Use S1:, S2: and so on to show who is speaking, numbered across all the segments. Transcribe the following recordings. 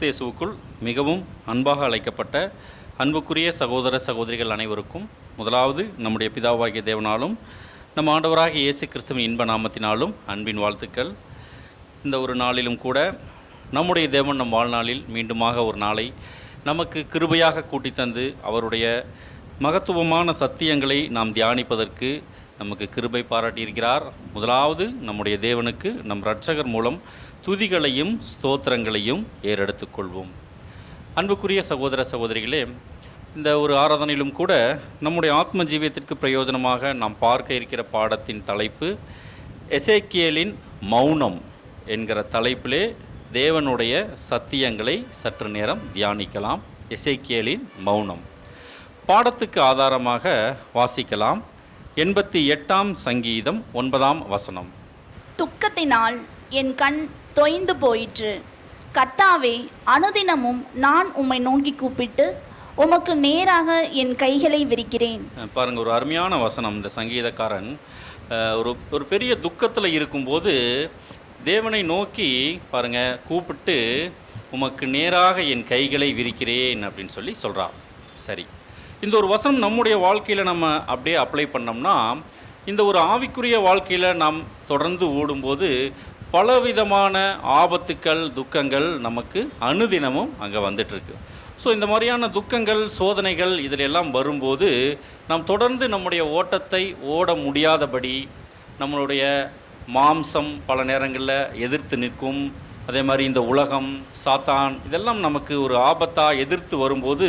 S1: கிறிஸ்து இயேசுவுக்குள் மிகவும் அன்பாக அழைக்கப்பட்ட அன்புக்குரிய சகோதர சகோதரிகள் அனைவருக்கும் முதலாவது நம்முடைய பிதாவாகிய தேவனாலும் நம் ஆண்டவராகிய இயேசு கிறிஸ்துவின் இன்ப நாமத்தினாலும் அன்பின் வாழ்த்துக்கள். இந்த ஒரு நாளிலும் கூட நம்முடைய தேவன் நம் வாழ்நாளில் மீண்டுமாக ஒரு நாளை நமக்கு கிருபையாக கூட்டி தந்து அவருடைய மகத்துவமான சத்தியங்களை நாம் தியானிப்பதற்கு நமக்கு கிருபை பாராட்டியிருக்கிறார். முதலாவது நம்முடைய தேவனுக்கு நம் இரட்சகர் மூலம் துதிகளையும் ஸ்தோத்திரங்களையும் ஏறெடுத்துக் கொள்வோம். அன்புக்குரிய சகோதர சகோதரிகளே, இந்த ஒரு ஆராதனையிலும் கூட நம்முடைய ஆத்ம ஜீவியத்திற்கு பிரயோஜனமாக நாம் பார்க்க இருக்கிற பாடத்தின் தலைப்பு எசேக்கியேலின் மௌனம் என்கிற தலைப்பிலே தேவனுடைய சத்தியங்களை சற்று நேரம் தியானிக்கலாம். எசேக்கியேலின் மௌனம் பாடத்துக்கு ஆதாரமாக வாசிக்கலாம். 88ஆம் சங்கீதம் 9ஆம் வசனம்.
S2: துக்கத்தினால் என் கண் தொய்ந்து போயிற்று. கர்த்தாவே, அனுதினமும் நான் உம்மை நோக்கி கூப்பிட்டு உமக்கு நேராக என் கைகளை விரிக்கிறேன்.
S1: பாருங்க, ஒரு அருமையான வசனம். இந்த சங்கீதக்காரன் ஒரு பெரிய துக்கத்தில் இருக்கும்போது தேவனை நோக்கி பாருங்க கூப்பிட்டு உமக்கு நேராக என் கைகளை விரிக்கிறேன் அப்படின்னு சொல்லி சொல்கிறான். சரி, இந்த ஒரு வசனம் நம்முடைய வாழ்க்கையில் நம்ம அப்படியே அப்ளை பண்ணோம்னா, இந்த ஒரு ஆவிக்குரிய வாழ்க்கையில் நாம் தொடர்ந்து ஓடும்போது பலவிதமான ஆபத்துக்கள் துக்கங்கள் நமக்கு அனுதினமும் அங்கே வந்துட்டுருக்கு. ஸோ இந்த மாதிரியான துக்கங்கள் சோதனைகள் இதில் எல்லாம் வரும்போது நாம் தொடர்ந்து நம்முடைய ஓட்டத்தை ஓட முடியாதபடி நம்மளுடைய மாம்சம் பல நேரங்களில் எதிர்த்து நிற்கும். அதே மாதிரி இந்த உலகம் சாத்தான் இதெல்லாம் நமக்கு ஒரு ஆபத்தாக எதிர்த்து வரும்போது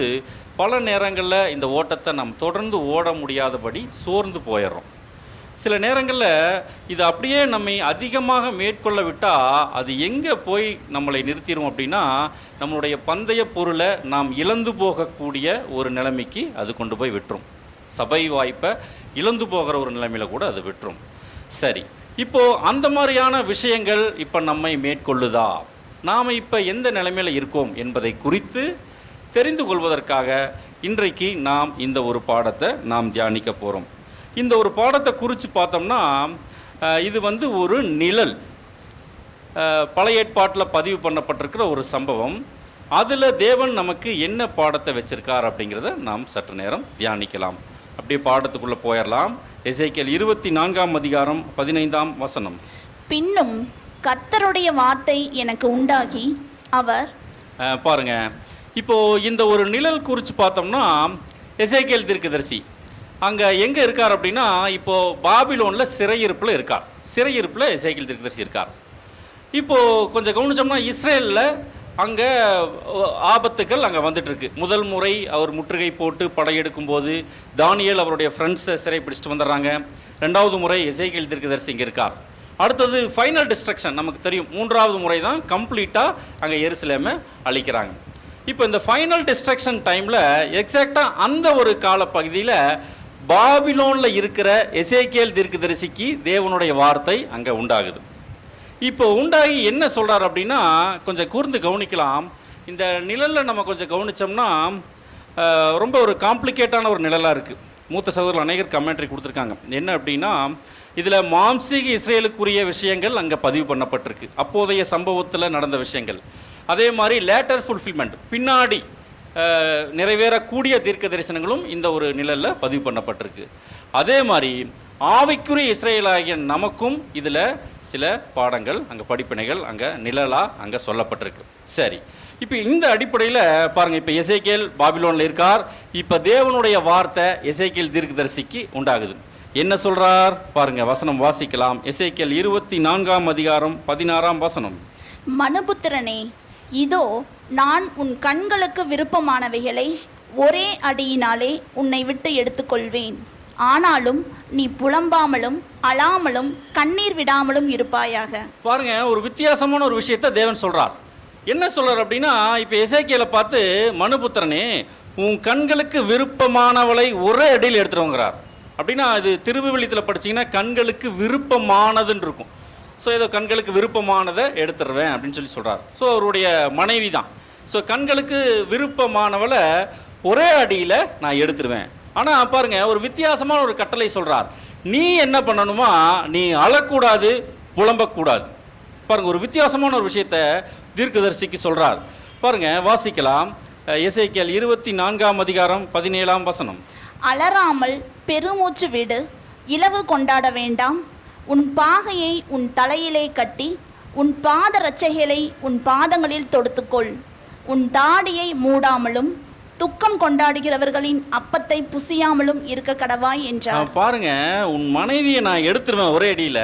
S1: பல நேரங்களில் இந்த ஓட்டத்தை நாம் தொடர்ந்து ஓட முடியாதபடி சோர்ந்து போயிடுறோம். சில நேரங்களில் இது அப்படியே நம்மை அதிகமாக மேற்கொள்ள விட்டால் அது எங்கே போய் நம்மளை நிறுத்திடும் அப்படின்னா, நம்மளுடைய பந்தய பொருளை நாம் இழந்து போகக்கூடிய ஒரு நிலைமைக்கு அது கொண்டு போய் விட்டுரும். சபை வாய்ப்பை இழந்து போகிற ஒரு நிலைமையில் கூட அது விட்டுரும். சரி, இப்போது அந்த மாதிரியான விஷயங்கள் இப்போ நம்மை மேற்கொள்ளுதா? நாம் இப்போ எந்த நிலைமையில் இருக்கோம் என்பதை குறித்து தெரிந்து கொள்வதற்காக இன்றைக்கு நாம் இந்த ஒரு பாடத்தை நாம் தியானிக்க போகிறோம். இந்த ஒரு பாடத்தை குறித்து பார்த்தோம்னா, இது ஒரு நிழல், பழைய ஏற்பாட்டில் பதிவு பண்ணப்பட்டிருக்கிற ஒரு சம்பவம். அதில் தேவன் நமக்கு என்ன பாடத்தை வச்சிருக்கார் அப்படிங்கிறத நாம் சற்று நேரம் தியானிக்கலாம். அப்படியே பாடத்துக்குள்ளே போயிடலாம். எசேக்கியேல் 24ஆம் அதிகாரம் 15ஆம் வசனம்.
S2: பின்னும் கர்த்தருடைய வார்த்தை எனக்கு உண்டாகி அவர்
S1: பாருங்க, இப்போது இந்த ஒரு நிழல் குறித்து பார்த்தோம்னா, எசேக்கியேல் தீர்க்கதரிசி அங்கே எங்கே இருக்கார் அப்படின்னா, இப்போது பாபிலோனில் சிறையிருப்பில் இருக்கார். சிறையிருப்பில் எசேக்கியேல் தீர்க்கதரிசி இருக்கார். இப்போது கொஞ்சம் கவனிச்சோம்னா, இஸ்ரேலில் அங்கே ஆபத்துக்கள் அங்கே வந்துட்டுருக்கு. முதல் முறை அவர் முற்றுகை போட்டு படையெடுக்கும் போது தானியேல் அவருடைய ஃப்ரெண்ட்ஸை சிறை பிடிச்சிட்டு வந்துடுறாங்க. 2வது முறை எசேக்கியேல் தீர்க்கதரிசி இங்கே இருக்கார். அடுத்தது ஃபைனல் டிஸ்ட்ரக்ஷன் நமக்கு தெரியும். 3வது முறை தான் கம்ப்ளீட்டாக அங்கே எருசலேமை அழிக்கிறாங்க. இப்போ இந்த ஃபைனல் டிஸ்ட்ரக்ஷன் டைமில் எக்ஸாக்டாக அந்த ஒரு காலப்பகுதியில் பாபிலோனில் இருக்கிற எசேக்கியேல் தீர்க்கதரிசிக்கு தேவனுடைய வார்த்தை அங்கே உண்டாகுது. இப்போ உண்டாகி என்ன சொல்கிறார் அப்படின்னா, கொஞ்சம் கூர்ந்து கவனிக்கலாம். இந்த நிழலில் நம்ம கொஞ்சம் கவனித்தோம்னா ரொம்ப ஒரு காம்ப்ளிகேட்டான ஒரு நிழலாக இருக்குது. மூத்த சகோதரர்கள் அநேகர் கமெண்ட்ரி கொடுத்துருக்காங்க. என்ன அப்படின்னா, இதில் மாம்சீக இஸ்ரேலுக்குரிய விஷயங்கள் அங்கே பதிவு பண்ணப்பட்டிருக்கு, அப்போதைய சம்பவத்தில் நடந்த விஷயங்கள். அதே மாதிரி லேட்டர் ஃபுல்ஃபில்மெண்ட், பின்னாடி நிறைவேறக்கூடிய தீர்க்க தரிசனங்களும் இந்த ஒரு நிழலில் பதிவு பண்ணப்பட்டிருக்கு. அதே மாதிரி ஆவிக்குரிய இஸ்ரேலாகிய நமக்கும் இதில் சில பாடங்கள் அங்கே படிப்பினைகள் அங்கே நிழலாக அங்கே சொல்லப்பட்டிருக்கு. சரி, இப்போ இந்த அடிப்படையில் பாருங்கள், இப்போ எசேக்கியேல் பாபிலோனில் இருக்கார். இப்போ தேவனுடைய வார்த்தை எசேக்கியேல் தீர்க்கதரிசிக்கு உண்டாகுது. என்ன சொல்கிறார் பாருங்கள், வசனம் வாசிக்கலாம். எசேக்கியேல் 24ஆம் அதிகாரம் 16ஆம் வசனம்.
S2: மனுபுத்திரனே, இதோ நான் உன் கண்களுக்கு விருப்பமானவைகளை ஒரே அடியினாலே உன்னை விட்டு எடுத்துக்கொள்வேன். ஆனாலும் நீ புலம்பாமலும் அழாமலும் கண்ணீர் விடாமலும் இருப்பாயாக.
S1: பாருங்க, ஒரு வித்தியாசமான ஒரு விஷயத்தை தேவன் சொல்றார். என்ன சொல்றார் அப்படின்னா, இப்போ எசேக்கியேலை பார்த்து, மனுபுத்திரனே, உன் கண்களுக்கு விருப்பமானவளை ஒரே அடியில் எடுத்துருவாங்கிறார். அப்படின்னா இது திருவிவிலியத்தில் படிச்சிங்கன்னா கண்களுக்கு விருப்பமானதுன்னு இருக்கும். ஸோ ஏதோ கண்களுக்கு விருப்பமானதை எடுத்துடுவேன் அப்படின்னு சொல்லி சொல்கிறார். ஸோ அவருடைய மனைவி தான். ஸோ கண்களுக்கு விருப்பமானவளை ஒரே அடியில் நான் எடுத்துருவேன். ஆனால் பாருங்கள், ஒரு வித்தியாசமான ஒரு கட்டளை சொல்கிறார். நீ என்ன பண்ணணுமா, நீ அழக்கூடாது, புலம்பக்கூடாது. பாருங்கள், ஒரு வித்தியாசமான ஒரு விஷயத்தை தீர்க்கதரிசிக்கு சொல்கிறார். பாருங்க வாசிக்கலாம். எசேக்கியேல் 24:17.
S2: அலறாமல் பெருமூச்சு விடு, இலவு கொண்டாட வேண்டாம். உன் பாகையை உன் தலையிலே கட்டி உன் பாத ரட்சைகளை உன் பாதங்களில் தொடுத்துக்கொள். உன் தாடியை மூடாமலும் துக்கம் கொண்டாடுகிறவர்களின் அப்பத்தை புசியாமலும் இருக்க கடவாய் என்றார்.
S1: பாருங்க, உன் மனைவியை நான் எடுத்துருவேன் ஒரே அடியில.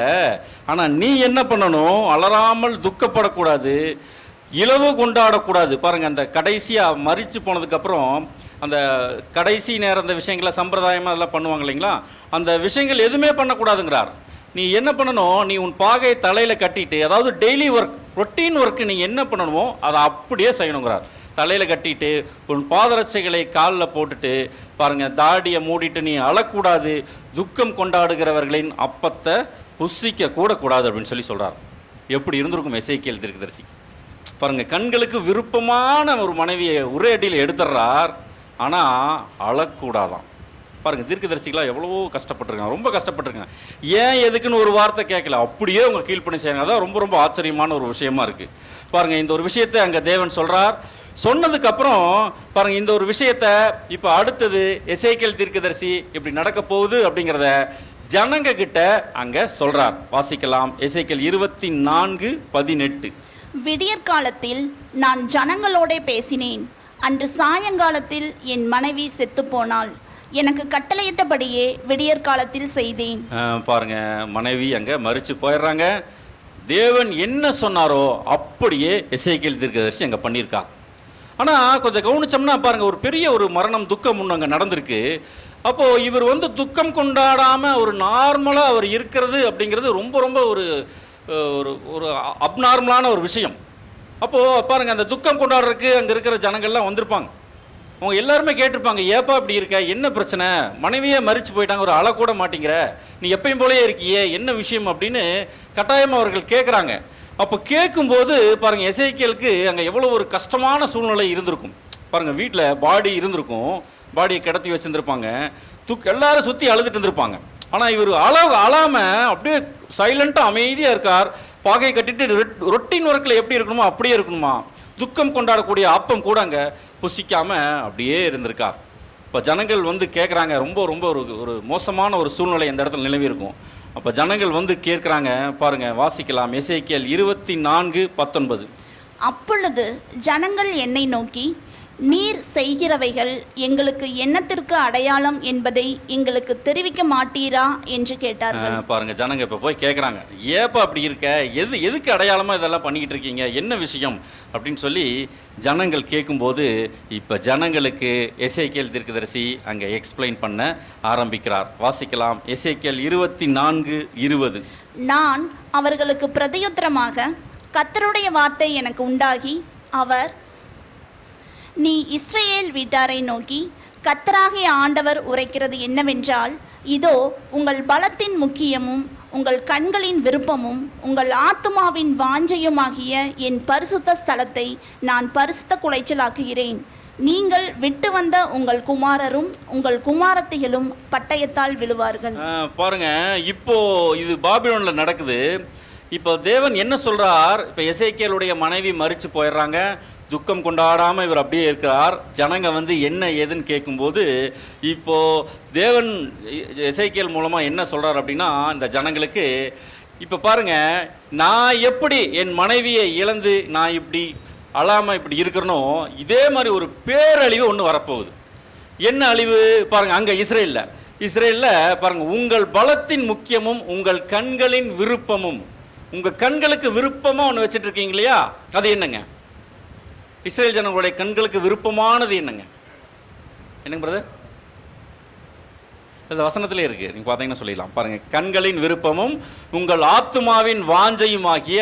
S1: ஆனா நீ என்ன பண்ணணும்? அலறாமல் துக்கப்படக்கூடாது, இலவு கொண்டாடக்கூடாது. பாருங்க, அந்த கடைசியா மரிச்சு போனதுக்கு அப்புறம் அந்த கடைசி நேரம் அந்த விஷயங்களை சம்பிரதாயமா அதெல்லாம் பண்ணுவாங்க இல்லைங்களா, அந்த விஷயங்கள் எதுவுமே பண்ணக்கூடாதுங்கிறார். நீ என்ன பண்ணணும்? நீ உன் பாகையை தலையில கட்டிட்டு, அதாவது டெய்லி ஒர்க், ரொட்டீன் ஒர்க்கு நீ என்ன பண்ணணுமோ அதை அப்படியே செய்யணுங்கிறார். தலையில கட்டிட்டு உன் பாதரட்சைகளை காலில் போட்டுட்டு பாருங்க, தாடியை மூடிட்டு நீ அழக்கூடாது, துக்கம் கொண்டாடுகிறவர்களின் அப்பத்தை புசிக்க கூட கூடாது அப்படின்னு சொல்லி சொல்றார். எப்படி இருந்திருக்கும் எசேக்கியேல் தீர்க்கதரிசி பாருங்க. கண்களுக்கு விருப்பமான ஒரு மனைவியை ஒரே அடியில் எடுத்துடுறார், ஆனா அழக்கூடாதான். பாருங்க, தீர்க்கதரிசிகளாக எவ்வளவோ கஷ்டப்பட்டிருக்காங்க, ரொம்ப கஷ்டப்பட்டிருக்காங்க. ஏன் எதுக்குன்னு ஒரு வார்த்தை கேட்கல, அப்படியே அவங்க கீழ்ப்பணி செய்யறாங்க. அதான் ரொம்ப ரொம்ப ஆச்சரியமான ஒரு விஷயமா இருக்கு. பாருங்க, இந்த ஒரு விஷயத்தை அங்க தேவன் சொல்றார். சொன்னதுக்கு அப்புறம் பாருங்க, இந்த ஒரு விஷயத்தை இப்போ அடுத்தது எசேக்கியேல் தீர்க்கதரிசி இப்படி நடக்க போகுது அப்படிங்கிறத ஜனங்க கிட்ட அங்க சொல்றார். வாசிக்கலாம். எசேக்கியேல் 24:18.
S2: விடியற்காலத்தில் நான் ஜனங்களோட பேசினேன். அன்று சாயங்காலத்தில் என் மனைவி செத்து போனாள். எனக்கு கட்டளையிட்டபடியே விடியற்காலத்தில் செய்தேன்.
S1: பாருங்க, மனைவி அங்க மரிச்சு போயிடுறாங்க. தேவன் என்ன சொன்னாரோ அப்படியே எசேக்கியேல் தீர்க்கதரிசி அங்க பண்ணியிருக்காங்க. ஆனா கொஞ்சம் கவனிச்சோம்னா பாருங்க, ஒரு பெரிய ஒரு மரணம், துக்கம் ஒன்று அங்க நடந்திருக்கு. அப்போ இவர் துக்கம் கொண்டாடாம ஒரு நார்மலா அவர் இருக்கிறது அப்படிங்கிறது ரொம்ப ரொம்ப ஒரு ஒரு அப்நார்மலான ஒரு விஷயம். அப்போ பாருங்க, அந்த துக்கம் கொண்டாடுறதுக்கு அங்க இருக்கிற ஜனங்கள்லாம் வந்திருப்பாங்க. அவங்க எல்லாருமே கேட்டிருப்பாங்க, ஏப்பா இப்படி இருக்க, என்ன பிரச்சனை, மனைவியே மரிச்சு போயிட்டாங்க, ஒரு அழ கூட மாட்டேங்கிற, நீ எப்பயும் போலயே இருக்கியே, என்ன விஷயம் அப்படின்னு கட்டாயமா அவர்கள் கேட்குறாங்க. அப்போ கேட்கும்போது பாருங்க, எசேக்கியேலுக்கு அங்கே எவ்வளோ ஒரு கஷ்டமான சூழ்நிலை இருந்திருக்கும். பாருங்க, வீட்டில் பாடி இருந்திருக்கும், பாடியை கிடத்தி வச்சுருந்துருப்பாங்க, எல்லாரும் சுற்றி அழுதுட்டு இருந்திருப்பாங்க. ஆனால் இவர் அழாமல் அப்படியே சைலண்ட்டாக அமைதியாக இருக்கார். பாகையை கட்டிட்டு ரொட்டீன் ஒர்க்கில் எப்படி இருக்கணுமோ அப்படியே இருக்கணுமா, துக்கம் கொண்டாடக்கூடிய அப்பம் கூட அங்கே புசிக்காமல் அப்படியே இருந்திருக்கார். இப்போ ஜனங்கள் கேட்குறாங்க, ரொம்ப ரொம்ப ஒரு மோசமான ஒரு சூழ்நிலை அந்த இடத்துல நிலவி இருக்கும். அப்போ ஜனங்கள் கேட்குறாங்க. பாருங்க, வாசிக்கலாம். எசேக்கியேல் 24:19.
S2: அப்பொழுது ஜனங்கள் என்னை நோக்கி, நீர் செய்கிறவைகள் எங்களுக்கு என்னத்திற்கு அடையாளம் என்பதை எங்களுக்கு தெரிவிக்க மாட்டீரா என்று கேட்டார்கள்.
S1: பாருங்க, ஜனங்க இப்போ போய் கேட்குறாங்க, ஏப்பா அப்படி இருக்க, எதுக்கு அடையாளமாக இதெல்லாம் பண்ணிக்கிட்டு இருக்கீங்க, என்ன விஷயம் அப்படின்னு சொல்லி ஜனங்கள் கேட்கும்போது இப்போ ஜனங்களுக்கு எசேக்கியேல் தீர்க்கதரிசி அங்கே எக்ஸ்பிளைன் பண்ண ஆரம்பிக்கிறார். வாசிக்கலாம். எசேக்கியேல் 24:20.
S2: நான் அவர்களுக்கு பிரதியுத்தரமாக, கர்த்தருடைய வார்த்தை எனக்கு உண்டாகி, அவர், நீ இஸ்ரவேல் வீட்டாரை நோக்கி, கர்த்தராகிய ஆண்டவர் உரைக்கிறது என்னவென்றால், இதோ உங்கள் பலத்தின் முக்கியமும் உங்கள் கண்களின் விருப்பமும் உங்கள் ஆத்துமாவின் வாஞ்சையுமாகிய என் பரிசுத்த ஸ்தலத்தை நான் பரிசுத்த குலைச்சலாக்குகிறேன். நீங்கள் விட்டு வந்த உங்கள் குமாரரும் உங்கள் குமாரத்திகளும் பட்டயத்தால் விழுவார்கள்.
S1: பாருங்க, இப்போ இது பாபிலோன்ல நடக்குது. இப்போ தேவன் என்ன சொல்றார்? இப்போ எசேக்கியேலுடைய மனைவி மரிச்சு போயிடுறாங்க, துக்கம் கொண்டாடாமல் இவர் அப்படியே இருக்கிறார். ஜனங்க என்ன ஏதுன்னு கேட்கும்போது இப்போ தேவன் எசேக்கியேல் மூலமாக என்ன சொல்கிறார் அப்படின்னா, இந்த ஜனங்களுக்கு இப்போ பாருங்க, நான் எப்படி என் மனைவியை இழந்து நான் இப்படி அழாமல் இப்படி இருக்கிறனோ, இதே மாதிரி ஒரு பேரழிவு ஒன்று வரப்போகுது. என்ன அழிவு பாருங்க, அங்கே இஸ்ரேலில் பாருங்க, உங்கள் பலத்தின் முக்கியமும் உங்கள் கண்களின் விருப்பமும். உங்கள் கண்களுக்கு விருப்பமாக ஒன்று வச்சுட்டு இருக்கீங்க இல்லையா, அது என்னங்க? இஸ்ரேல் ஜனங்களுடைய கண்களுக்கு விருப்பமானது என்னங்க பிரதர்? இந்த வசனத்திலே இருக்கு, நீங்க பார்த்தீங்கன்னா சொல்லிடலாம். பாருங்க, கண்களின் விருப்பமும் உங்கள் ஆத்துமாவின் வாஞ்சையுமாகிய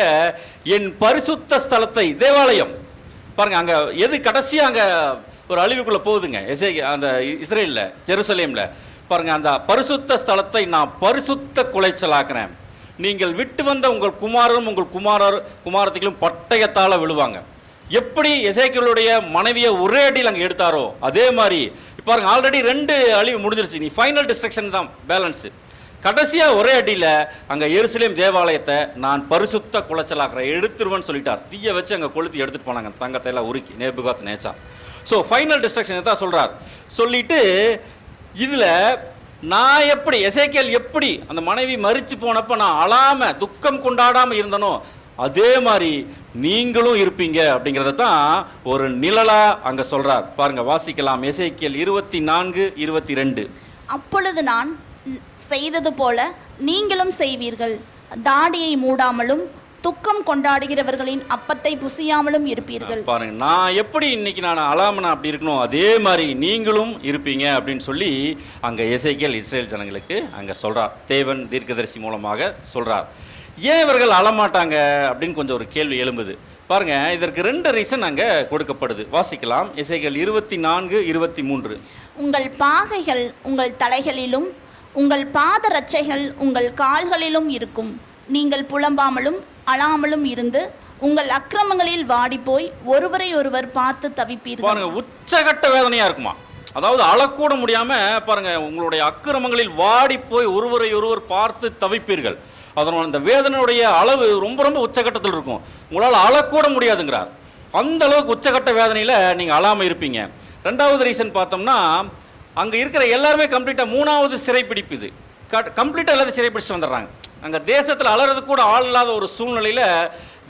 S1: என் பரிசுத்த ஸ்தலத்தை, தேவாலயம். பாருங்க, அங்க எது கடைசியா அங்க ஒரு அழிவுக்குள்ள போகுதுங்க, அந்த இஸ்ரேல்ல, ஜெருசலேம்ல. பாருங்க, அந்த பரிசுத்த ஸ்தலத்தை நான் பரிசுத்த குலைச்சலாக்குறேன். நீங்கள் விட்டு வந்த உங்கள் குமாரரும் உங்கள் குமாரத்திகளும் பட்டயத்தால விழுவாங்க. எப்படி எசேக்கியேலுடைய மனைவியை ஒரே அடியில் அங்கே எடுத்தாரோ அதே மாதிரி பாருங்க, ஆல்ரெடி 2 அழிவு முடிஞ்சிருச்சு. நீ ஃபைனல் டிஸ்ட்ரக்ஷன் தான் பேலன்ஸ். கடைசியாக ஒரே அடியில் அங்கே எருசலேம் தேவாலயத்தை நான் பரிசுத்த குலைச்சலாக்குறேன், எடுத்துருவேன்னு சொல்லிட்டார். தீயை வச்சு அங்கே கொளுத்தி எடுத்துகிட்டு போனாங்க தங்கத்தை எல்லாம் உருக்கி, நேபுகாத் நேச்சார். ஸோ ஃபைனல் டிஸ்ட்ரக்ஷன் தான் சொல்கிறார். சொல்லிட்டு இதில் நான் எப்படி எசேக்கியேல் எப்படி அந்த மனைவி மரிச்சு போனப்போ நான் அழாம துக்கம் கொண்டாடாமல் இருந்தனோ அதே மாதிரி நீங்களும் இருப்பீங்க அப்படிங்கிறத தான் ஒரு நிழலா அங்க சொல்றார். பாருங்க, வாசிக்கலாம். எசேக்கியேல் 24:22.
S2: அப்பொழுது நான் செய்தது போல நீங்களும் செய்வீர்கள், தாடியை மூடாமலும் துக்கம் கொண்டாடுகிறவர்களின் அப்பத்தை புசியாமலும் இருப்பீர்கள்.
S1: பாருங்க, நான் எப்படி இன்னைக்கு நான் அலாமனா அப்படி இருக்கணும் அதே மாதிரி நீங்களும் இருப்பீங்க அப்படின்னு சொல்லி அங்க எசேக்கியேல் இஸ்ரேல் ஜனங்களுக்கு அங்க சொல்றார். தேவன் தீர்க்கதரிசி மூலமாக சொல்றார். ஏன் இவர்கள் அழமாட்டாங்க அப்படின்னு கொஞ்சம் ஒரு கேள்வி எழும்புது. பாருங்க, இதற்கு 2 ரீசன் அங்க கொடுக்கப்படுது. வாசிக்கலாம். எசேக்கியேல் 24:23.
S2: உங்கள் பாகைகள் உங்கள் தலைகளிலும் உங்கள் பாத ரட்சைகள் உங்கள் கால்களிலும் இருக்கும். நீங்கள் புலம்பாமலும் அழாமலும் இருந்து உங்கள் அக்கிரமங்களில் வாடி போய் ஒருவரை ஒருவர் பார்த்து தவிப்பீர்கள்.
S1: பாருங்க, உச்சகட்ட வேதனையா இருக்குமா. அதாவது அழக்கூட முடியாம பாருங்க, உங்களுடைய அக்கிரமங்களில் வாடி போய் ஒருவரை ஒருவர் பார்த்து தவிப்பீர்கள். அதனால இந்த வேதனையுடைய அளவு ரொம்ப ரொம்ப உச்சகட்டத்தில் இருக்கும். உங்களால் அழக்கூட முடியாதுங்கிறார். அந்த அளவுக்கு உச்சகட்ட வேதனையில நீங்க அழாம இருப்பீங்க. 2வது ரீசன் பார்த்தோம்னா, அங்க இருக்கிற எல்லாருமே கம்ப்ளீட்டா 3வது சிறைப்பிடிப்பு. இது கம்ப்ளீட்டா எல்லாத்தையும் சிறைப்பிடிச்சு வந்துடுறாங்க. அங்க தேசத்துல அலறது கூட ஆள் இல்லாத ஒரு சூழ்நிலையில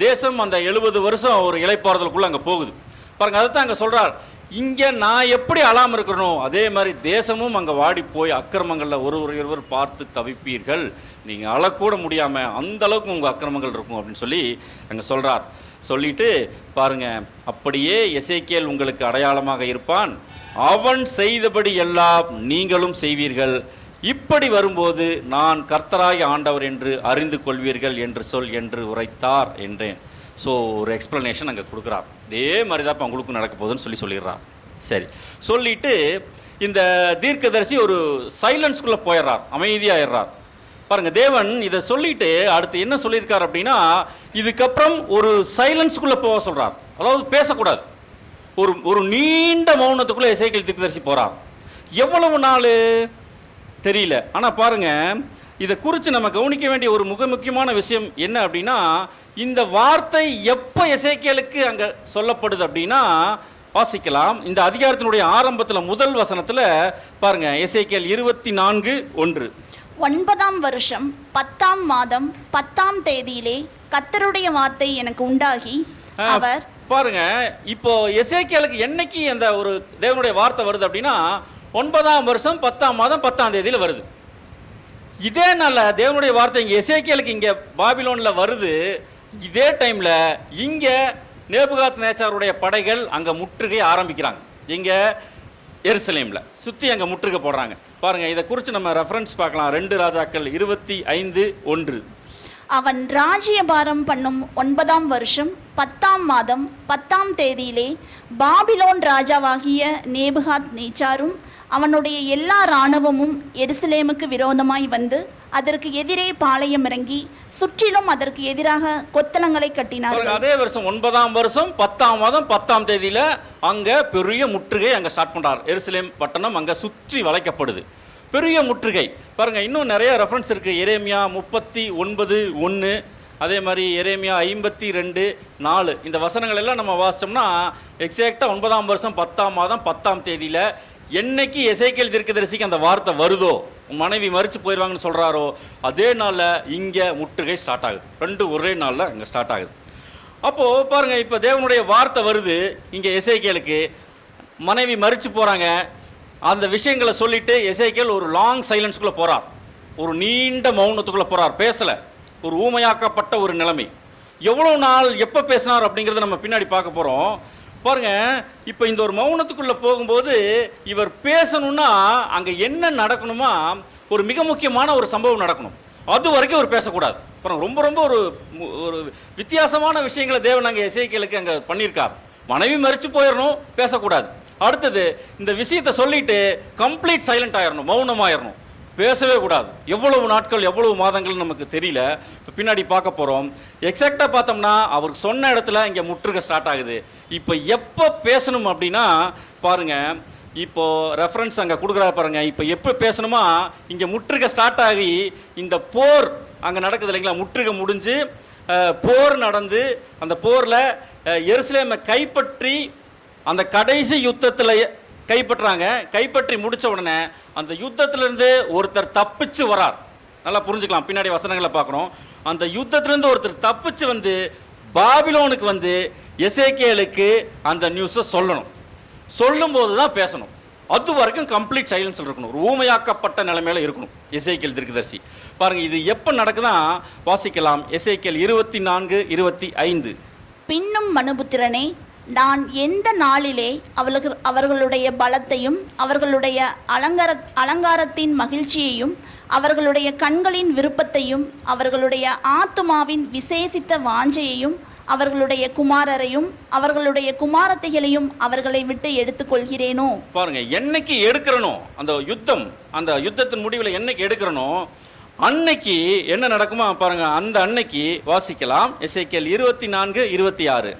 S1: தேசம் அந்த 70 வருஷம் ஒரு இளைப்பாறுதலுக்குள்ள அங்க போகுது. பாருங்க, அதைத்தான் அங்க சொல்றார். இங்க நான் எப்படி அழாம இருக்கணும் அதே மாதிரி தேசமும் அங்க வாடி போய் அக்கிரமங்கள்ல ஒருவர் பார்த்து தவிப்பீர்கள். நீங்க அழக்கூட முடியாம அந்த அளவுக்கு உங்க அக்கிரமங்கள் இருக்கும் அப்படின்னு சொல்லி அங்க சொல்றார். சொல்லிட்டு பாருங்க, அப்படியே எசேக்கியேல் உங்களுக்கு அடையாளமாக இருப்பான், அவன் செய்தபடி எல்லாம் நீங்களும் செய்வீர்கள். இப்படி வரும்போது நான் கர்த்தராகிய ஆண்டவர் என்று அறிந்து கொள்வீர்கள் என்று சொல் என்று உரைத்தார் என்றேன். ஸோ ஒரு எக்ஸ்பிளனேஷன் அங்கே கொடுக்குறார். இதே மாதிரி தான் இப்போ உங்களுக்கு நடக்க போகுதுன்னு சொல்லிடுறார். சரி, சொல்லிட்டு இந்த தீர்க்கதரிசி ஒரு சைலன்ஸ்குள்ளே போயிடுறார், அமைதியாகிடுறார். பாருங்க, தேவன் இதை சொல்லிட்டு அடுத்து என்ன சொல்லியிருக்கார் அப்படின்னா, இதுக்கப்புறம் ஒரு சைலன்ஸ்குள்ளே போக சொல்கிறார். அதாவது பேசக்கூடாது. ஒரு நீண்ட மௌனத்துக்குள்ளே எசேக்கியேல் தீர்க்கதரிசி போகிறார். எவ்வளவு நாள் தெரியல. ஆனால் பாருங்க, இதை குறித்து நம்ம கவனிக்க வேண்டிய ஒரு முக்கியமான விஷயம் என்ன அப்படின்னா, இந்த வார்த்தை எப்போ எசேக்கியேலுக்கு அங்கே சொல்லப்படுது அப்படின்னா, வாசிக்கலாம். இந்த அதிகாரத்தினுடைய ஆரம்பத்தில் முதல் வசனத்தில் பாருங்க, எசேக்கியேல் 24:1.
S2: 9ஆம் வருஷம் 10ஆம் மாதம் 10ஆம் தேதியிலே கர்த்தருடைய வார்த்தை எனக்கு உண்டாகி அவர்.
S1: பாருங்க, இப்போ எசேக்கியேலுக்கு என்னைக்கு அந்த ஒரு தேவனுடைய வார்த்தை வருது அப்படின்னா, 9ஆம் வருஷம் 10ஆம் மாதம் 10ஆம் தேதியில் வருது. இதே நாள் தேவனுடைய வார்த்தை இங்கே எசேக்கியேலுக்கு இங்கே பாபிலோனில் வருது. இதே டைமில் இங்கே நேபுகாத் நேச்சாருடைய படைகள் அங்கே முற்றுகை ஆரம்பிக்கிறாங்க. இங்கே எருசலேமில் சுற்றி அங்கே முற்றுகை போடுறாங்க. பாருங்கள், இதை குறித்து நம்ம ரெஃபரன்ஸ் பார்க்கலாம். 2 ராஜாக்கள் 25:1.
S2: அவன் ராஜ்யபாரம் பண்ணும் 9ஆம் வருஷம் 10ஆம் மாதம் 10ஆம் தேதியிலே பாபிலோன் ராஜாவாகிய நேபுகாத் நேச்சாரும் அவனுடைய எல்லா இராணுவமும் எருசலேமுக்கு விரோதமாய் வந்து அதற்கு எதிரே பாளையம் இறங்கி சுற்றிலும் அதற்கு எதிராக கொத்தளங்களை கட்டினார்கள்.
S1: அதே வருஷம் 9ஆம் வருஷம் 10ஆம் மாதம் 10ஆம் தேதியில அங்க பெரிய முற்றுகை அங்க ஸ்டார்ட் பண்றார். எருசலேம் பட்டணம் அங்க சுற்றி வளைக்கப்படுது. பெரிய முற்றுகை. பாருங்க, இன்னும் நிறைய ரெஃபரன்ஸ் இருக்கு. எரேமியா 39:1, அதே மாதிரி எரேமியா 52:4. இந்த வசனங்கள் எல்லாம் நம்ம வாசிச்சோம்னா எக்ஸாக்டா 9ஆம் வருஷம் 10ஆம் மாதம் 10ஆம் தேதியில என்னைக்கு எசேக்கியேல் தீர்க்கதரிசிக்கு அந்த வார்த்தை வருதோ, மனைவி மரிச்சு போயிடுவாங்கன்னு சொல்கிறாரோ, அதே நாளில் இங்கே முற்றுகை ஸ்டார்ட் ஆகுது. 2 ஒரே நாளில் இங்கே ஸ்டார்ட் ஆகுது. அப்போது பாருங்கள், இப்போ தேவனுடைய வார்த்தை வருது இங்கே எசேக்கியேலுக்கு. மனைவி மரிச்சு போகிறாங்க. அந்த விஷயங்களை சொல்லிவிட்டு எசேக்கியேல் ஒரு லாங் சைலன்ஸ்குள்ளே போகிறார். ஒரு நீண்ட மௌனத்துக்குள்ளே போகிறார். பேசலை. ஒரு ஊமையாக்கப்பட்ட ஒரு நிலைமை. எவ்வளோ நாள் எப்போ பேசினார் அப்படிங்கிறத நம்ம பின்னாடி பார்க்க போகிறோம். பாருங்க, இப்போ இந்த ஒரு மௌனத்துக்குள்ளே போகும்போது இவர் பேசணும்னா அங்கே என்ன நடக்கணுமா, ஒரு மிக முக்கியமான ஒரு சம்பவம் நடக்கணும். அது வரைக்கும் அவர் பேசக்கூடாது. அப்புறம் ரொம்ப ரொம்ப ஒரு வித்தியாசமான விஷயங்களை தேவன் அங்கே எசேக்கியேலுக்கு அங்கே பண்ணியிருக்கார். மனைவி மரிச்சு போயிடணும், பேசக்கூடாது. அடுத்தது இந்த விஷயத்தை சொல்லிட்டு கம்ப்ளீட் சைலண்ட் ஆயிடணும், மௌனமாயிடணும், பேசவே கூடாது. எவ்வளவு நாட்கள் எவ்வளவு மாதங்கள் நமக்கு தெரியல. இப்போ பின்னாடி பார்க்க போகிறோம். எக்ஸாக்டாக பார்த்தோம்னா அவருக்கு சொன்ன இடத்துல இங்கே முற்றுகை ஸ்டார்ட் ஆகுது. இப்போ எப்போ பேசணும் அப்படின்னா பாருங்க, இப்போது ரெஃபரன்ஸ் அங்கே கொடுக்குறா பாருங்க. இப்போ எப்போ பேசணுமா, இங்கே முற்றுகை ஸ்டார்ட் ஆகி இந்த போர் அங்கே நடக்குது இல்லைங்களா, முற்றுகை முடிஞ்சு போர் நடந்து அந்த போரில் எருசலேமை கைப்பற்றி அந்த கடைசி யுத்தத்தில் கைப்பற்றாங்க. கைப்பற்றி முடித்த உடனே அந்த யுத்தத்திலேருந்து ஒருத்தர் தப்பிச்சு வரார். நல்லா புரிஞ்சுக்கலாம், பின்னாடி வசனங்களை பார்க்குறோம். அந்த யுத்தத்திலேருந்து ஒருத்தர் தப்பிச்சு வந்து பாபிலோனுக்கு வந்து எசேக்கியேலுக்கு அந்த நியூஸை சொல்லணும். சொல்லும்போது தான் பேசணும். அது வரைக்கும் கம்ப்ளீட் சைலன்ஸ் இருக்கணும். ஒரு ஊமையாக்கப்பட்ட நிலைமையில இருக்கணும் எசேக்கியேல் தீர்க்கதரிசி. பாருங்க, இது எப்போ நடக்குதான் வாசிக்கலாம். எசேக்கியேல் 24:25.
S2: பின்னும் மனுபுத்திரனே, நான் எந்த நாளிலே அவர்களுடைய பலத்தையும் அவர்களுடைய அலங்காரத்தின் மகிழ்ச்சியையும் அவர்களுடைய கண்களின் விருப்பத்தையும் அவர்களுடைய ஆத்துமாவின் விசேஷித்த வாஞ்சையையும் அவர்களுடைய குமாரரையும் அவர்களுடைய குமாரத்திகளையும் அவர்களை விட்டு எடுத்துக்கொள்கிறேனோ.
S1: பாருங்க, என்னைக்கு எடுக்கிறனோ அந்த யுத்தத்தின் முடிவில் என்னைக்கு எடுக்கிறனோ அன்னைக்கு என்ன நடக்குமா பாருங்க. அந்த அன்னைக்கு வாசிக்கலாம் எசேக்கியேல் 24:26.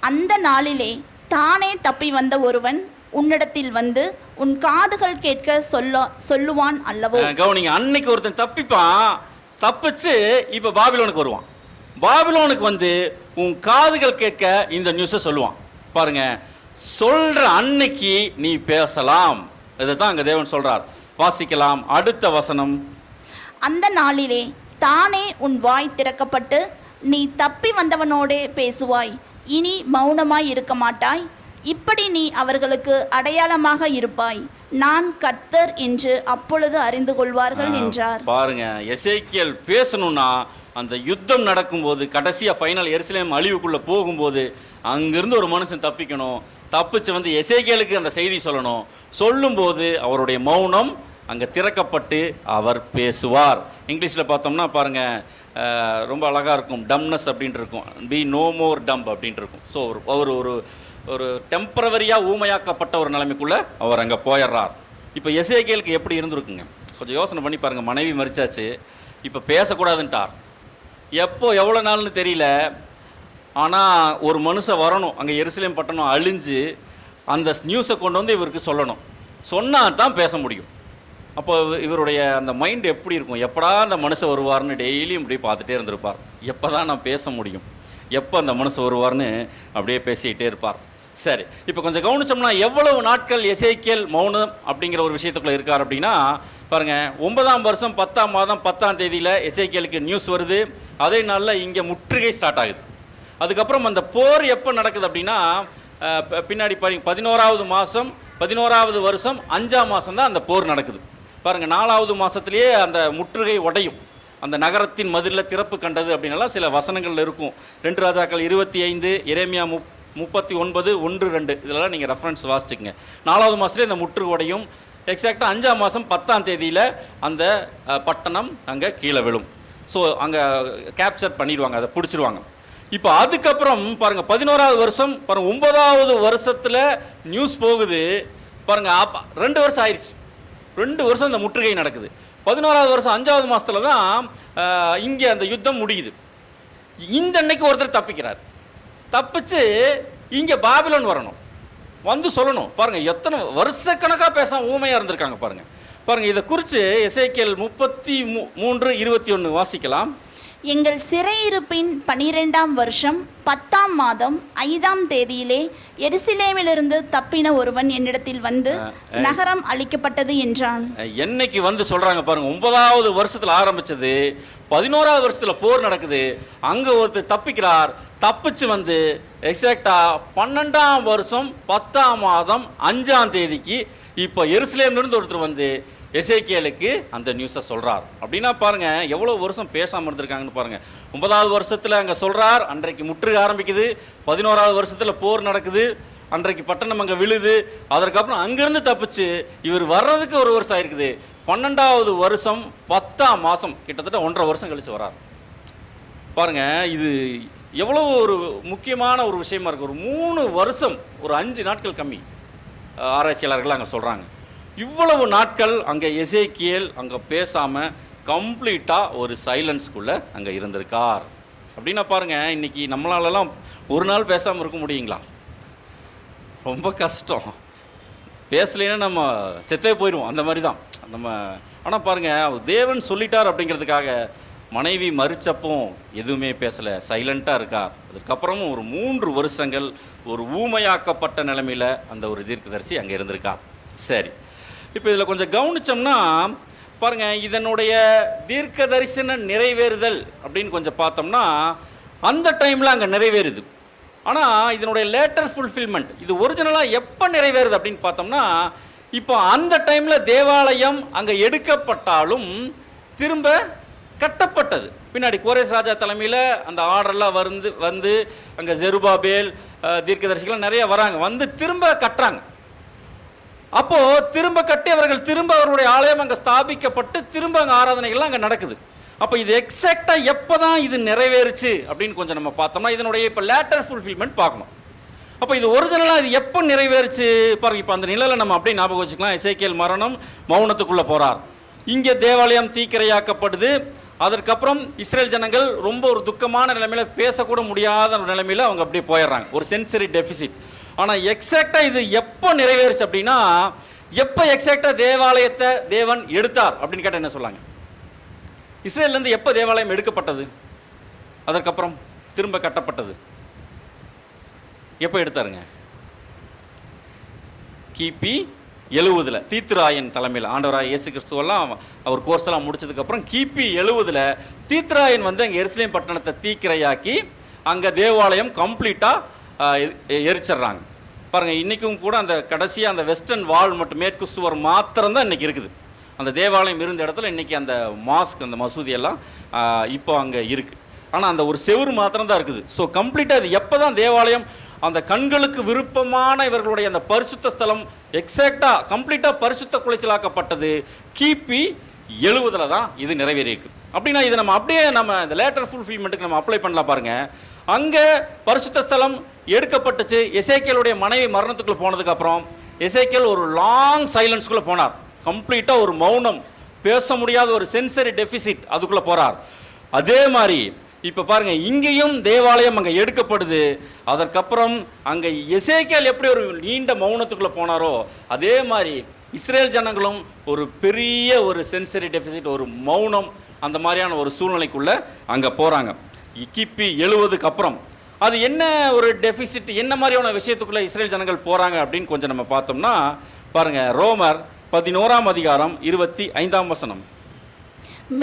S2: அந்த நாளிலே தானே தப்பி வந்த ஒருவன் உன்னிடத்தில் வந்து உன் காதுகள் கேட்க சொல்லுவான் அல்லவோ.
S1: கவனிங்க, அன்னைக்கு ஒருத்தன் தப்பிப்பான், தப்பிச்சு இப்ப பாபிலோனுக்கு வருவான். பாபிலோனுக்கு வந்து உன் காதுகள் கேட்க இந்த நியூஸை சொல்லுவான். பாருங்க, சொல்ற அன்னைக்கு நீ பேசலாம். இதைத்தான் அங்க தேவன் சொல்றார். வாசிக்கலாம் அடுத்த வசனம்.
S2: அந்த நாளிலே தானே உன் வாய் திறக்கப்பட்டு நீ தப்பி வந்தவனோடே பேசுவாய். இனி மௌனமாய் இருக்க மாட்டாய். இப்படி நீ அவர்களுக்கு அடையாளமாக இருப்பாய். நான் கர்த்தர் என்று அப்பொழுது அறிந்து கொள்வார்கள் என்றார்.
S1: பாருங்க, எசேக்கியேல் பேசணும்னா அந்த யுத்தம் நடக்கும்போது கடைசியா ஃபைனல் எருசலேம் அழிவுக்குள்ள போகும்போது அங்கிருந்து ஒரு மனுஷன் தப்பிக்கணும். தப்பிச்சு வந்து எசேக்கியேலுக்கு அந்த செய்தி சொல்லணும். சொல்லும்போது அவருடைய மௌனம் அங்கே திறக்கப்பட்டு அவர் பேசுவார். இங்கிலீஷில் பார்த்தோம்னா பாருங்க, ரொம்ப அழகாக இருக்கும். டம்னஸ் அப்படின்ட்டு இருக்கும். பி நோ மோர் டம்ப் அப்படின்ட்டு இருக்கும். ஸோ அவர் ஒரு டெம்பரவரியாக ஊமையாக்கப்பட்ட ஒரு நிலைமைக்குள்ளே அவர் அங்கே போயிடுறார். இப்போ எசேக்கியேலுக்கு எப்படி இருந்திருக்குங்க, கொஞ்சம் யோசனை பண்ணி பாருங்கள். மனைவி மரிச்சாச்சு, இப்போ பேசக்கூடாதுன்ட்டார். எவ்வளோ நாள்னு தெரியல. ஆனால் ஒரு மனுஷன் வரணும், அங்கே எருசலேம் பட்டணம் அழிஞ்சு அந்த நியூஸை கொண்டு வந்து இவருக்கு சொல்லணும். சொன்னால் தான் பேச முடியும். அப்போ இவருடைய அந்த மைண்ட் எப்படி இருக்கும், எப்படா அந்த மனுஷன் வருவார்னு டெய்லியும் இப்படி பார்த்துட்டே இருந்திருப்பார். எப்போ தான் நான் பேச முடியும், எப்போ அந்த மனுஷன் வருவார்னு அப்படியே பேசிக்கிட்டே இருப்பார். சரி, இப்போ கொஞ்சம் கவனிச்சோம்னா எவ்வளவு நாட்கள் எசேக்கியேல் மௌனம் அப்படிங்கிற ஒரு விஷயத்துக்குள்ளே இருக்கார் அப்படின்னா பாருங்கள், 9ஆம் வருஷம் 10ஆம் மாதம் 10ஆம் தேதியில் எசேக்கியேலுக்கு நியூஸ் வருது. அதே நாளில் இங்கே முற்றுகை ஸ்டார்ட் ஆகுது. அதுக்கப்புறம் அந்த போர் எப்போ நடக்குது அப்படின்னா பின்னாடி 11ஆவது மாதம் 11ஆவது வருஷம் 5ஆம் மாதம் தான் அந்த போர் நடக்குது. பாருங்கள், 4ஆவது மாதத்துலேயே அந்த முற்றுகை உடையும். அந்த நகரத்தின் மதிலில் திறப்பு கண்டது அப்படின்னாலாம் சில வசனங்கள் இருக்கும். 2 ராஜாக்கள் 25, எரேமியா 39:1-2 இதெல்லாம் நீங்கள் ரெஃபரன்ஸ் வாசிச்சுக்கங்க. 4ஆவது மாதத்துலேயே அந்த முற்றுகை உடையும். எக்ஸாக்டாக 5ஆம் மாதம் 10ஆம் தேதியில் அந்த பட்டணம் அங்கே கீழே விழும். ஸோ அங்கே கேப்சர் பண்ணிடுவாங்க, அதை பிடிச்சிருவாங்க. இப்போ அதுக்கப்புறம் பாருங்கள், 11ஆவது வருஷம் பாருங்கள், 9ஆவது வருஷத்தில் நியூஸ் போகுது பாருங்கள். 2 வருஷம் ஆயிடுச்சு. 2 வருஷம் இந்த முற்றுகை நடக்குது. 11ஆவது வருஷம் 5ஆவது மாதத்தில் தான் இங்கே அந்த யுத்தம் முடியுது. இந்த அன்னைக்கு ஒருத்தர் தப்பிக்கிறார். தப்பிச்சு இங்கே பாபிலோன் வரணும், வந்து சொல்லணும். பாருங்கள், எத்தனை வருஷக்கணக்காக பேசாம ஊமையாக இருந்திருக்காங்க பாருங்கள். பாருங்கள், இதை குறித்து எசேக்கியேல் 33:21 வாசிக்கலாம்.
S2: எங்கள் சிறையிருப்பின் 12ஆம் வருஷம் 10ஆம் மாதம் 5ஆம் தேதியிலே எருசலேமிலிருந்து தப்பின ஒருவன் என்னிடத்தில் வந்து நகரம் அழிக்கப்பட்டது என்றான்.
S1: என்னைக்கு வந்து சொல்றாங்க பாருங்க, 9ஆவது வருஷத்துல ஆரம்பிச்சது, 11ஆவது வருஷத்துல போர் நடக்குது. அங்க ஒருத்தர் தப்பிக்கிறார். தப்பிச்சு வந்து எக்ஸாக்டா 12ஆம் வருஷம் 10ஆம் மாதம் 5ஆம் தேதிக்கு இப்போ எருசலேம்ல இருந்து ஒருத்தர் வந்து எசேக்கியேலுக்கு அந்த நியூஸை சொல்கிறார். அப்படின்னா பாருங்கள், எவ்வளோ வருஷம் பேசாமல் இருந்திருக்காங்கன்னு பாருங்கள். 9ஆவது வருஷத்தில் அங்கே சொல்கிறார், அன்றைக்கு முற்றுகை ஆரம்பிக்குது. 11ஆவது வருஷத்தில் போர் நடக்குது, அன்றைக்கு பட்டணம் அங்கே விழுது. அதற்கப்புறம் அங்கேருந்து தப்பிச்சு இவர் வர்றதுக்கு 1 வருஷம் ஆயிருக்குது. 12ஆவது வருஷம் 10ஆம் மாதம் கிட்டத்தட்ட 1.5 வருஷம் கழித்து வரார். பாருங்கள், இது எவ்வளோ ஒரு முக்கியமான ஒரு விஷயமா இருக்குது. ஒரு 3 வருஷம், ஒரு 5 நாட்கள் கம்மி ஆராய்ச்சியாளர்கள் அங்கே சொல்கிறாங்க. இவ்வளவு நாட்கள் அங்கே எசேக்கியேல் அங்கே பேசாமல் கம்ப்ளீட்டாக ஒரு சைலன்ஸ்குள்ளே அங்கே இருந்திருக்கார். அப்படின்னா பாருங்கள், இன்றைக்கி நம்மளாலலாம் ஒரு நாள் பேசாமல் இருக்க முடியுங்களா? ரொம்ப கஷ்டம். பேசலைன்னா நம்ம செத்தே போயிடுவோம், அந்த மாதிரி தான் நம்ம. ஆனால் பாருங்கள், தேவன் சொல்லிட்டார் அப்படிங்கிறதுக்காக மனைவி மறிச்சப்போ எதுவுமே பேசலை, சைலண்ட்டாக இருக்கார். அதுக்கப்புறமும் ஒரு 3 வருஷங்கள் ஒரு ஊமையாக்கப்பட்ட நிலைமையில் அந்த ஒரு தீர்க்கதரிசி அங்கே இருந்திருக்கார். சரி, இப்போ இதில் கொஞ்சம் கவனித்தோம்னா பாருங்கள், இதனுடைய தீர்க்க தரிசன நிறைவேறுதல் அப்படின்னு கொஞ்சம் பார்த்தோம்னா அந்த டைமில் அங்கே நிறைவேறுது. ஆனால் இதனுடைய லேட்டர் ஃபுல்ஃபில்மெண்ட், இது ஒரிஜினலாக எப்போ நிறைவேறுது அப்படின்னு பார்த்தோம்னா, இப்போ அந்த டைமில் தேவாலயம் அங்கே எடுக்கப்பட்டாலும் திரும்ப கட்டப்பட்டது. பின்னாடி கோரேஸ் ராஜா தலைமையில் அந்த ஆர்டர்லாம் வந்து அங்கே ஜெருபாபேல் தீர்க்கதரிசிகள் நிறைய வராங்க, வந்து திரும்ப கட்டுறாங்க. அப்போது திரும்ப கட்டி அவர்கள் திரும்ப அவருடைய ஆலயம் அங்கே ஸ்தாபிக்கப்பட்டு திரும்ப அங்கே ஆராதனைகள்லாம் அங்கே நடக்குது. அப்போ இது எக்ஸாக்டாக எப்போ தான் இது நிறைவேறுச்சு அப்படின்னு கொஞ்சம் நம்ம பார்த்தோம்னா இதனுடைய இப்போ லேட்டர் ஃபுல்ஃபில்மெண்ட் பார்க்கணும். அப்போ இது ஒரிஜினலாக இது எப்போ நிறைவேறுச்சு பாருங்க. இப்போ அந்த நிலையில் நம்ம அப்படியே ஞாபகம் வச்சுக்கலாம். எசேக்கியேல் மரணம், மௌனத்துக்குள்ளே போகிறார். இங்கே தேவாலயம் தீக்கிரையாக்கப்படுது. அதற்கப்புறம் இஸ்ரேல் ஜனங்கள் ரொம்ப ஒரு துக்கமான நிலைமையில், பேசக்கூட முடியாத ஒரு நிலைமையில் அவங்க அப்படியே போயிடுறாங்க, ஒரு சென்சரி டெபிசிட். ஆனால் எக்ஸாக்டாக இது எப்போ நிறைவேறுச்சு அப்படின்னா, எப்போ எக்ஸாக்டாக தேவாலயத்தை தேவன் எடுத்தார் அப்படின்னு கேட்டால் என்ன சொல்லாங்க? இஸ்ரேல்லேருந்து எப்போ தேவாலயம் எடுக்கப்பட்டது, அதற்கப்புறம் திரும்ப கட்டப்பட்டது, எப்போ எடுத்தாருங்க? கிபி 70 தீத்துராயன் தலைமையில். ஆண்டவராக இயேசு கிறிஸ்துவெல்லாம் அவர் கோர்ஸ் எல்லாம் முடிச்சதுக்கப்புறம் கிபி 70 தீத்துராயன் வந்து அங்கே எருசலேம் பட்டணத்தை தீக்கிரையாக்கி அங்கே தேவாலயம் கம்ப்ளீட்டாக எரிச்சிட்றாங்க. பாருங்கள், இன்றைக்கும் கூட அந்த கடைசியாக அந்த வெஸ்டர்ன் வால் மட்டும், மேற்கு சுவர் மாத்திரம்தான் இன்றைக்கி இருக்குது. அந்த தேவாலயம் இருந்த இடத்துல இன்றைக்கி அந்த மாஸ்க், அந்த மசூதியெல்லாம் இப்போ அங்கே இருக்குது. ஆனால் அந்த ஒரு செவுறு மாத்திரம் தான் இருக்குது. ஸோ கம்ப்ளீட்டாக இது எப்போ தான் தேவாலயம் அந்த கண்களுக்கு விருப்பமான இவர்களுடைய அந்த பரிசுத்த ஸ்தலம் எக்ஸாக்டாக கம்ப்ளீட்டாக பரிசுத்த குலைச்சலாக்கப்பட்டது கிபி 70 தான் இது நிறைவேறியிருக்கு. அப்படின்னா இதை நம்ம அப்படியே நம்ம இந்த லேட்டர் ஃபுல்ஃபில்மெண்ட்டுக்கு நம்ம அப்ளை பண்ணலாம். பாருங்கள், அங்கே பரிசுத்த ஸ்தலம் எடுக்கப்பட்டுச்சு. எசேக்கியேலுடைய மனைவி மரணத்துக்குள்ளே போனதுக்கப்புறம் எசேக்கியேல் ஒரு லாங் சைலன்ஸ்குள்ளே போனார். கம்ப்ளீட்டாக ஒரு மௌனம், பேச முடியாத ஒரு சென்சரி டெபிசிட், அதுக்குள்ளே போகிறார். அதே மாதிரி இப்போ பாருங்கள், இங்கேயும் தேவாலயம் அங்கே எடுக்கப்படுது. அதற்கப்புறம் அங்கே எசேக்கியேல் எப்படி ஒரு நீண்ட மௌனத்துக்குள்ளே போனாரோ அதே மாதிரி இஸ்ரேல் ஜனங்களும் ஒரு பெரிய ஒரு சென்சரி டெபிசிட், ஒரு மௌனம், அந்த மாதிரியான ஒரு சூழ்நிலைக்குள்ளே அங்கே போகிறாங்க கிபி 70க்கு அப்புறம். அது என்ன ஒரு டெபிசிட், என்ன மாதிரியான விஷயத்துக்குள்ளே இஸ்ரேல் ஜனங்கள் போகிறாங்க அப்படின்னு கொஞ்சம் நம்ம பார்த்தோம்னா பாருங்கள், ரோமர் 11ஆம் அதிகாரம் 25ஆம் வசனம்.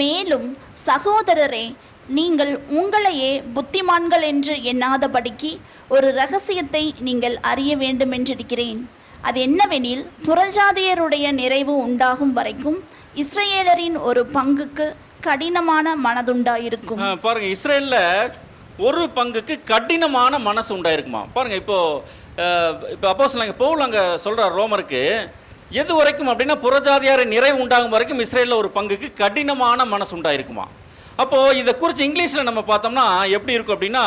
S2: மேலும் சகோதரரே, நீங்கள் உங்களையே புத்திமான்கள் என்று எண்ணாதபடிக்கு ஒரு இரகசியத்தை நீங்கள் அறிய வேண்டுமென்றிருக்கிறேன். அது என்னவெனில், புறஜாதியருடைய நிறைவு உண்டாகும் வரைக்கும் இஸ்ரேலரின் ஒரு பங்குக்கு கடினமான மனதுண்டாயிருக்கும்.
S1: பாருங்க, இஸ்ரேலில் ஒரு பங்குக்கு கடினமான மனசு உண்டாயிருக்குமா. பாருங்க, இப்போ அப்போஸ்தலனாகிய பவுல் அங்கே சொல்கிறார் ரோமருக்கு, எது வரைக்கும் அப்படின்னா புறஜாதியார் நிறைவு உண்டாகும் வரைக்கும் இஸ்ரேலில் ஒரு பங்குக்கு கடினமான மனசு உண்டாயிருக்குமா. அப்போது இதை குறித்து இங்கிலீஷில் நம்ம பார்த்தோம்னா எப்படி இருக்கும் அப்படின்னா,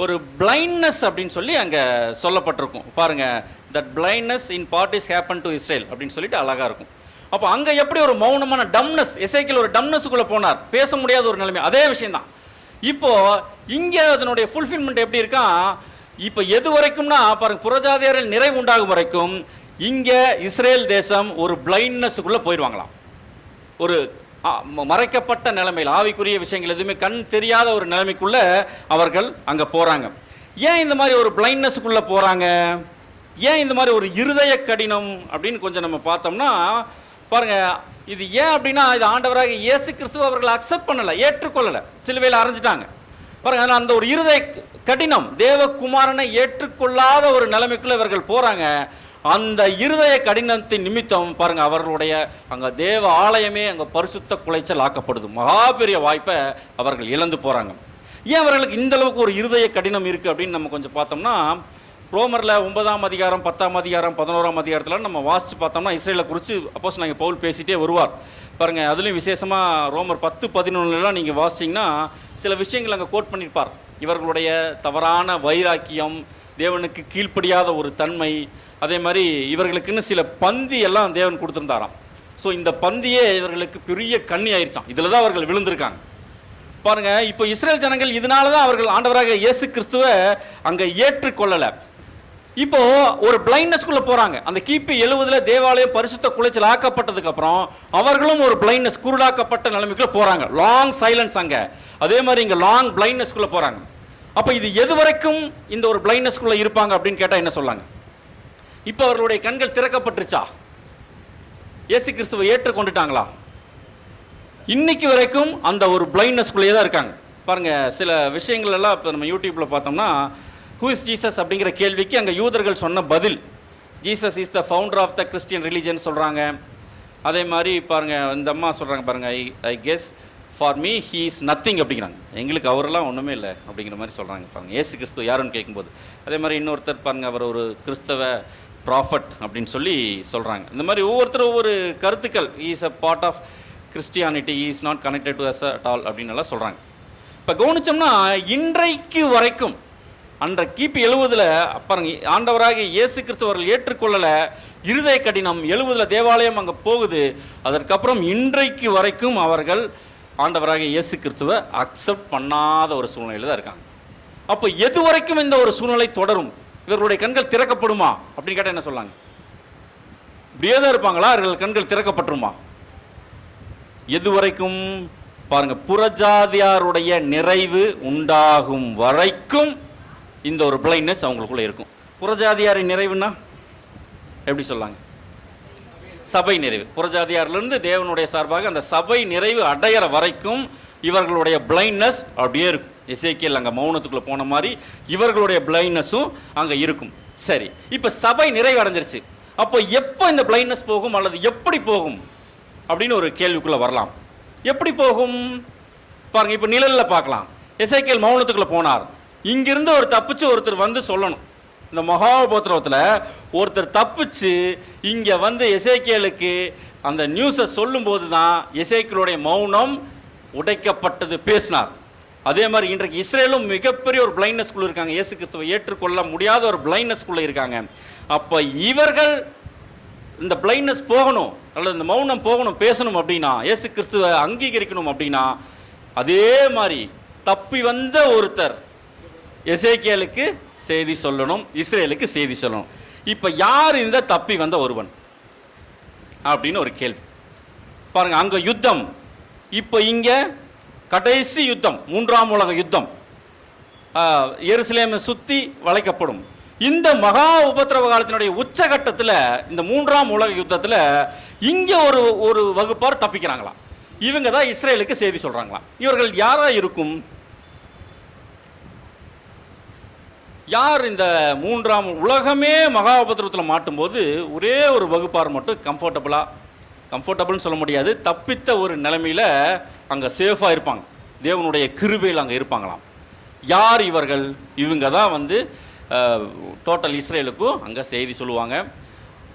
S1: ஒரு பிளைண்ட்னஸ் அப்படின்னு சொல்லி அங்கே சொல்லப்பட்டிருக்கும். பாருங்கள், that blindness in parties happen to Israel அப்படின்னு சொல்லிட்டு அழகாக இருக்கும். அப்போ அங்கே எப்படி ஒரு மௌனமான டம்னஸ், எசேக்கியேல் ஒரு டம்னஸுக்குள்ளே போனார், பேச முடியாத ஒரு நிலைமை, அதே விஷயம்தான். இப்போது இங்கே அதனுடைய ஃபுல்ஃபில்மெண்ட் எப்படி இருக்கா, இப்போ எது வரைக்கும்னா பாருங்கள், புறஜாதியாரில் நிறைவு உண்டாகும் வரைக்கும் இங்கே இஸ்ரேல் தேசம் ஒரு பிளைண்ட்னஸுக்குள்ளே போயிடுவாங்களாம். ஒரு மறைக்கப்பட்ட நிலைமையில், ஆவிக்குரிய விஷயங்கள் எதுவுமே கண் தெரியாத ஒரு நிலைமைக்குள்ளே அவர்கள் அங்கே போகிறாங்க. ஏன் இந்த மாதிரி ஒரு பிளைண்ட்னஸுக்குள்ளே போகிறாங்க, ஏன் இந்த மாதிரி ஒரு இருதய கடினம் அப்படின்னு கொஞ்சம் நம்ம பார்த்தோம்னா பாருங்கள், இது ஏன் அப்படின்னா, இது ஆண்டவராக இயேசு கிறிஸ்துவ அவர்கள் அக்செப்ட் பண்ணலை, ஏற்றுக்கொள்ளலை, சிலுவையில் அரைஞ்சிட்டாங்க. பாருங்கள், அதனால் அந்த ஒரு இருதய கடினம், தேவகுமாரனை ஏற்றுக்கொள்ளாத ஒரு நிலைமைக்குள்ளே இவர்கள் போகிறாங்க. அந்த இருதய கடினத்தின் நிமித்தம் பாருங்க, அவர்களுடைய அங்கே தேவ ஆலயமே அங்கே பரிசுத்த குலைச்சல் ஆக்கப்படுது. மகாபெரிய வாய்ப்பை அவர்கள் இழந்து போகிறாங்க. ஏன் அவர்களுக்கு இந்த அளவுக்கு ஒரு இருதய கடினம் இருக்குது அப்படின்னு நம்ம கொஞ்சம் பார்த்தோம்னா, ரோமரில் 9ஆம் அதிகாரம் 10ஆம் அதிகாரம் 11ஆம் அதிகாரத்தில் நம்ம வாசித்து பார்த்தோம்னா இஸ்ரேலை குறித்து அப்போஸ்தலனாகிய பவுல் பேசிகிட்டே வருவார். பாருங்கள், அதுலேயும் விசேஷமாக ரோமர் 10-11 நீங்கள் வாசிச்சிங்கன்னா சில விஷயங்கள் அங்கே கோட் பண்ணியிருப்பார். இவர்களுடைய தவறான வைராக்கியம், தேவனுக்கு கீழ்ப்படியாத ஒரு தன்மை, அதே மாதிரி இவர்களுக்குன்னு சில பந்தி எல்லாம் தேவன் கொடுத்துருந்தாராம். ஸோ இந்த பந்தியே இவர்களுக்கு பெரிய கண்ணி ஆயிடுச்சான். இதில் தான் அவர்கள் விழுந்திருக்காங்க. பாருங்கள், இப்போ இஸ்ரேல் ஜனங்கள் இதனால தான் அவர்கள் ஆண்டவராக இயேசு கிறிஸ்துவை அங்கே ஏற்றுக்கொள்ளலை. இப்போ ஒரு பிளைண்ட்னஸ்குள்ள போறாங்க. அந்த கிபி 70ல தேவாலயம் பரிசுத்த குலைச்சல் ஆக்கப்பட்டதுக்கு அப்புறம் அவர்களும் ஒரு பிளைண்ட்னஸ், குருடாக்கப்பட்ட நிலைமைக்குள்ள போறாங்க. லாங் சைலன்ஸ் அங்க. அதே மாதிரி இங்க லாங் பிளைண்ட்னஸ்குள்ள போறாங்க. அப்ப இது எது வரைக்கும் இந்த ஒரு பிளைண்ட்னஸ்குள்ள இருப்பாங்க அப்படின்னு கேட்டா என்ன சொல்லாங்க? இப்போ அவர்களுடைய கண்கள் திறக்கப்பட்டுருச்சா? இயேசு கிறிஸ்துவை ஏற்றுக்கொண்டுட்டாங்களா? இன்னைக்கு வரைக்கும் அந்த ஒரு பிளைண்ட்னஸ்குள்ளேயே தான் இருக்காங்க. பாருங்க, சில விஷயங்கள் எல்லாம் இப்போ நம்ம யூடியூப்ல பார்த்தோம்னா, ஹூ இஸ் ஜீசஸ் அப்படிங்கிற கேள்விக்கு அங்கே யூதர்கள் சொன்ன பதில், Jesus is the founder of the Christian religion சொல்கிறாங்க. அதே மாதிரி பாருங்க, இந்த அம்மா சொல்கிறாங்க பாருங்க, I guess for me he is nothing அப்படிங்கிறாங்க. எங்களுக்கு அவரெல்லாம் ஒன்றுமே இல்லை அப்படிங்கிற மாதிரி சொல்கிறாங்க. பாருங்க, இயேசு கிறிஸ்துவ யாருன்னு கேட்கும்போது. அதே மாதிரி இன்னொருத்தர் பாருங்க, அவர் ஒரு கிறிஸ்தவ ப்ராஃபட் அப்படின்னு சொல்லி சொல்கிறாங்க. இந்த மாதிரி ஒவ்வொருத்தரும் ஒவ்வொரு கருத்துக்கள், is a part of Christianity, is not connected to us at all அப்படின்னு எல்லாம் சொல்கிறாங்க. இப்போ கவனிச்சோம்னா இன்றைக்கு வரைக்கும், அன்ற கிபி 70ல் பாருங்க, ஆண்டவராக இயேசு கிறிஸ்துவர்கள் ஏற்றுக்கொள்ளலை, இருதய கடினம். 70ல் தேவாலயம் அங்கே போகுது. அதற்கப்புறம் இன்றைக்கு வரைக்கும் அவர்கள் ஆண்டவராக இயேசு கிறிஸ்துவை அக்செப்ட் பண்ணாத ஒரு சூழ்நிலையில் தான் இருக்காங்க. அப்போ எது வரைக்கும் இந்த ஒரு சூழ்நிலை தொடரும்? இவர்களுடைய கண்கள் திறக்கப்படுமா அப்படின்னு கேட்டால் என்ன சொல்லாங்க? இப்படியே தான் இருப்பாங்களா? இவர்கள் கண்கள் திறக்கப்பட்டுருமா? எது வரைக்கும்? பாருங்க, புறஜாதியாருடைய நிறைவு உண்டாகும் வரைக்கும் இந்த ஒரு பிளைண்ட்னஸ் அவங்களுக்குள்ள இருக்கும். புறஜாதியாரின் நிறைவுன்னா எப்படி சொல்லாங்க? சபை நிறைவு. புறஜாதியாரிலிருந்து தேவனுடைய சார்பாக அந்த சபை நிறைவு அடையிற வரைக்கும் இவர்களுடைய பிளைண்ட்னஸ் அப்படியே இருக்கும். எசேக்கியேல் அங்கே மௌனத்துக்குள்ள போன மாதிரி இவர்களுடைய பிளைண்ட்னஸும் அங்கே இருக்கும். சரி, இப்போ சபை நிறைவு அடைஞ்சிருச்சு. அப்போ எப்போ இந்த பிளைண்ட்னஸ் போகும் அல்லது எப்படி போகும் அப்படின்னு ஒரு கேள்விக்குள்ள வரலாம். எப்படி போகும்? பாருங்க, இப்போ நிழலில் பார்க்கலாம். எசேக்கியேல் மௌனத்துக்குள்ள போனார். இங்கிருந்து ஒரு தப்பிச்சு ஒருத்தர் வந்து சொல்லணும். இந்த மகா உபத்திரவத்தில் ஒருத்தர் தப்பிச்சு இங்கே வந்து எசேக்கியேலுக்கு அந்த நியூஸை சொல்லும்போது தான் எசேக்கியேலுடைய மௌனம் உடைக்கப்பட்டது, பேசினார். அதே மாதிரி இன்றைக்கு இஸ்ரேலும் மிகப்பெரிய ஒரு பிளைண்ட்னஸ்குள்ள இருக்காங்க. இயேசு கிறிஸ்துவை ஏற்றுக்கொள்ள முடியாத ஒரு பிளைண்ட்னஸ்குள்ள இருக்காங்க. அப்போ இவர்கள் இந்த பிளைண்ட்னஸ் போகணும் அல்லது இந்த மௌனம் போகணும், பேசணும் அப்படின்னா, இயேசு கிறிஸ்துவை அங்கீகரிக்கணும் அப்படின்னா, அதே மாதிரி தப்பி வந்த ஒருத்தர் எசேக்கியேலுக்கு செய்தி சொல்லணும், இஸ்ரேலுக்கு செய்தி சொல்லணும். இப்போ யார் இந்த தப்பி வந்த ஒருவன் அப்படின்னு ஒரு கேள்வி. பாருங்க, அங்கே யுத்தம். இப்போ இங்கே கடைசி யுத்தம், 3ஆம் உலக யுத்தம். எருசலேமை சுற்றி வளைக்கப்படும். இந்த மகா உபத்திரவ காலத்தினுடைய உச்சகட்டத்தில், இந்த 3ஆம் உலக யுத்தத்தில் இங்கே ஒரு வகுப்பார் தப்பிக்கிறாங்களாம். இவங்க தான் இஸ்ரேலுக்கு செய்தி சொல்கிறாங்களாம். இவர்கள் யாராக இருக்கும்? யார்? இந்த 3ஆம் உலகமே மகா உபத்திரவத்தில் மாட்டும்போது ஒரே ஒரு வகுப்பார் மட்டும் கம்ஃபர்டபுள்னு சொல்ல முடியாது, தப்பித்த ஒரு நிலைமையில் அங்கே சேஃபாக இருப்பாங்க. தேவனுடைய கிருபையில் அங்கே இருப்பாங்களாம். யார் இவர்கள்? இவங்க தான் வந்து டோட்டல் இஸ்ரேலுக்கும் அங்கே செய்தி சொல்லுவாங்க.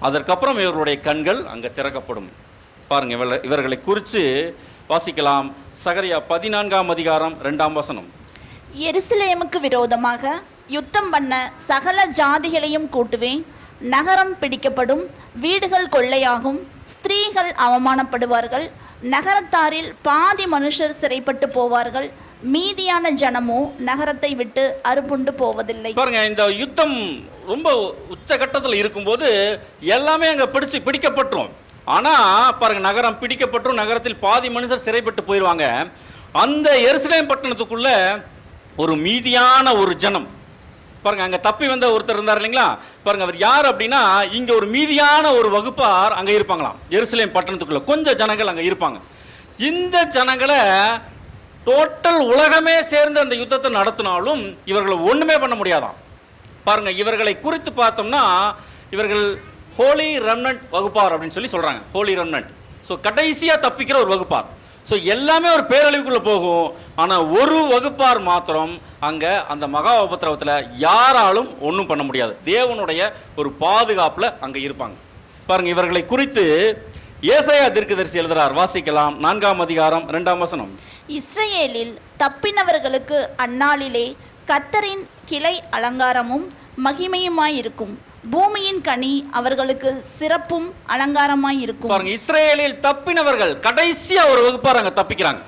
S1: அதற்கப்புறம் இவர்களுடைய கண்கள் அங்கே திறக்கப்படும். பாருங்கள், இவர்களை குறித்து வாசிக்கலாம். சகரியா 14ஆம் அதிகாரம் 2ஆம் வசனம்.
S2: எருசலேமுக்கு விரோதமாக யுத்தம் பண்ண சகல ஜாதிகளையும் கூட்டுவேன். நகரம் பிடிக்கப்படும், வீடுகள் கொள்ளையாகும், ஸ்திரீகள் அவமானப்படுவார்கள், நகரத்தாரில் பாதி மனுஷர் சிறைப்பட்டு போவார்கள், மீதியான ஜனமோ நகரத்தை விட்டு அறுப்புண்டு போவதில்லை.
S1: பாருங்க, இந்த யுத்தம் ரொம்ப உச்சகட்டத்தில் இருக்கும்போது எல்லாமே அங்கே பிடிக்கப்பட்டுரும். ஆனால் பாருங்க, நகரம் பிடிக்கப்பட்டும், நகரத்தில் பாதி மனுஷர் சிறைப்பட்டு போயிடுவாங்க. அந்த எருசலேம் பட்டணத்துக்குள்ள ஒரு மீதியான ஒரு ஜனம், பாருங்க, அங்கே தப்பி வந்த ஒருத்தர் இருந்தார் இல்லைங்களா? பாருங்க, அவர் யார் அப்படின்னா, இங்கே ஒரு மீதியான ஒரு வகுப்பார் அங்கே இருப்பாங்களாம். எருசலேம் பட்டணத்துக்குள்ள கொஞ்சம் ஜனங்கள் அங்கே இருப்பாங்க. இந்த ஜனங்களை டோட்டல் உலகமே சேர்ந்து அந்த யுத்தத்தை நடத்தினாலும் இவர்களை ஒன்றுமே பண்ண முடியாதான். பாருங்க, இவர்களை குறித்து பார்த்தோம்னா இவர்கள் ஹோலி ரெம்னன்ட் வகுப்பார் அப்படின்னு சொல்லி சொல்கிறாங்க. ஹோலி ரெம்னன்ட். ஸோ கடைசியாக தப்பிக்கிற ஒரு வகுப்பார். ஸோ எல்லாமே ஒரு பேரழிவுக்குள்ளே போகும். ஆனால் ஒரு வகுப்பார் மாத்திரம் அங்கே அந்த மகா உபத்திரவத்தில் யாராலும் ஒன்றும் பண்ண முடியாது. தேவனுடைய ஒரு பாதுகாப்பில் அங்கே இருப்பாங்க. பாருங்க, இவர்களை குறித்து ஏசாயா தீர்க்கதரிசி எழுதுறார். வாசிக்கலாம். 4ஆம் அதிகாரம் 2ஆம் வசனம்.
S2: இஸ்ரவேலில் தப்பினவர்களுக்கு அந்நாளிலே கர்த்தரின் கிளை அலங்காரமும் மகிமையுமாயிருக்கும், பூமியின் கனி அவர்களுக்கு சிறப்பும் அலங்காரமாயிருக்கும்.
S1: பாருங்க, இஸ்ரவேலில் தப்பினவர்கள் கடைசியா ஒரு வகுப்பார் அங்க தப்பிக்கிறாங்க.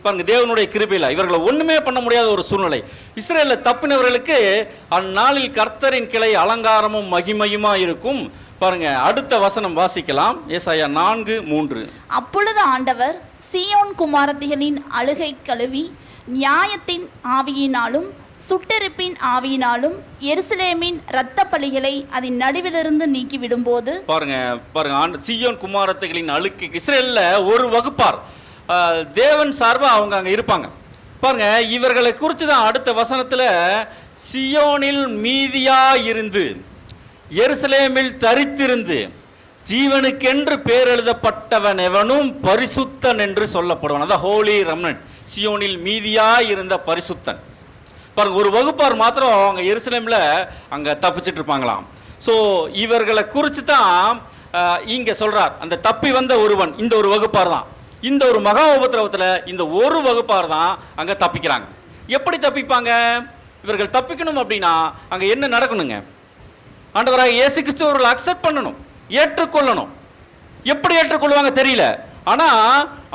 S1: பாருங்க, தேவனுடைய கிருபையில இவர்களை ஒண்ணுமே பண்ண முடியாத ஒரு சூழ்நிலை. இஸ்ரேல்ல தப்பினவர்களுக்கு அந்நாளில் கர்த்தரின் கிளை அலங்காரமும் மகிமையுமா இருக்கும். பாருங்க, அடுத்த வசனம் வாசிக்கலாம். ஏசாயா 4:3.
S2: அப்பொழுது ஆண்டவர் சீயோன் குமாரத்திகளின் அழுகை கழுவி நியாயத்தின் ஆவியினாலும் சுட்டெரிப்பின் ஆவியினாலும் எருசலேமின் இரத்த பலிகளை அதன் நடுவிலிருந்து நீக்கி விடும்போது,
S1: பாருங்க பாருங்க, சீயோன் குமாரத்திகளின் அழுக்கு. இஸ்ரேல்ல ஒரு வகுப்பார் தேவன் சார்பா அவங்க அங்க இருப்பாங்க. பாருங்க, இவர்களை குறித்து தான் அடுத்த வசனத்துல சியோனில் மீதியா இருந்து எருசலேமில் தரித்திருந்து ஜீவனுக்கென்று பேர் எழுதப்பட்டவன் எவனும் பரிசுத்தன் என்று சொல்லப்படுவான். அதான் ஹோலி ரெமனன்ட், சியோனில் மீதியா இருந்த பரிசுத்தன். பாருங்க, ஒரு வகுப்பார் மாத்திரம் அங்க எருசலேம்ல அங்க தப்பிச்சிட்டு இருப்பாங்களாம். ஸோ இவர்களை குறித்து தான் இங்க சொல்றார். அந்த தப்பி வந்த ஒருவன் இந்த ஒரு வகுப்பார் தான். இந்த ஒரு மகா உபத்திரவத்தில் இந்த ஒரு வகுப்பார் தான் அங்க தப்பிக்கிறாங்க. எப்படி தப்பிப்பாங்க? இவர்கள் தப்பிக்கணும் அப்படின்னா அங்க என்ன நடக்கணுங்க? ஆண்டவராக இயேசு கிறிஸ்து அவர்கள் அக்செப்ட் பண்ணணும், ஏற்றுக்கொள்ளணும். எப்படி ஏற்றுக்கொள்வாங்க தெரியல. ஆனா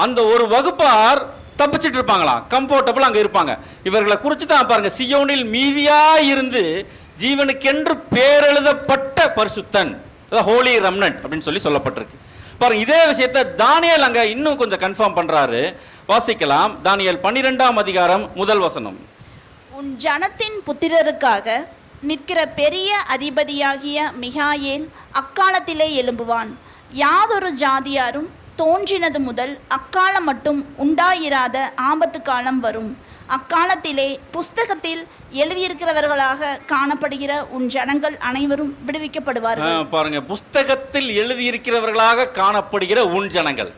S1: அந்த ஒரு வகுப்பார் தப்பிச்சிட்டு இருப்பாங்களாம், கம்ஃபர்டபுள் அங்க இருப்பாங்க. இவர்களை குறித்து தான் பாருங்க, சியோனில் மீதியா இருந்து ஜீவனுக்கென்று பேரெழுதப்பட்ட பரிசுத்தன், ஹோலி ரெமனன்ட் அப்படின்னு சொல்லப்பட்டிருக்கு. பாருங்க, இதே விஷயத்தை தானியேல் அங்க இன்னும் கொஞ்சம் கன்ஃபார்ம் பண்றாரு. வாசிக்கலாம். தானியேல் 12ஆம் அதிகாரம் 1 வசனம்.
S2: உன் ஜனத்தின் புத்திரருக்காக நிற்கிற பெரிய அதிபதியாகிய மிகாயேல் அக்காலத்திலே எழும்புவான். யாதொரு ஜாதியாரும் தோன்றினது முதல் அக்காலம் மட்டும் உண்டாயிராத ஆபத்து காலம் வரும். அக்காலத்திலே புஸ்தகத்தில் எழுதியிருக்கிறவர்களாக காணப்படுகிற உன் ஜனங்கள் அனைவரும் விடுவிக்கப்படுவார்கள்.
S1: பாருங்க, புஸ்தகத்தில் எழுதியிருக்கிறவர்களாக காணப்படுகிற உன் ஜனங்கள்.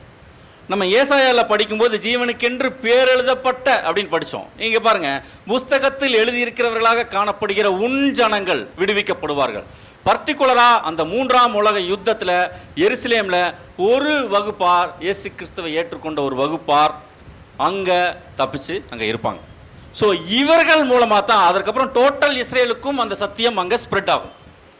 S1: நம்ம ஏசாயால படிக்கும்போது ஜீவனுக்கென்று பேர் எழுதப்பட்ட அப்படின்னு படித்தோம். இங்க பாருங்க, புஸ்தகத்தில் எழுதியிருக்கிறவர்களாக காணப்படுகிற உன் ஜனங்கள் விடுவிக்கப்படுவார்கள். பர்டிகுலரா அந்த 3ஆம் உலக யுத்தத்தில் எருசலேம்ல ஒரு வகுப்பார், இயேசு கிறிஸ்துவை ஏற்றுக்கொண்ட ஒரு வகுப்பார் அங்க தப்பிச்சு அங்க இருப்பாங்க. ஸோ இவர்கள் மூலமா தான் அதற்கப்புறம் டோட்டல் இஸ்ரேலுக்கும் அந்த சத்தியம் அங்க ஸ்ப்ரெட் ஆகும்.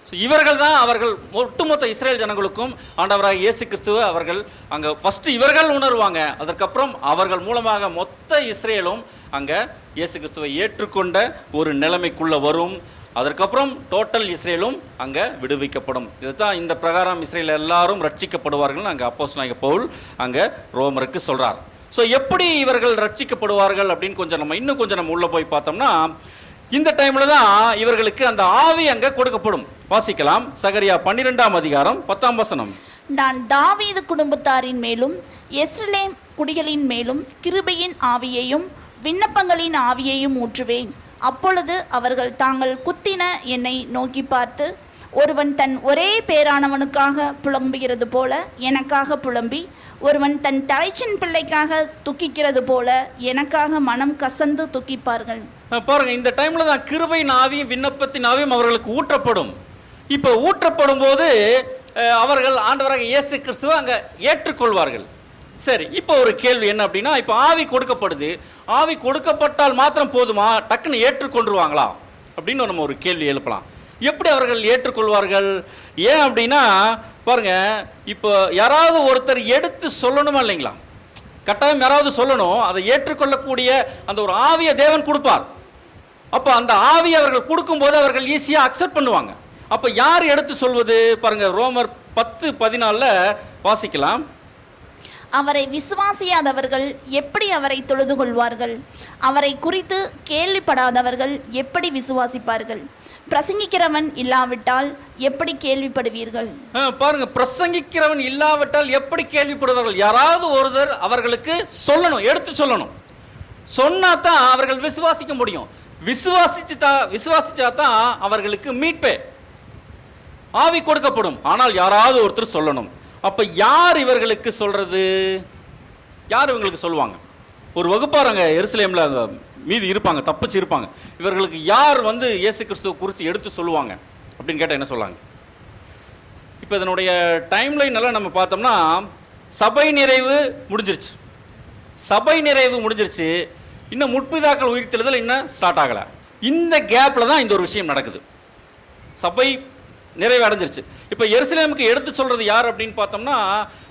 S1: ஸோ இவர்கள் தான் அவர்கள் ஒட்டுமொத்த இஸ்ரேல் ஜனங்களுக்கும் ஆண்டவராக இயேசு கிறிஸ்துவை அவர்கள் அங்க ஃபர்ஸ்ட் இவர்கள் உணர்வாங்க. அதற்கப்புறம் அவர்கள் மூலமாக மொத்த இஸ்ரேலும் அங்க இயேசு கிறிஸ்துவை ஏற்றுக்கொண்ட ஒரு நிலைமைக்குள்ள வரும். அதற்கப்புறம் டோட்டல் இஸ்ரேலும் அங்க விடுவிக்கப்படும். இதுதான் இந்த பிரகாரம் இஸ்ரேல் எல்லாரும் ரட்சிக்கப்படுவார்கள் அங்க அப்போஸ்தலனாகிய பவுல் அங்க ரோமருக்கு சொல்றார். ஸோ எப்படி இவர்கள் ரட்சிக்கப்படுவார்கள் அப்படின்னு இன்னும் கொஞ்சம் நம்ம உள்ள போய் பார்த்தோம்னா, இந்த டைம்ல தான் இவர்களுக்கு அந்த ஆவி அங்க கொடுக்கப்படும். வாசிக்கலாம். சகரியா 12ஆம் அதிகாரம் 10ஆம் வசனம்.
S2: நான் தாவீது குடும்பத்தாரின் மேலும் எஸ்ரலேம் குடிகளின் மேலும் கிருபையின் ஆவியையும் விண்ணப்பங்களின் ஆவியையும் ஊற்றுவேன். அப்பொழுது அவர்கள் தாங்கள் குத்தின என்னை நோக்கி பார்த்து, ஒருவன் தன் ஒரே பேரானவனுக்காக புலம்புகிறது போல எனக்காக புலம்பி, ஒருவன் தன் தலைச்சின் பிள்ளைக்காக துக்கிக்கிறது போல எனக்காக மனம் கசந்து துக்கிப்பார்கள்.
S1: பாருங்க, இந்த டைம்ல தான் கிருபையின் ஆவியும் விண்ணப்பத்தின் ஆவியும் அவர்களுக்கு ஊற்றப்படும். இப்போ ஊற்றப்படும் போது அவர்கள் ஆண்டவராக இயேசு கிறிஸ்துவை அங்க ஏற்றுக்கொள்வார்கள். சரி, இப்போ ஒரு கேள்வி என்ன அப்படின்னா, இப்போ ஆவி கொடுக்கப்படுது, ஆவி கொடுக்கப்பட்டால் மாத்திரம் போதுமா, டக்குன்னு ஏற்றுக்கொண்டுருவாங்களா அப்படின்னு நம்ம ஒரு கேள்வி எழுப்பலாம். எப்படி அவர்கள் ஏற்றுக்கொள்வார்கள்? ஏன் அப்படின்னா பாருங்க, இப்போ யாராவது ஒருத்தர் எடுத்து சொல்லணுமா இல்லைங்களா? கட்டாயம் யாராவது சொல்லணும். அதை ஏற்றுக்கொள்ளக்கூடிய அந்த ஒரு ஆவியை தேவன் கொடுப்பார். அப்போ அந்த ஆவியை அவர்கள் கொடுக்கும்போது அவர்கள் ஈஸியாக அக்செப்ட் பண்ணுவாங்க. அப்போ யார் எடுத்து சொல்வது? பாருங்க, ரோமர் 10:14 வாசிக்கலாம்.
S2: அவரை விசுவாசியாதவர்கள் எப்படி அவரை தொழுது கொள்வார்கள்? அவரை குறித்து கேள்விப்படாதவர்கள் எப்படி விசுவாசிப்பார்கள்? பிரசங்கிக்கிறவன் இல்லாவிட்டால் எப்படி கேள்விப்படுவீர்கள்?
S1: பாருங்க, பிரசங்கிக்கிறவன் இல்லாவிட்டால் எப்படி கேள்விப்படுவார்கள்? யாராவது ஒருத்தர் அவர்களுக்கு சொல்லணும், எடுத்து சொல்லணும். சொன்னா தான் அவர்கள் விசுவாசிக்க முடியும். விசுவாசிச்சா தான் அவர்களுக்கு மீட்பே. ஆவி கொடுக்கப்படும், ஆனால் யாராவது ஒருத்தர் சொல்லணும். அப்ப யார் இவர்களுக்கு சொல்றது? யார் இவங்களுக்கு சொல்லுவாங்க? ஒரு வகுப்பார் அங்க எருசலேம்ல மீதி இருப்பாங்க, தப்பிச்சு இருப்பாங்க. இவர்களுக்கு யார் இயேசு கிறிஸ்துவை குறித்து எடுத்து சொல்லுவாங்க அப்படின்னு கேட்டால் என்ன சொல்லாங்க? இப்போ இதனுடைய டைம்லைன் எல்லாம் நம்ம பார்த்தோம்னா, சபை நிறைவு முடிஞ்சிருச்சு. இன்னும் முற்பிதாக்கள் உயிர்த்தெழுதல் இன்னும் ஸ்டார்ட் ஆகலை. இந்த கேப்ல தான் இந்த ஒரு விஷயம் நடக்குது. சபை நிறைவு அடைஞ்சிருச்சு. இப்போ எருசலேமுக்கு எடுத்து சொல்றது யார் அப்படின்னு பார்த்தோம்னா,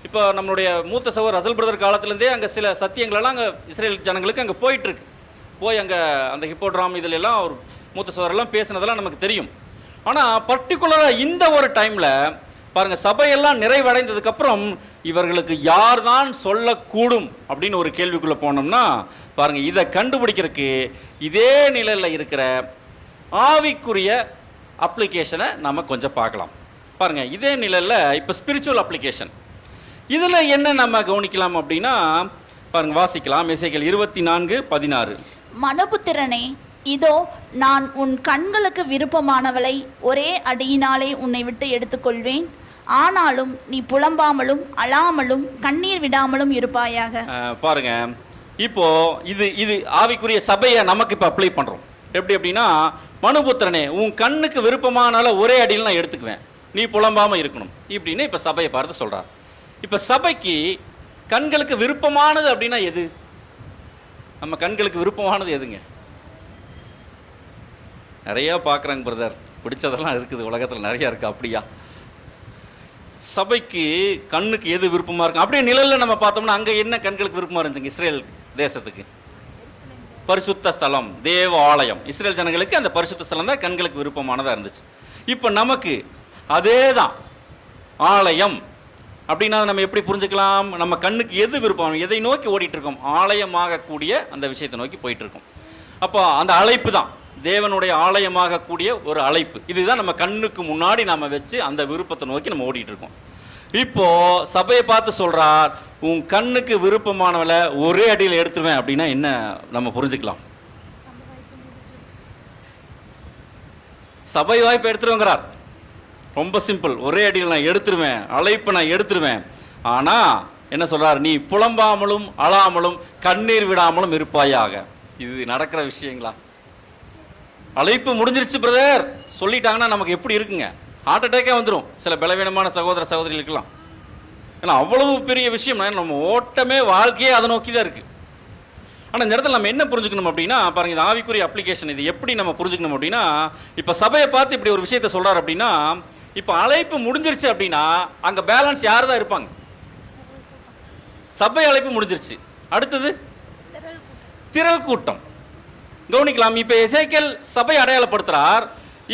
S1: இப்போ நம்மளுடைய மூத்த சகோதரர் ரசல் பிரதர் காலத்துலேருந்தே அங்கே சில சத்தியங்களெல்லாம் அங்கே இஸ்ரேல் ஜனங்களுக்கு அங்கே போயிட்டுருக்கு. போய் அங்கே அந்த ஹிப்போட்ராம் இதில் எல்லாம் அவர் மூத்த சகோதரெல்லாம் பேசினதெல்லாம் நமக்கு தெரியும். ஆனால் பர்டிகுலராக இந்த ஒரு டைமில் பாருங்கள், சபையெல்லாம் நிறைவடைந்ததுக்கப்புறம் இவர்களுக்கு யார் தான் சொல்லக்கூடும் அப்படின்னு ஒரு கேள்விக்குள்ளே போனோம்னா பாருங்கள், இதை கண்டுபிடிக்கிறதுக்கு இதே நிலையில் இருக்கிற ஆவிக்குரிய அப்ளிகேஷனை நம்ம கொஞ்சம் பார்க்கலாம். பாருங்கள், இதே நிலையில் இப்போ ஸ்பிரிச்சுவல் அப்ளிகேஷன் இதில் என்ன நம்ம கவனிக்கலாம் அப்படின்னா பாருங்கள், வாசிக்கலாம். எசேக்கியேல் 24:16.
S2: மனுபுத்திரனே, இதோ நான் உன் கண்களுக்கு விருப்பமானவளை ஒரே அடியினாலே உன்னை விட்டு எடுத்துக்கொள்வேன். ஆனாலும் நீ புலம்பாமலும் அழாமலும் கண்ணீர் விடாமலும் இருப்பாயாக.
S1: பாருங்க, இப்போ இது ஆவிக்குரிய சபையை நமக்கு இப்போ அப்ளை பண்ணுறோம். எப்படி அப்படின்னா, மனுபுத்திரனே, உன் கண்ணுக்கு விருப்பமானால ஒரே அடியில் நான் எடுத்துக்குவேன், நீ புலம்பாமல் இருக்கணும் இப்படின்னு இப்போ சபையை பார்த்து சொல்கிறார். இப்போ சபைக்கு கண்களுக்கு விருப்பமானது அப்படின்னா எது? நம்ம கண்களுக்கு விருப்பமானது எதுங்க? நிறையா பார்க்குறாங்க பிரதர், பிடிச்சதெல்லாம் இருக்குது உலகத்தில் நிறையா இருக்குது. அப்படியா? சபைக்கு கண்ணுக்கு எது விருப்பமாக இருக்கும்? அப்படியே நிழலில் நம்ம பார்த்தோம்னா அங்கே என்ன கண்களுக்கு விருப்பமாக இருந்துச்சுங்க? இஸ்ரேல் தேசத்துக்கு பரிசுத்த ஸ்தலம், தேவ ஆலயம். இஸ்ரேல் ஜனங்களுக்கு அந்த பரிசுத்த ஸ்தலம் தான் கண்களுக்கு விருப்பமானதாக இருந்துச்சு. இப்போ நமக்கு அதே தான் ஆலயம் அப்படின்னா நம்ம எப்படி புரிஞ்சுக்கலாம்? நம்ம கண்ணுக்கு எது விருப்பம், எதை நோக்கி ஓடிட்டு இருக்கோம்? ஆலயமாகக்கூடிய அந்த விஷயத்தை நோக்கி போயிட்டு இருக்கோம். அப்போ அந்த அழைப்பு தான் தேவனுடைய ஆலயமாகக்கூடிய ஒரு அழைப்பு. இதுதான் நம்ம கண்ணுக்கு முன்னாடி நம்ம வச்சு அந்த விருப்பத்தை நோக்கி நம்ம ஓடிட்டு இருக்கோம். இப்போ சபையை பார்த்து சொல்றார், உன் கண்ணுக்கு விருப்பமானவளை ஒரே அடியில் எடுத்துருவேன் அப்படின்னா என்ன நம்ம புரிஞ்சுக்கலாம்? சபை வாய்ப்பு எடுத்துருவேங்கிறார். ரொம்ப சிம்பிள், ஒரே அடியில் நான் எடுத்துருவேன், அழைப்பு நான் எடுத்துருவேன். ஆனால் என்ன சொல்றார்? நீ புலம்பாமலும் அழாமலும் கண்ணீர் விடாமலும் இருப்பாயாக. இது நடக்கிற விஷயங்களா? அழைப்பு முடிஞ்சிருச்சு பிரதர் சொல்லிட்டாங்கன்னா நமக்கு எப்படி இருக்குங்க? ஹார்ட் அட்டாக்கே வந்துடும் சில பலவீனமான சகோதர சகோதரிகளுக்கெல்லாம். ஏன்னா அவ்வளவு பெரிய விஷயம், நம்ம ஓட்டமே வாழ்க்கையே அதை நோக்கி தான் இருக்குது. ஆனால் இந்த இடத்துல நம்ம என்ன புரிஞ்சுக்கணும் அப்படின்னா பாருங்க, இந்த ஆவிக்குரிய அப்ளிகேஷன் இது எப்படி நம்ம புரிஞ்சுக்கணும் அப்படின்னா, இப்போ சபையை பார்த்து இப்படி ஒரு விஷயத்த சொல்கிறார் அப்படின்னா, இப்போ அழைப்பு முடிஞ்சிருச்சு அப்படின்னா அங்கே பேலன்ஸ் யார் தான் இருப்பாங்க? சபை அழைப்பு முடிஞ்சிருச்சு, அடுத்தது திரள் கூட்டம். கவனிக்கலாம். இப்போ எசேக்கியேல் சபை அடையாளப்படுத்துறார்.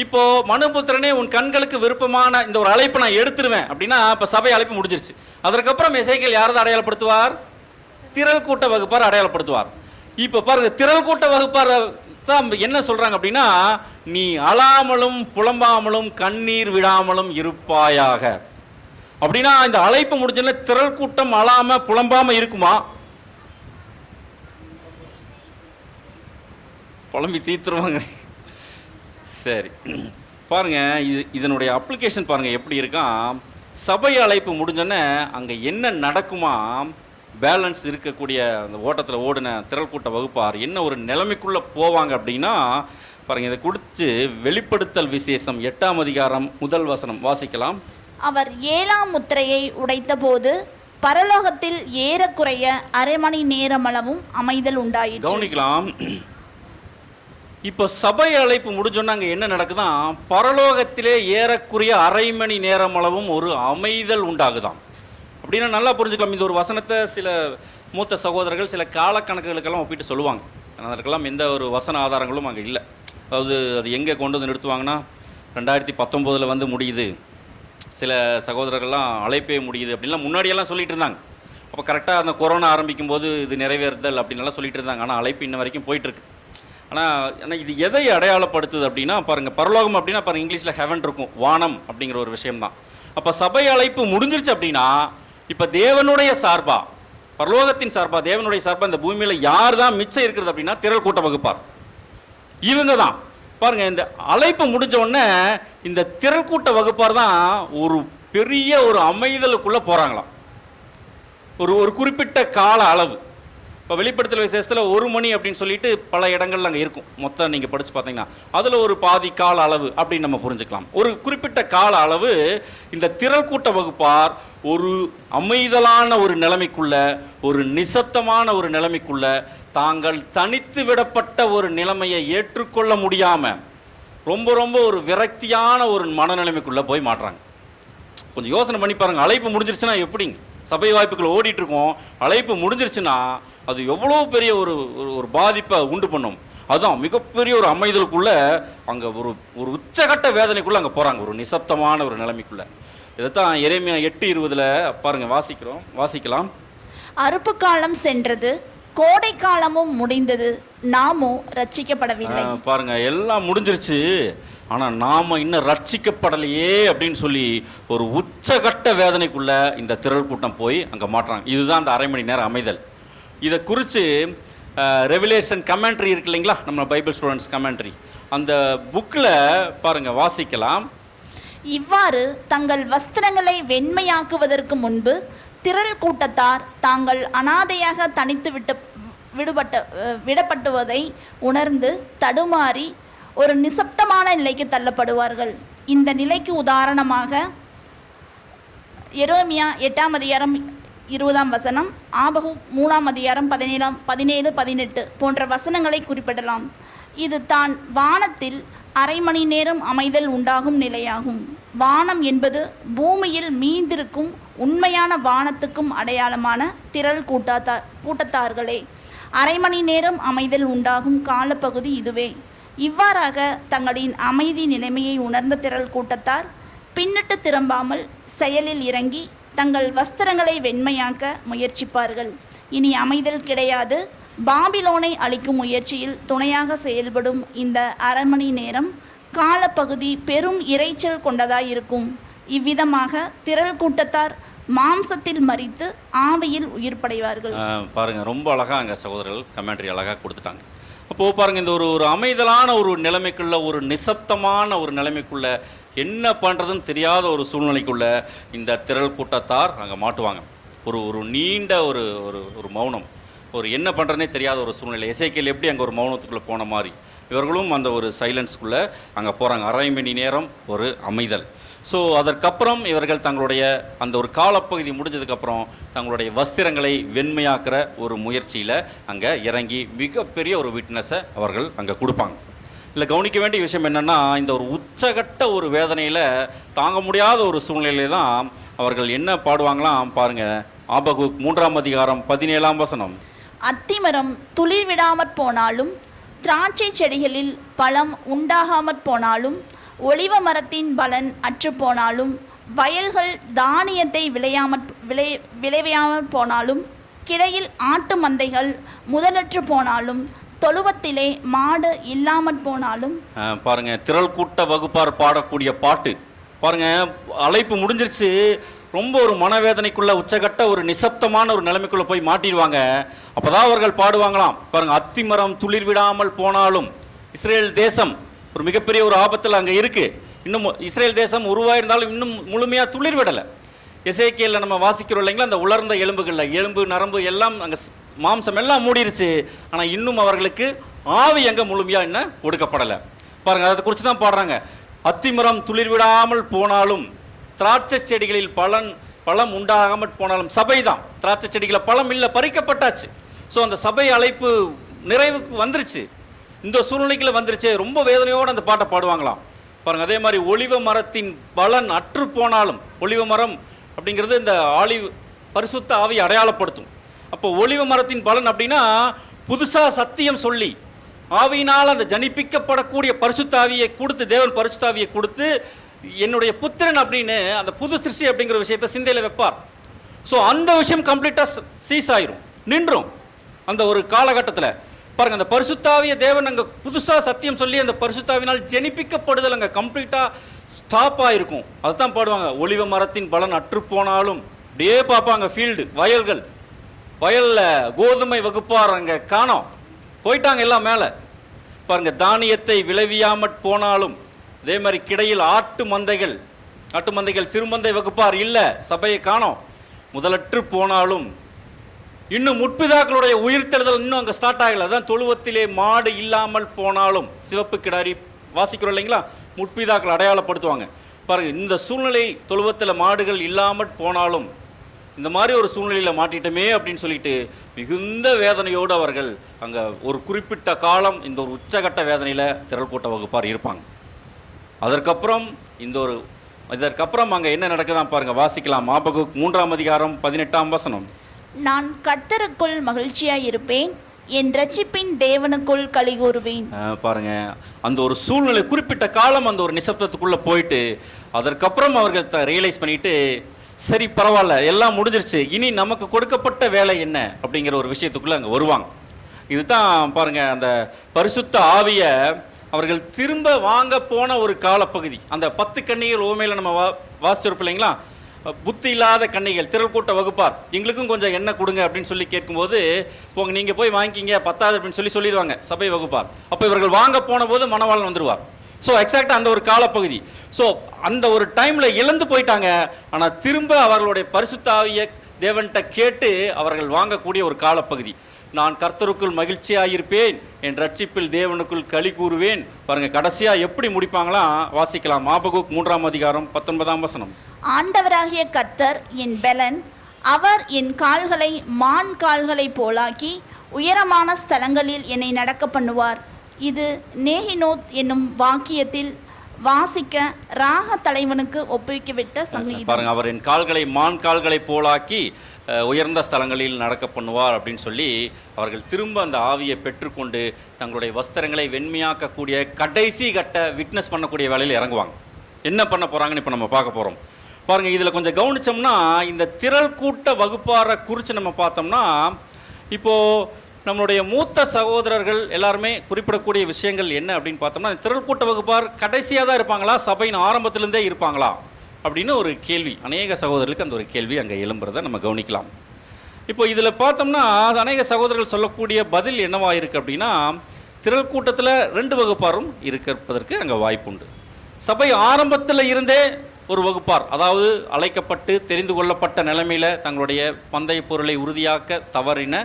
S1: இப்போ மனுபுத்திரனே, உன் கண்களுக்கு விருப்பமான இந்த ஒரு அழைப்பு நான் எடுத்துருவேன் அப்படின்னா இப்போ சபை அழைப்பு முடிஞ்சிருச்சு. அதற்கப்புறம் எசேக்கியேல் யாரதான் அடையாளப்படுத்துவார்? திரள் கூட்ட வகுப்பார் அடையாளப்படுத்துவார். இப்போ பாருங்க, திரள் கூட்ட வகுப்பார் தான் என்ன சொல்றாங்க அப்படின்னா, நீ அழாமலும் புலம்பாமலும் கண்ணீர் விடாமலும் இருப்பாயாக. அப்படின்னா இந்த அழைப்பு முடிஞ்ச திரள் கூட்டம் அழாம புலம்பாம இருக்குமா? புலம்பி தீத்துருவாங்க. சரி பாருங்க, இதனுடைய அப்ளிகேஷன் பாருங்க எப்படி இருக்கான். சபை அழைப்பு முடிஞ்சோன்னே அங்கே என்ன நடக்குமா? பேலன்ஸ் இருக்கக்கூடிய அந்த ஓட்டத்தில் ஓடின திரள் கூட்ட வகுப்பார் என்ன ஒரு நிலைமைக்குள்ளே போவாங்க அப்படின்னா பாருங்க, இதை குறித்து வெளிப்படுத்தல் விசேஷம் 8ஆம் அதிகாரம் 1 வசனம் வாசிக்கலாம்.
S2: அவர் 7ஆம் முத்திரையை உடைத்தபோது பரலோகத்தில் ஏறக்குறைய அரை மணி நேரமளவும் அமைதல் உண்டாயிற்று.
S1: கவனிக்கலாம். இப்போ சபை அழைப்பு முடிஞ்சோன்னா அங்கே என்ன நடக்குதான்? பரலோகத்திலே ஏறக்குறைய அரை மணி நேரம் அளவும் ஒரு அமைதல் உண்டாகுதான். அப்படின்னா நல்லா புரிஞ்சுக்கலாம். இந்த ஒரு வசனத்தை சில மூத்த சகோதரர்கள் சில காலக்கணக்குகளுக்கெல்லாம் ஒப்பிட்டு சொல்லுவாங்க. அதற்கெல்லாம் எந்த ஒரு வசன ஆதாரங்களும் அங்கே இல்லை. அதாவது அது எங்கே கொண்டு வந்து நிறுத்துவாங்கன்னா 2019 வந்து முடியுது, சில சகோதரர்கள்லாம் அழைப்பே முடியுது அப்படின்லாம் முன்னாடியெல்லாம் சொல்லிட்டு இருந்தாங்க. அப்போ கரெக்டாக அந்த கொரோனா ஆரம்பிக்கும் போது இது நிறைவேறுதல் அப்படின்லாம் சொல்லிட்டு இருந்தாங்க. ஆனால் அழைப்பு இன்ன வரைக்கும் போயிட்டுருக்கு. ஆனால் இது எதை அடையாளப்படுத்துது அப்படின்னா பாருங்கள், பரலோகம் அப்படின்னா பாருங்கள், இங்கிலீஷில் ஹெவன் இருக்கும், வானம் அப்படிங்கிற ஒரு விஷயம்தான். அப்போ சபை அழைப்பு முடிஞ்சிருச்சு அப்படின்னா இப்போ தேவனுடைய சார்பா, பரலோகத்தின் சார்பா, தேவனுடைய சார்பா இந்த பூமியில் யார் தான் மிச்சம் இருக்கிறது அப்படின்னா திரள் கூட்ட வகுப்பார். இவங்க தான் பாருங்க, இந்த அழைப்பு முடிஞ்ச உடனே இந்த திரள் கூட்ட வகுப்பார் தான் ஒரு பெரிய ஒரு அமைதலுக்குள்ளே போகிறாங்களாம். ஒரு குறிப்பிட்ட கால அளவு. இப்போ வெளிப்படுத்தல் விசேஷத்தில் 1 மணி அப்படின்னு சொல்லிட்டு பல இடங்கள்ல அங்கே இருக்கும். மொத்தம் நீங்கள் படித்து பார்த்தீங்கன்னா அதில் ஒரு பாதி கால அளவு அப்படின்னு நம்ம புரிஞ்சுக்கலாம். ஒரு குறிப்பிட்ட கால அளவு இந்த திரள் கூட்ட வகுப்பார் ஒரு அமைதலான ஒரு நிலைமைக்குள்ள, ஒரு நிசப்தமான ஒரு நிலைமைக்குள்ள, தாங்கள் தனித்து விடப்பட்ட ஒரு நிலைமையை ஏற்றுக்கொள்ள முடியாமல் ரொம்ப ரொம்ப ஒரு விரக்தியான ஒரு மனநிலைமைக்குள்ளே போய் மாட்டுறாங்க. கொஞ்சம் யோசனை பண்ணி பாருங்கள். அழைப்பு முடிஞ்சிருச்சுன்னா எப்படிங்க? சபை வாய்ப்புகள் ஓடிட்டு இருக்கோம், அழைப்பு முடிஞ்சிருச்சுன்னா அது எவ்வளோ பெரிய ஒரு ஒரு பாதிப்பை உண்டு பண்ணும். அதுதான் மிகப்பெரிய ஒரு அமைதலுக்குள்ள அங்கே ஒரு ஒரு உச்சகட்ட வேதனைக்குள்ளே அங்கே போகிறாங்க, ஒரு நிசப்தமான ஒரு நிலைமைக்குள்ளே. இதைத்தான் எரேமியா 8:20 பாருங்கள் வாசிக்கலாம்.
S2: அறுப்பு காலம் சென்றது, கோடை காலமும் முடிந்தது, நாமோ ரட்சிக்கப்படவில்லை.
S1: பாருங்க, எல்லாம் முடிஞ்சிருச்சு, ஆனால் நாம இன்னும் ரட்சிக்கப்படலையே அப்படின்னு சொல்லி ஒரு உச்சகட்ட வேதனைக்குள்ள இந்த திரள் கூட்டம் போய் அங்கே மாட்டுறாங்க. இதுதான் அந்த அரை மணி நேரம் அமைதல். இதை குறித்து ரெவலேஷன் கமெண்ட்ரி இருக்கு இல்லைங்களா, நம்ம பைபிள் ஸ்டூடெண்ட்ஸ் கமெண்ட்ரி, அந்த புக்கில் பாருங்கள் வாசிக்கலாம்.
S2: இவ்வாறு தங்கள் வஸ்திரங்களை வெண்மையாக்குவதற்கு முன்பு திரள் கூட்டத்தார் தாங்கள் அனாதையாக தனித்து விடப்பட்டுவதை உணர்ந்து தடுமாறி ஒரு நிசப்தமான நிலைக்கு தள்ளப்படுவார்கள். இந்த நிலைக்கு உதாரணமாக எரேமியா 8:20 ஆபகுக் 3:17-18 போன்ற வசனங்களை குறிப்பிடலாம். இது தான் வானத்தில் அரை மணி நேரம் அமைதல் உண்டாகும் நிலையாகும். வானம் என்பது பூமியில் மீந்திருக்கும் உண்மையான வானத்துக்கும் அடையாளமான திரள் கூட்டத்தார்களே. அரை மணி நேரம் அமைதல் உண்டாகும் காலப்பகுதி இதுவே. இவ்வாறாக தங்களின் அமைதி நிலைமையை உணர்ந்த திரள் கூட்டத்தார் பின்னிட்டு திரும்பாமல் செயலில் இறங்கி தங்கள் வஸ்திரங்களை வெண்மையாக்க முயற்சிப்பார்கள். இனி அமைதல் கிடையாது. பாபிலோனை அழிக்கும் முயற்சியில் துணையாக செயல்படும் இந்த அரை மணி நேரம் காலப்பகுதி பெரும் இரைச்சல் கொண்டதாயிருக்கும். இவ்விதமாக திரள் கூட்டத்தார் மாம்சத்தில் மரித்து ஆவியில் உயிர் படைவார்கள்.
S1: பாருங்க, ரொம்ப அழகா அங்கே சகோதரர்கள் கமெண்ட்ரி அழகாக கொடுத்துட்டாங்க. அப்போது பாருங்கள், இந்த ஒரு அமைதலான ஒரு நிலைமைக்குள்ள, ஒரு நிசப்தமான ஒரு நிலைமைக்குள்ள, என்ன பண்ணுறதுன்னு தெரியாத ஒரு சூழ்நிலைக்குள்ள இந்த திரள் கூட்டத்தார் அங்கே மாட்டுவாங்க. ஒரு நீண்ட ஒரு ஒரு மௌனம், ஒரு என்ன பண்ணுறதுனே தெரியாத ஒரு சூழ்நிலை. எசேக்கியேல் எப்படி அங்கே ஒரு மௌனத்துக்குள்ளே போன மாதிரி இவர்களும் அந்த ஒரு சைலன்ஸ்குள்ளே அங்கே போகிறாங்க. அரை மணி நேரம் ஒரு அமைதல். ஸோ அதற்கப்புறம் இவர்கள் தங்களுடைய அந்த ஒரு காலப்பகுதி முடிஞ்சதுக்கப்புறம் தங்களுடைய வஸ்திரங்களை வெண்மையாக்குற ஒரு முயற்சியில் அங்கே இறங்கி மிகப்பெரிய ஒரு விட்னஸை அவர்கள் அங்கே கொடுப்பாங்க. இல்லை, கவனிக்க வேண்டிய விஷயம் என்னென்னா, இந்த ஒரு உச்சகட்ட ஒரு வேதனையில் தாங்க முடியாத ஒரு சூழ்நிலையில தான் அவர்கள் என்ன பாடுவாங்களாம் பாருங்கள். ஆபகுக் 3:17
S2: அத்திமரம் துளிர் விடாமற் போனாலும், திராட்சை செடிகளில் பழம் உண்டாகாமற் போனாலும், ஒலிவ மரத்தின் பலன் அற்று போனாலும், வயல்கள் தானியத்தை விளையாமற் போனாலும், கிடையில் ஆட்டு மந்தைகள் முதலற்று போனாலும், தொழுவத்திலே மாடு இல்லாமற் போனாலும்.
S1: பாருங்க, திரள் கூட்ட வகுப்பார் பாடக்கூடிய பாட்டு பாருங்க. அழைப்பு முடிஞ்சிருச்சு, ரொம்ப ஒரு மனவேதனைக்குள்ள உச்சகட்ட ஒரு நிசப்தமான ஒரு நிலைமைக்குள்ள போய் மாட்டிடுவாங்க. அப்போதான் அவர்கள் பாடுவாங்களாம் பாருங்க. அத்திமரம் துளிர் விடாமல் போனாலும், இஸ்ரேல் தேசம் ஒரு மிகப்பெரிய ஒரு ஆபத்தில் அங்கே இருக்குது. இன்னும் இஸ்ரேல் தேசம் உருவாயிருந்தாலும் இன்னும் முழுமையாக துளிர் விடலை. எசேக்கியேலில் நம்ம வாசிக்கிறோம் இல்லைங்களா, அந்த உலர்ந்த எலும்புகளில் எலும்பு நரம்பு எல்லாம் அங்கே மாம்சம் எல்லாம் மூடிருச்சு. ஆனால் இன்னும் அவர்களுக்கு ஆவி எங்கே முழுமையாக இன்னும் கொடுக்கப்படலை பாருங்கள். அதை குறித்து தான் பாடுறாங்க. அத்திமரம் துளிர் விடாமல் போனாலும், திராட்சை செடிகளில் பழம் உண்டாகாமல் போனாலும். சபை தான், திராட்சை செடிகளில் பழம் இல்லை, பறிக்கப்பட்டாச்சு. ஸோ அந்த சபை அழைப்பு நிறைவுக்கு வந்துருச்சு, இந்த சூழ்நிலைக்குள்ள வந்துருச்சு. ரொம்ப வேதனையோடு அந்த பாட்டை பாடுவாங்களாம் பாருங்கள். அதே மாதிரி ஒலிவ மரத்தின் பலன் அற்று போனாலும், ஒலிவ மரம் அப்படிங்கிறது இந்த ஆலிவ் பரிசுத்த ஆவியை அடையாளப்படுத்தும். அப்போ ஒலிவ மரத்தின் பலன் அப்படின்னா புதுசாக சத்தியம் சொல்லி ஆவியினால் அந்த ஜனிப்பிக்கப்படக்கூடிய பரிசுத்த ஆவியை கொடுத்து, தேவன் பரிசுத்த ஆவியை கொடுத்து என்னுடைய புத்திரன் அப்படின்னு அந்த புது சிருஷ்டி அப்படிங்கிற விஷயத்தை சிந்தையில் வைப்பார். ஸோ அந்த விஷயம் கம்ப்ளீட்டாக சீஸ் ஆயிரும், நின்றும் அந்த ஒரு காலகட்டத்தில் பாருங்கள். அந்த பரிசுத்தாவிய தேவன் அங்கே புதுசாக சத்தியம் சொல்லி அந்த பரிசுத்தாவினால் ஜெனிப்பிக்கப்படுதல் அங்கே கம்ப்ளீட்டாக ஸ்டாப் ஆகிருக்கும். அதுதான் பாடுவாங்க. ஒலிவ மரத்தின் பலன் அற்று போனாலும் அப்படியே பார்ப்பாங்க. ஃபீல்டு வயலில் கோதுமை வகுப்பார் அங்கே காணோம், போயிட்டாங்க எல்லாம் மேலே பாருங்க. தானியத்தை விளைவியாமற் போனாலும், அதே மாதிரி கிடையில் ஆட்டு மந்தைகள் சிறுமந்தை வகுப்பார் இல்லை, சபையை காணோம், முதலற்று போனாலும், இன்னும் முற்பிதாக்களுடைய உயிர்த்தெழுதல் இன்னும் அங்கே ஸ்டார்ட் ஆகலை. அதான் தொழுவத்திலே மாடு இல்லாமல் போனாலும், சிவப்பு கிடாரி வாசிக்கிறோம் இல்லைங்களா, முற்பிதாக்கள் அடையாளப்படுத்துவாங்க பாருங்க. இந்த சூழ்நிலை தொழுவத்தில் மாடுகள் இல்லாமல் போனாலும், இந்த மாதிரி ஒரு சூழ்நிலையில் மாட்டிட்டோமே அப்படின்னு சொல்லிட்டு மிகுந்த வேதனையோடு அவர்கள் அங்கே ஒரு குறிப்பிட்ட காலம் இந்த ஒரு உச்சகட்ட வேதனையில் திரள் கூட்ட வகுப்பார் இருப்பாங்க. அதற்கப்புறம் இந்த ஒரு இதற்கப்புறம் அங்கே என்ன நடக்குதான் பாருங்க, வாசிக்கலாம். ஆபகுக் 3:18
S2: நான் கர்த்தருக்குள் மகிழ்ச்சியாயிருப்பேன், என் இரட்சிப்பின் தேவனுக்குள் களிகூறுவேன்.
S1: பாருங்க, அந்த ஒரு சூழ்நிலை குறிப்பிட்ட காலம் அந்த ஒரு நிசப்தத்துக்குள்ள போயிட்டு அதற்கப்புறம் அவர்கள் ரியலைஸ் பண்ணிட்டு, சரி பரவாயில்ல, எல்லாம் முடிஞ்சிருச்சு, இனி நமக்கு கொடுக்கப்பட்ட வேலை என்ன அப்படிங்கிற ஒரு விஷயத்துக்குள்ள அங்கே வருவாங்க. இதுதான் பாருங்க, அந்த பரிசுத்த ஆவிய அவர்கள் திரும்ப வாங்க போன ஒரு காலப்பகுதி. அந்த 10 கன்னிகள் உவமையில நம்ம வாசிச்சிருப்போம் இல்லைங்களா? புத்தி இல்லாத கன்னிகள், திரள் கூட்ட வகுப்பார், எங்களுக்கும் கொஞ்சம் எண்ணெய் கொடுங்க அப்படின்னு சொல்லி கேட்கும்போது, போங்க நீங்கள் போய் வாங்கிக்கிங்க, பத்தாது அப்படின்னு சொல்லிடுவாங்க சபை வகுப்பார். அப்போ இவர்கள் வாங்க போன போது மணவாளன் வந்துடுவார். ஸோ எக்ஸாக்டாக அந்த ஒரு காலப்பகுதி. ஸோ அந்த ஒரு டைமில் இழந்து போயிட்டாங்க. ஆனால் திரும்ப அவர்களுடைய பரிசுத்த ஆவிய தேவன்கிட்ட கேட்டு அவர்கள் வாங்கக்கூடிய ஒரு காலப்பகுதி. நான் கர்த்தருக்குள் மகிழ்ச்சியாயிருப்பேன், என் ரட்சிப்பில் தேவனுக்குள் களி கூறுவேன். பாருங்க, கடைசியாக எப்படி முடிப்பாங்களாம், வாசிக்கலாம். ஆபகுக் 3:19
S2: ஆண்டவராகிய கர்த்தர் என் பெலன், அவர் என் கால்களை மான் கால்களைப் போலாக்கி உயரமான ஸ்தலங்களில் என்னை நடக்க பண்ணுவார். இது நேஹினோத் என்னும் வாக்கியத்தில் வாசிக்க ராக தலைவனுக்கு ஒப்புவிக்கப்பட்ட சங்கீதம்.
S1: பாருங்க, அவர் என் கால்களை மான் கால்களை போலாக்கி உயர்ந்த ஸ்தலங்களில் நடக்க பண்ணுவார் அப்படின்னு சொல்லி அவர்கள் திரும்ப அந்த ஆவியை பெற்றுக்கொண்டு தங்களுடைய வஸ்திரங்களை வெண்மையாக்கக்கூடிய கடைசி கட்ட விட்னஸ் பண்ணக்கூடிய வேலையில் இறங்குவாங்க. என்ன பண்ண போகிறாங்கன்னு இப்போ நம்ம பார்க்க போகிறோம். பாருங்கள், இதில் கொஞ்சம் கவனித்தோம்னா இந்த திரள் கூட்ட வகுப்பாரை குறித்து நம்ம பார்த்தோம்னா, இப்போது நம்மளுடைய மூத்த சகோதரர்கள் எல்லாருமே குறிப்பிடக்கூடிய விஷயங்கள் என்ன அப்படின்னு பார்த்தோம்னா, திரள் கூட்ட வகுப்பார் கடைசியாக தான் இருப்பாங்களா, சபையின் ஆரம்பத்திலேருந்தே இருப்பாங்களா அப்படின்னு ஒரு கேள்வி அநேக சகோதரர்களுக்கு அந்த ஒரு கேள்வி அங்கே எழும்புறதை நம்ம கவனிக்கலாம். இப்போ இதில் பார்த்தோம்னா அநேக சகோதரர்கள் சொல்லக்கூடிய பதில் என்னவாக இருக்குது அப்படின்னா, திரள் கூட்டத்தில் 2 வகுப்பாரும் இருப்பதற்கு அங்கே வாய்ப்புண்டு. சபை ஆரம்பத்தில் இருந்தே ஒரு வகுப்பார், அதாவது அழைக்கப்பட்டு தெரிந்து கொள்ளப்பட்ட நிலைமையில் தங்களுடைய பந்தய பொருளை உறுதியாக்க தவறின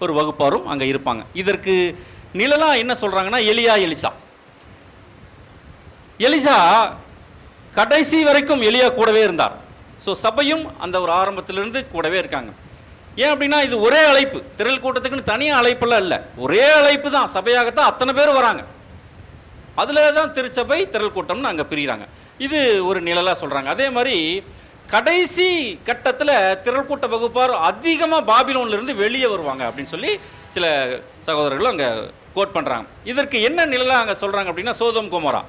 S1: ஒரு வகுப்பாரும் அங்கே இருப்பாங்க. இதற்கு நிழலாக என்ன சொல்கிறாங்கன்னா, எலிசா கடைசி வரைக்கும் எலியா கூடவே இருந்தார். ஸோ சபையும் அந்த ஒரு ஆரம்பத்திலிருந்து கூடவே இருக்காங்க. ஏன் அப்படின்னா, இது ஒரே அழைப்பு, திரள் கூட்டத்துக்குன்னு தனியாக அழைப்பெல்லாம் இல்லை, ஒரே அழைப்பு தான், சபையாகத்தான் அத்தனை பேர் வராங்க. அதில் தான் திருச்சபை திரள் கூட்டம்னு அங்கே பிரிகிறாங்க. இது ஒரு நிழலாக சொல்கிறாங்க. அதே மாதிரி கடைசி கட்டத்தில் திரள் கூட்ட வகுப்பார் அதிகமாக பாபிலோன்லேருந்து வெளியே வருவாங்க அப்படின்னு சொல்லி சில சகோதரர்களும் அங்கே கோட் பண்ணுறாங்க. இதற்கு என்ன நிழலாக அங்கே சொல்கிறாங்க அப்படின்னா, சோதோம் கொமோரா,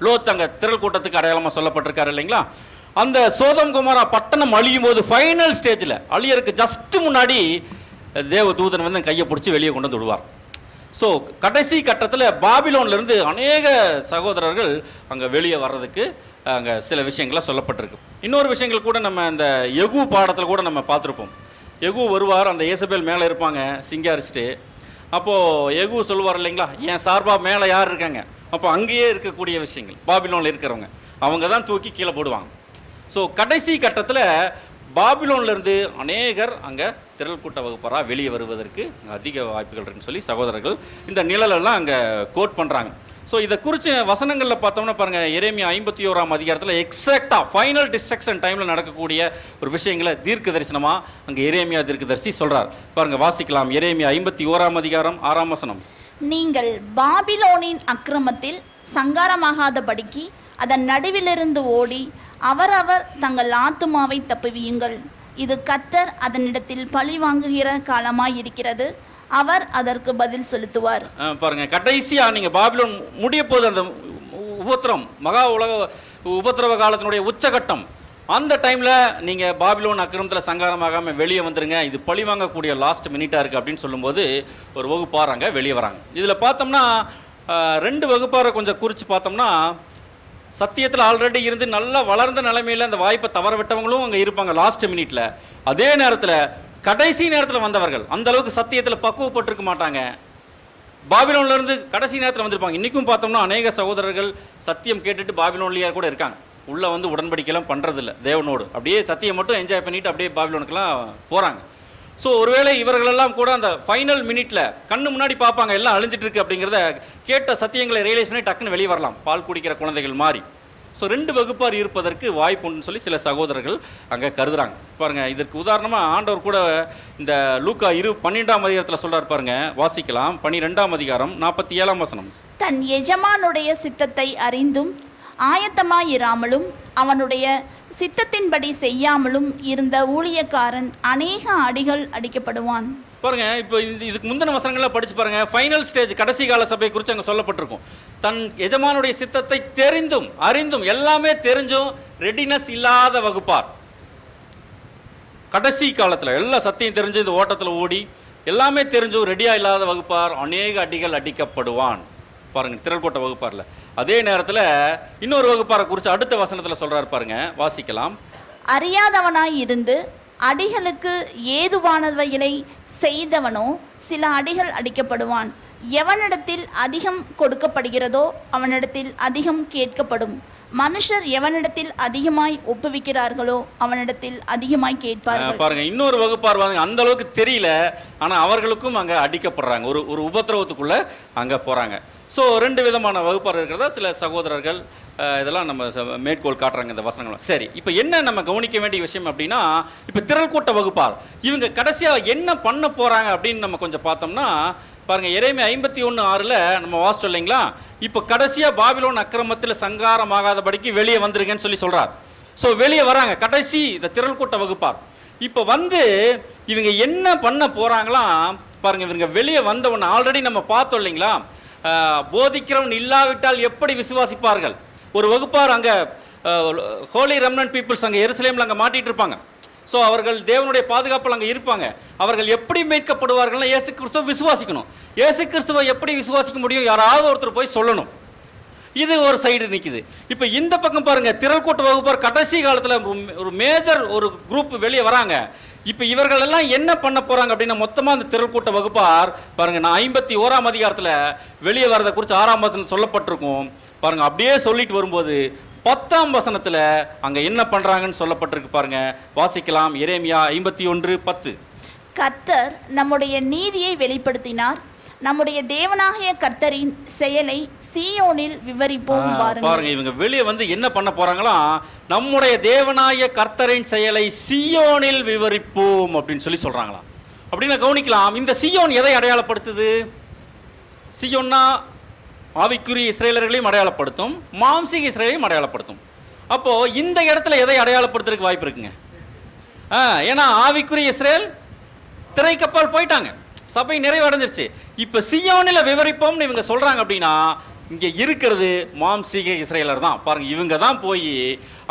S1: லோத் அங்கே திரள் கூட்டத்துக்கு அடையாளமாக சொல்லப்பட்டிருக்காரு இல்லைங்களா? அந்த சோதோம் கொமோரா பட்டணம் அழியும் போது ஃபைனல் ஸ்டேஜில் அழியருக்கு ஜஸ்ட் முன்னாடி தேவ தூதன் வந்து கையை பிடிச்சி வெளியே கொண்டு வந்து விடுவார். ஸோ கடைசி கட்டத்தில் பாபிலோன்லேருந்து அநேக சகோதரர்கள் அங்கே வெளியே வர்றதுக்கு அங்கே சில விஷயங்கள்லாம் சொல்லப்பட்டிருக்கு. இன்னொரு விஷயங்கள் கூட நம்ம இந்த யெகூ பாடத்தில் கூட நம்ம பார்த்துருப்போம். யெகூ வருவார், அந்த ஏசபேல் மேலே இருப்பாங்க சிங்காரிச்சிட்டு. அப்போது யெகூ சொல்லுவார் இல்லைங்களா, என் சார்பாக மேலே யார் இருக்காங்க, அப்போ அங்கேயே இருக்கக்கூடிய விஷயங்கள் பாபிலோனில் இருக்கிறவங்க அவங்க தான் தூக்கி கீழே போடுவாங்க. ஸோ கடைசி கட்டத்தில் பாபிலோன்லேருந்து அநேகர் அங்கே திரள் கூட்ட வகுப்பாராக வெளியே வருவதற்கு அதிக வாய்ப்புகள் இருக்குன்னு சொல்லி சகோதரர்கள் இந்த நிழலெல்லாம் அங்கே கோட் பண்ணுறாங்க. ஸோ இதை குறித்து வசனங்களில் பார்த்தோம்னா பாருங்கள், எரேமியா 51 எக்ஸாக்டாக ஃபைனல் டிஸ்ட்ரக்ஷன் டைமில் நடக்கக்கூடிய ஒரு விஷயங்களை தீர்க்க தரிசனமாக அங்கே எரேமியா தீர்க்க தரிசி சொல்கிறார். பாருங்கள், வாசிக்கலாம். எரேமியா 51 6
S2: நீங்கள் பாபிலோனின் அக்கிரமத்தில் சங்காரமாகாதபடிக்கு அதன் நடுவிலிருந்து ஓடி அவரவர் தங்கள் ஆத்துமாவை தப்புவியுங்கள். இது கர்த்தர் அதனிடத்தில் பழி வாங்குகிற காலமாயிருக்கிறது, அவர் அதற்கு பதில் செலுத்துவார்.
S1: பாருங்க, கடைசியா நீங்க பாபிலோன் முடிய போது அந்த உபத்திரம் மகா உலக உபத்திரவ காலத்தினுடைய உச்சகட்டம், அந்த டைம்ல நீங்க பாபிலோன் அக்கிரமத்தில் சங்காரமாகாம வெளியே வந்துருங்க, இது பழி வாங்கக்கூடிய லாஸ்ட் மினிட்டா இருக்கு அப்படின்னு சொல்லும்போது ஒரு வகுப்பார் அங்கே வெளியே வராங்க. இதில் பார்த்தோம்னா 2 வகுப்பாரை கொஞ்சம் குறித்து பார்த்தோம்னா, சத்தியத்தில் ஆல்ரெடி இருந்து நல்லா வளர்ந்த நிலைமையில் அந்த வாய்ப்பை தவற விட்டவங்களும் அங்கே இருப்பாங்க லாஸ்ட் மினிட்ல. அதே நேரத்தில் கடைசி நேரத்தில் வந்தவர்கள் அந்த அளவுக்கு சத்தியத்தில் பக்குவப்பட்டிருக்க மாட்டாங்க, பாபிலோன்ல இருந்து கடைசி நேரத்தில் வந்திருப்பாங்க. இன்றைக்கும் பார்த்தோம்னா அநேக சகோதரர்கள் சத்தியம் கேட்டுட்டு பாபிலோன்லேயே கூட இருக்காங்க, உள்ளே வந்து உடன்படிக்கைலாம் பண்ணுறதில்ல தேவனோடு, அப்படியே சத்தியம் மட்டும் என்ஜாய் பண்ணிட்டு அப்படியே பாபிலோனுக்கெல்லாம் போகிறாங்க. ஸோ ஒருவேளை இவர்களெல்லாம் கூட அந்த ஃபைனல் மினிட்ல கண்ணு முன்னாடி பார்ப்பாங்க எல்லாம் அழிஞ்சிட்டு இருக்கு அப்படிங்கிறத கேட்ட சத்தியங்களை ரியலைஸ் பண்ணி டக்குன்னு வெளியே வரலாம், பால் குடிக்கிற குழந்தைகள் மாதிரி. ஸோ 2 வகுப்பார் இருப்பதற்கு வாய்ப்புன்னு சொல்லி சில சகோதரர்கள் அங்கே கருதுறாங்க. பாருங்க, இதற்கு உதாரணமாக ஆண்டவர் கூட இந்த லூக்கா 12 சொல்றாரு பாருங்க, வாசிக்கலாம். 12 47
S2: தன் எஜமானுடைய சித்தத்தை அறிந்தும் ஆயத்தமாயிராமலும் அவனுடைய சித்தத்தின்படி செய்யாமலும் இருந்த ஊழியக்காரன் அநேக அடிகள் அடிக்கப்படுவான்.
S1: பாருங்க, இப்போ இதுக்கு முந்தின வசனங்களை படிச்சு பாருங்க. ஃபைனல் ஸ்டேஜ், கடைசி கால சபை குறித்து அங்கே சொல்லப்பட்டிருக்கும். தன் எஜமானுடைய சித்தத்தை தெரிந்தும் அறிந்தும் எல்லாமே தெரிஞ்சும் ரெடினஸ் இல்லாத வகுப்பார். கடைசி காலத்தில் எல்லா சத்தியம் தெரிஞ்சு இந்த ஓட்டத்தில் ஓடி எல்லாமே தெரிஞ்சும் ரெடியா இல்லாத வகுப்பார் அநேக அடிகள் அடிக்கப்படுவான். பாருங்க, திரள்கோட்ட வகுப்பார்ல. அதே நேரத்தில் இன்னொரு வகுப்பாரை குறித்து அடுத்த வசனத்தில் சொல்றாரு பாருங்க, வாசிக்கலாம்.
S2: அறியாதவனாய் இருந்து அடிகளுக்கு ஏதுவானவைகளை செய்தவனோ சில அடிகள் அடிக்கப்படுவான். எவனிடத்தில் அதிகம் கொடுக்கப்படுகிறதோ அவனிடத்தில் அதிகம் கேட்கப்படும். மனுஷர் எவனிடத்தில் அதிகமாய் ஒப்புவிக்கிறார்களோ அவனிடத்தில் அதிகமாய் கேட்பார்கள்.
S1: பாருங்க, இன்னொரு வகுப்பார் அந்த அளவுக்கு தெரியல, ஆனா அவர்களுக்கும் அங்க அடிக்கப்படுறாங்க. ஒரு உபத்திரவத்துக்குள்ள அங்க போறாங்க. ஸோ ரெண்டு விதமான வகுப்பார் இருக்கிறதா சில சகோதரர்கள் இதெல்லாம் நம்ம மேற்கோள் காட்டுறாங்க இந்த வசனங்களும். சரி, இப்போ என்ன நம்ம கவனிக்க வேண்டிய விஷயம் அப்படின்னா, இப்போ திரள் கூட்ட வகுப்பார் இவங்க கடைசியாக என்ன பண்ண போகிறாங்க அப்படின்னு நம்ம கொஞ்சம் பார்த்தோம்னா பாருங்கள், எரேமியா 51:6 நம்ம வாசிச்சோம் இல்லைங்களா? இப்போ கடைசியாக பாபிலோன் அக்கிரமத்தில் சங்காரமாகாதபடிக்கு வெளியே வந்திருக்கேன்னு சொல்கிறார். ஸோ வெளியே வராங்க கடைசி இந்த திரள் கூட்ட வகுப்பார். இப்போ இவங்க என்ன பண்ண போகிறாங்களாம் பாருங்கள். இவங்க வெளியே வந்தவொன்னு ஆல்ரெடி நம்ம பார்த்தோம் இல்லைங்களா? போதிக்கிறவன் இல்லாவிட்டால் எப்படி விசுவாசிப்பார்கள்? ஒரு வகுப்பார் அங்கே ஹோலி ரெமனன்ட் பீப்புள்ஸ் அங்கே எருசலேமில் அங்கே மாட்டிட்டு இருப்பாங்க. ஸோ அவர்கள் தேவனுடைய பாதுகாப்பில் அங்கே இருப்பாங்க. அவர்கள் எப்படி மீட்கப்படுவார்கள்னா இயேசு கிறிஸ்துவை விசுவாசிக்கணும். இயேசு கிறிஸ்துவை எப்படி விசுவாசிக்க முடியும்? யாராவது ஒருத்தர் போய் சொல்லணும். இது ஒரு சைடு நிற்குது. இப்போ இந்த பக்கம் பாருங்க, திரள்கூட்ட வகுப்பார் கடைசி காலத்தில் ஒரு மேஜர் ஒரு குரூப் வெளியே வராங்க. இப்போ இவர்கள் எல்லாம் என்ன பண்ண போறாங்க அப்படின்னா, மொத்தமாக அந்த திரள்கூட்ட வகுப்பார் பாருங்க, நான் 51ஆம் அதிகாரத்தில் வெளியே வரதை குறித்து 6ஆம் வசனம் சொல்லப்பட்டிருக்கும் பாருங்க. அப்படியே சொல்லிட்டு வரும்போது 10ஆம் வசனத்தில் அங்கே என்ன பண்றாங்கன்னு சொல்லப்பட்டிருக்கு பாருங்க, வாசிக்கலாம். எரேமியா 51:10.
S2: கர்த்தர் நம்முடைய நீதியை வெளிப்படுத்தினார், நம்முடைய தேவனாகிய கர்த்தரின் செயலை சீயோனில் விவரிப்போம்.
S1: பாருங்க, இவங்க வெளியே என்ன பண்ண போறாங்களாம், நம்முடைய தேவனாகிய கர்த்தரின் செயலை சீயோனில் விவரிப்போம் அப்படின்னு சொல்றாங்களாம். அப்படின்னு கவனிக்கலாம். இந்த சீயோன் எதை அடையாளப்படுத்துது? சீயோன்னா ஆவிக்குரிய இஸ்ரேலர்களையும் அடையாளப்படுத்தும், மாம்சீக இஸ்ரேலையும் அடையாளப்படுத்தும். அப்போ இந்த இடத்துல எதை அடையாளப்படுத்துறதுக்கு வாய்ப்பு இருக்குங்க? ஏன்னா ஆவிக்குரிய இஸ்ரேல் திரைக்கப்பால் போயிட்டாங்க, சபை நிறைவடைஞ்சிருச்சு. இப்போ சியோனில் விவரிப்போம்னு இவங்க சொல்றாங்க. அப்படின்னா இங்கே இருக்கிறது மாம்சீக இஸ்ரேலர் தான். பாருங்க, இவங்க தான் போய்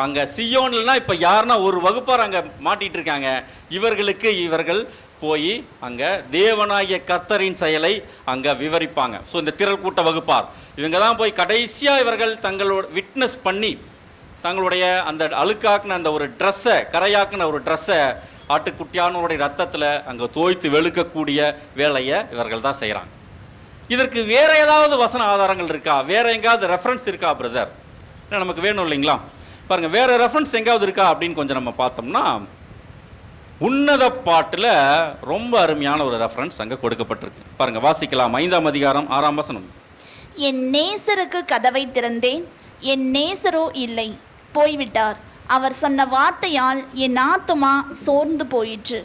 S1: அங்கே சியோன்லனா இப்போ யாருன்னா ஒரு வகுப்பார் அங்கே மாட்டிட்டு இருக்காங்க. இவர்கள் போய் அங்கே தேவனாகிய கர்த்தரின் செயலை அங்கே விவரிப்பாங்க. ஸோ இந்த திரள் கூட்ட வகுப்பார் இவங்க தான் போய் கடைசியாக இவர்கள் தங்களோட விட்னஸ் பண்ணி தங்களுடைய அந்த அழுக்காக்குன அந்த ஒரு ட்ரெஸ்ஸை, கரையாக்குன ஒரு ட்ரெஸ்ஸை ஆட்டுக்குட்டியானவருடைய ரத்தத்தில் அங்கே தோய்த்து வெளுக்கக்கூடிய வேலையை இவர்கள் தான் செய்கிறாங்க. இதற்கு வேற ஏதாவது வசன ஆதாரங்கள் இருக்கா? வேற எங்காவது ரெஃபரன்ஸ் இருக்கா பிரதர்? நமக்கு வேணும் இல்லைங்களா? பாருங்க, வேற ரெஃபரன்ஸ் எங்காவது இருக்கா அப்படின்னு கொஞ்சம் நம்ம பார்த்தோம்னா, உன்னத பாட்டில் ரொம்ப அருமையான ஒரு ரெஃபரன்ஸ் அங்கே கொடுக்கப்பட்டிருக்கு. பாருங்க, வாசிக்கலாம். 5ஆம் அதிகாரம் 6ஆம் வசனம்.
S2: என் நேசருக்கு கதவை திறந்தேன், என் நேசரோ இல்லை, போய்விட்டார். அவர் சொன்ன வார்த்தையால் என் ஆத்துமா சோர்ந்து போயிற்று.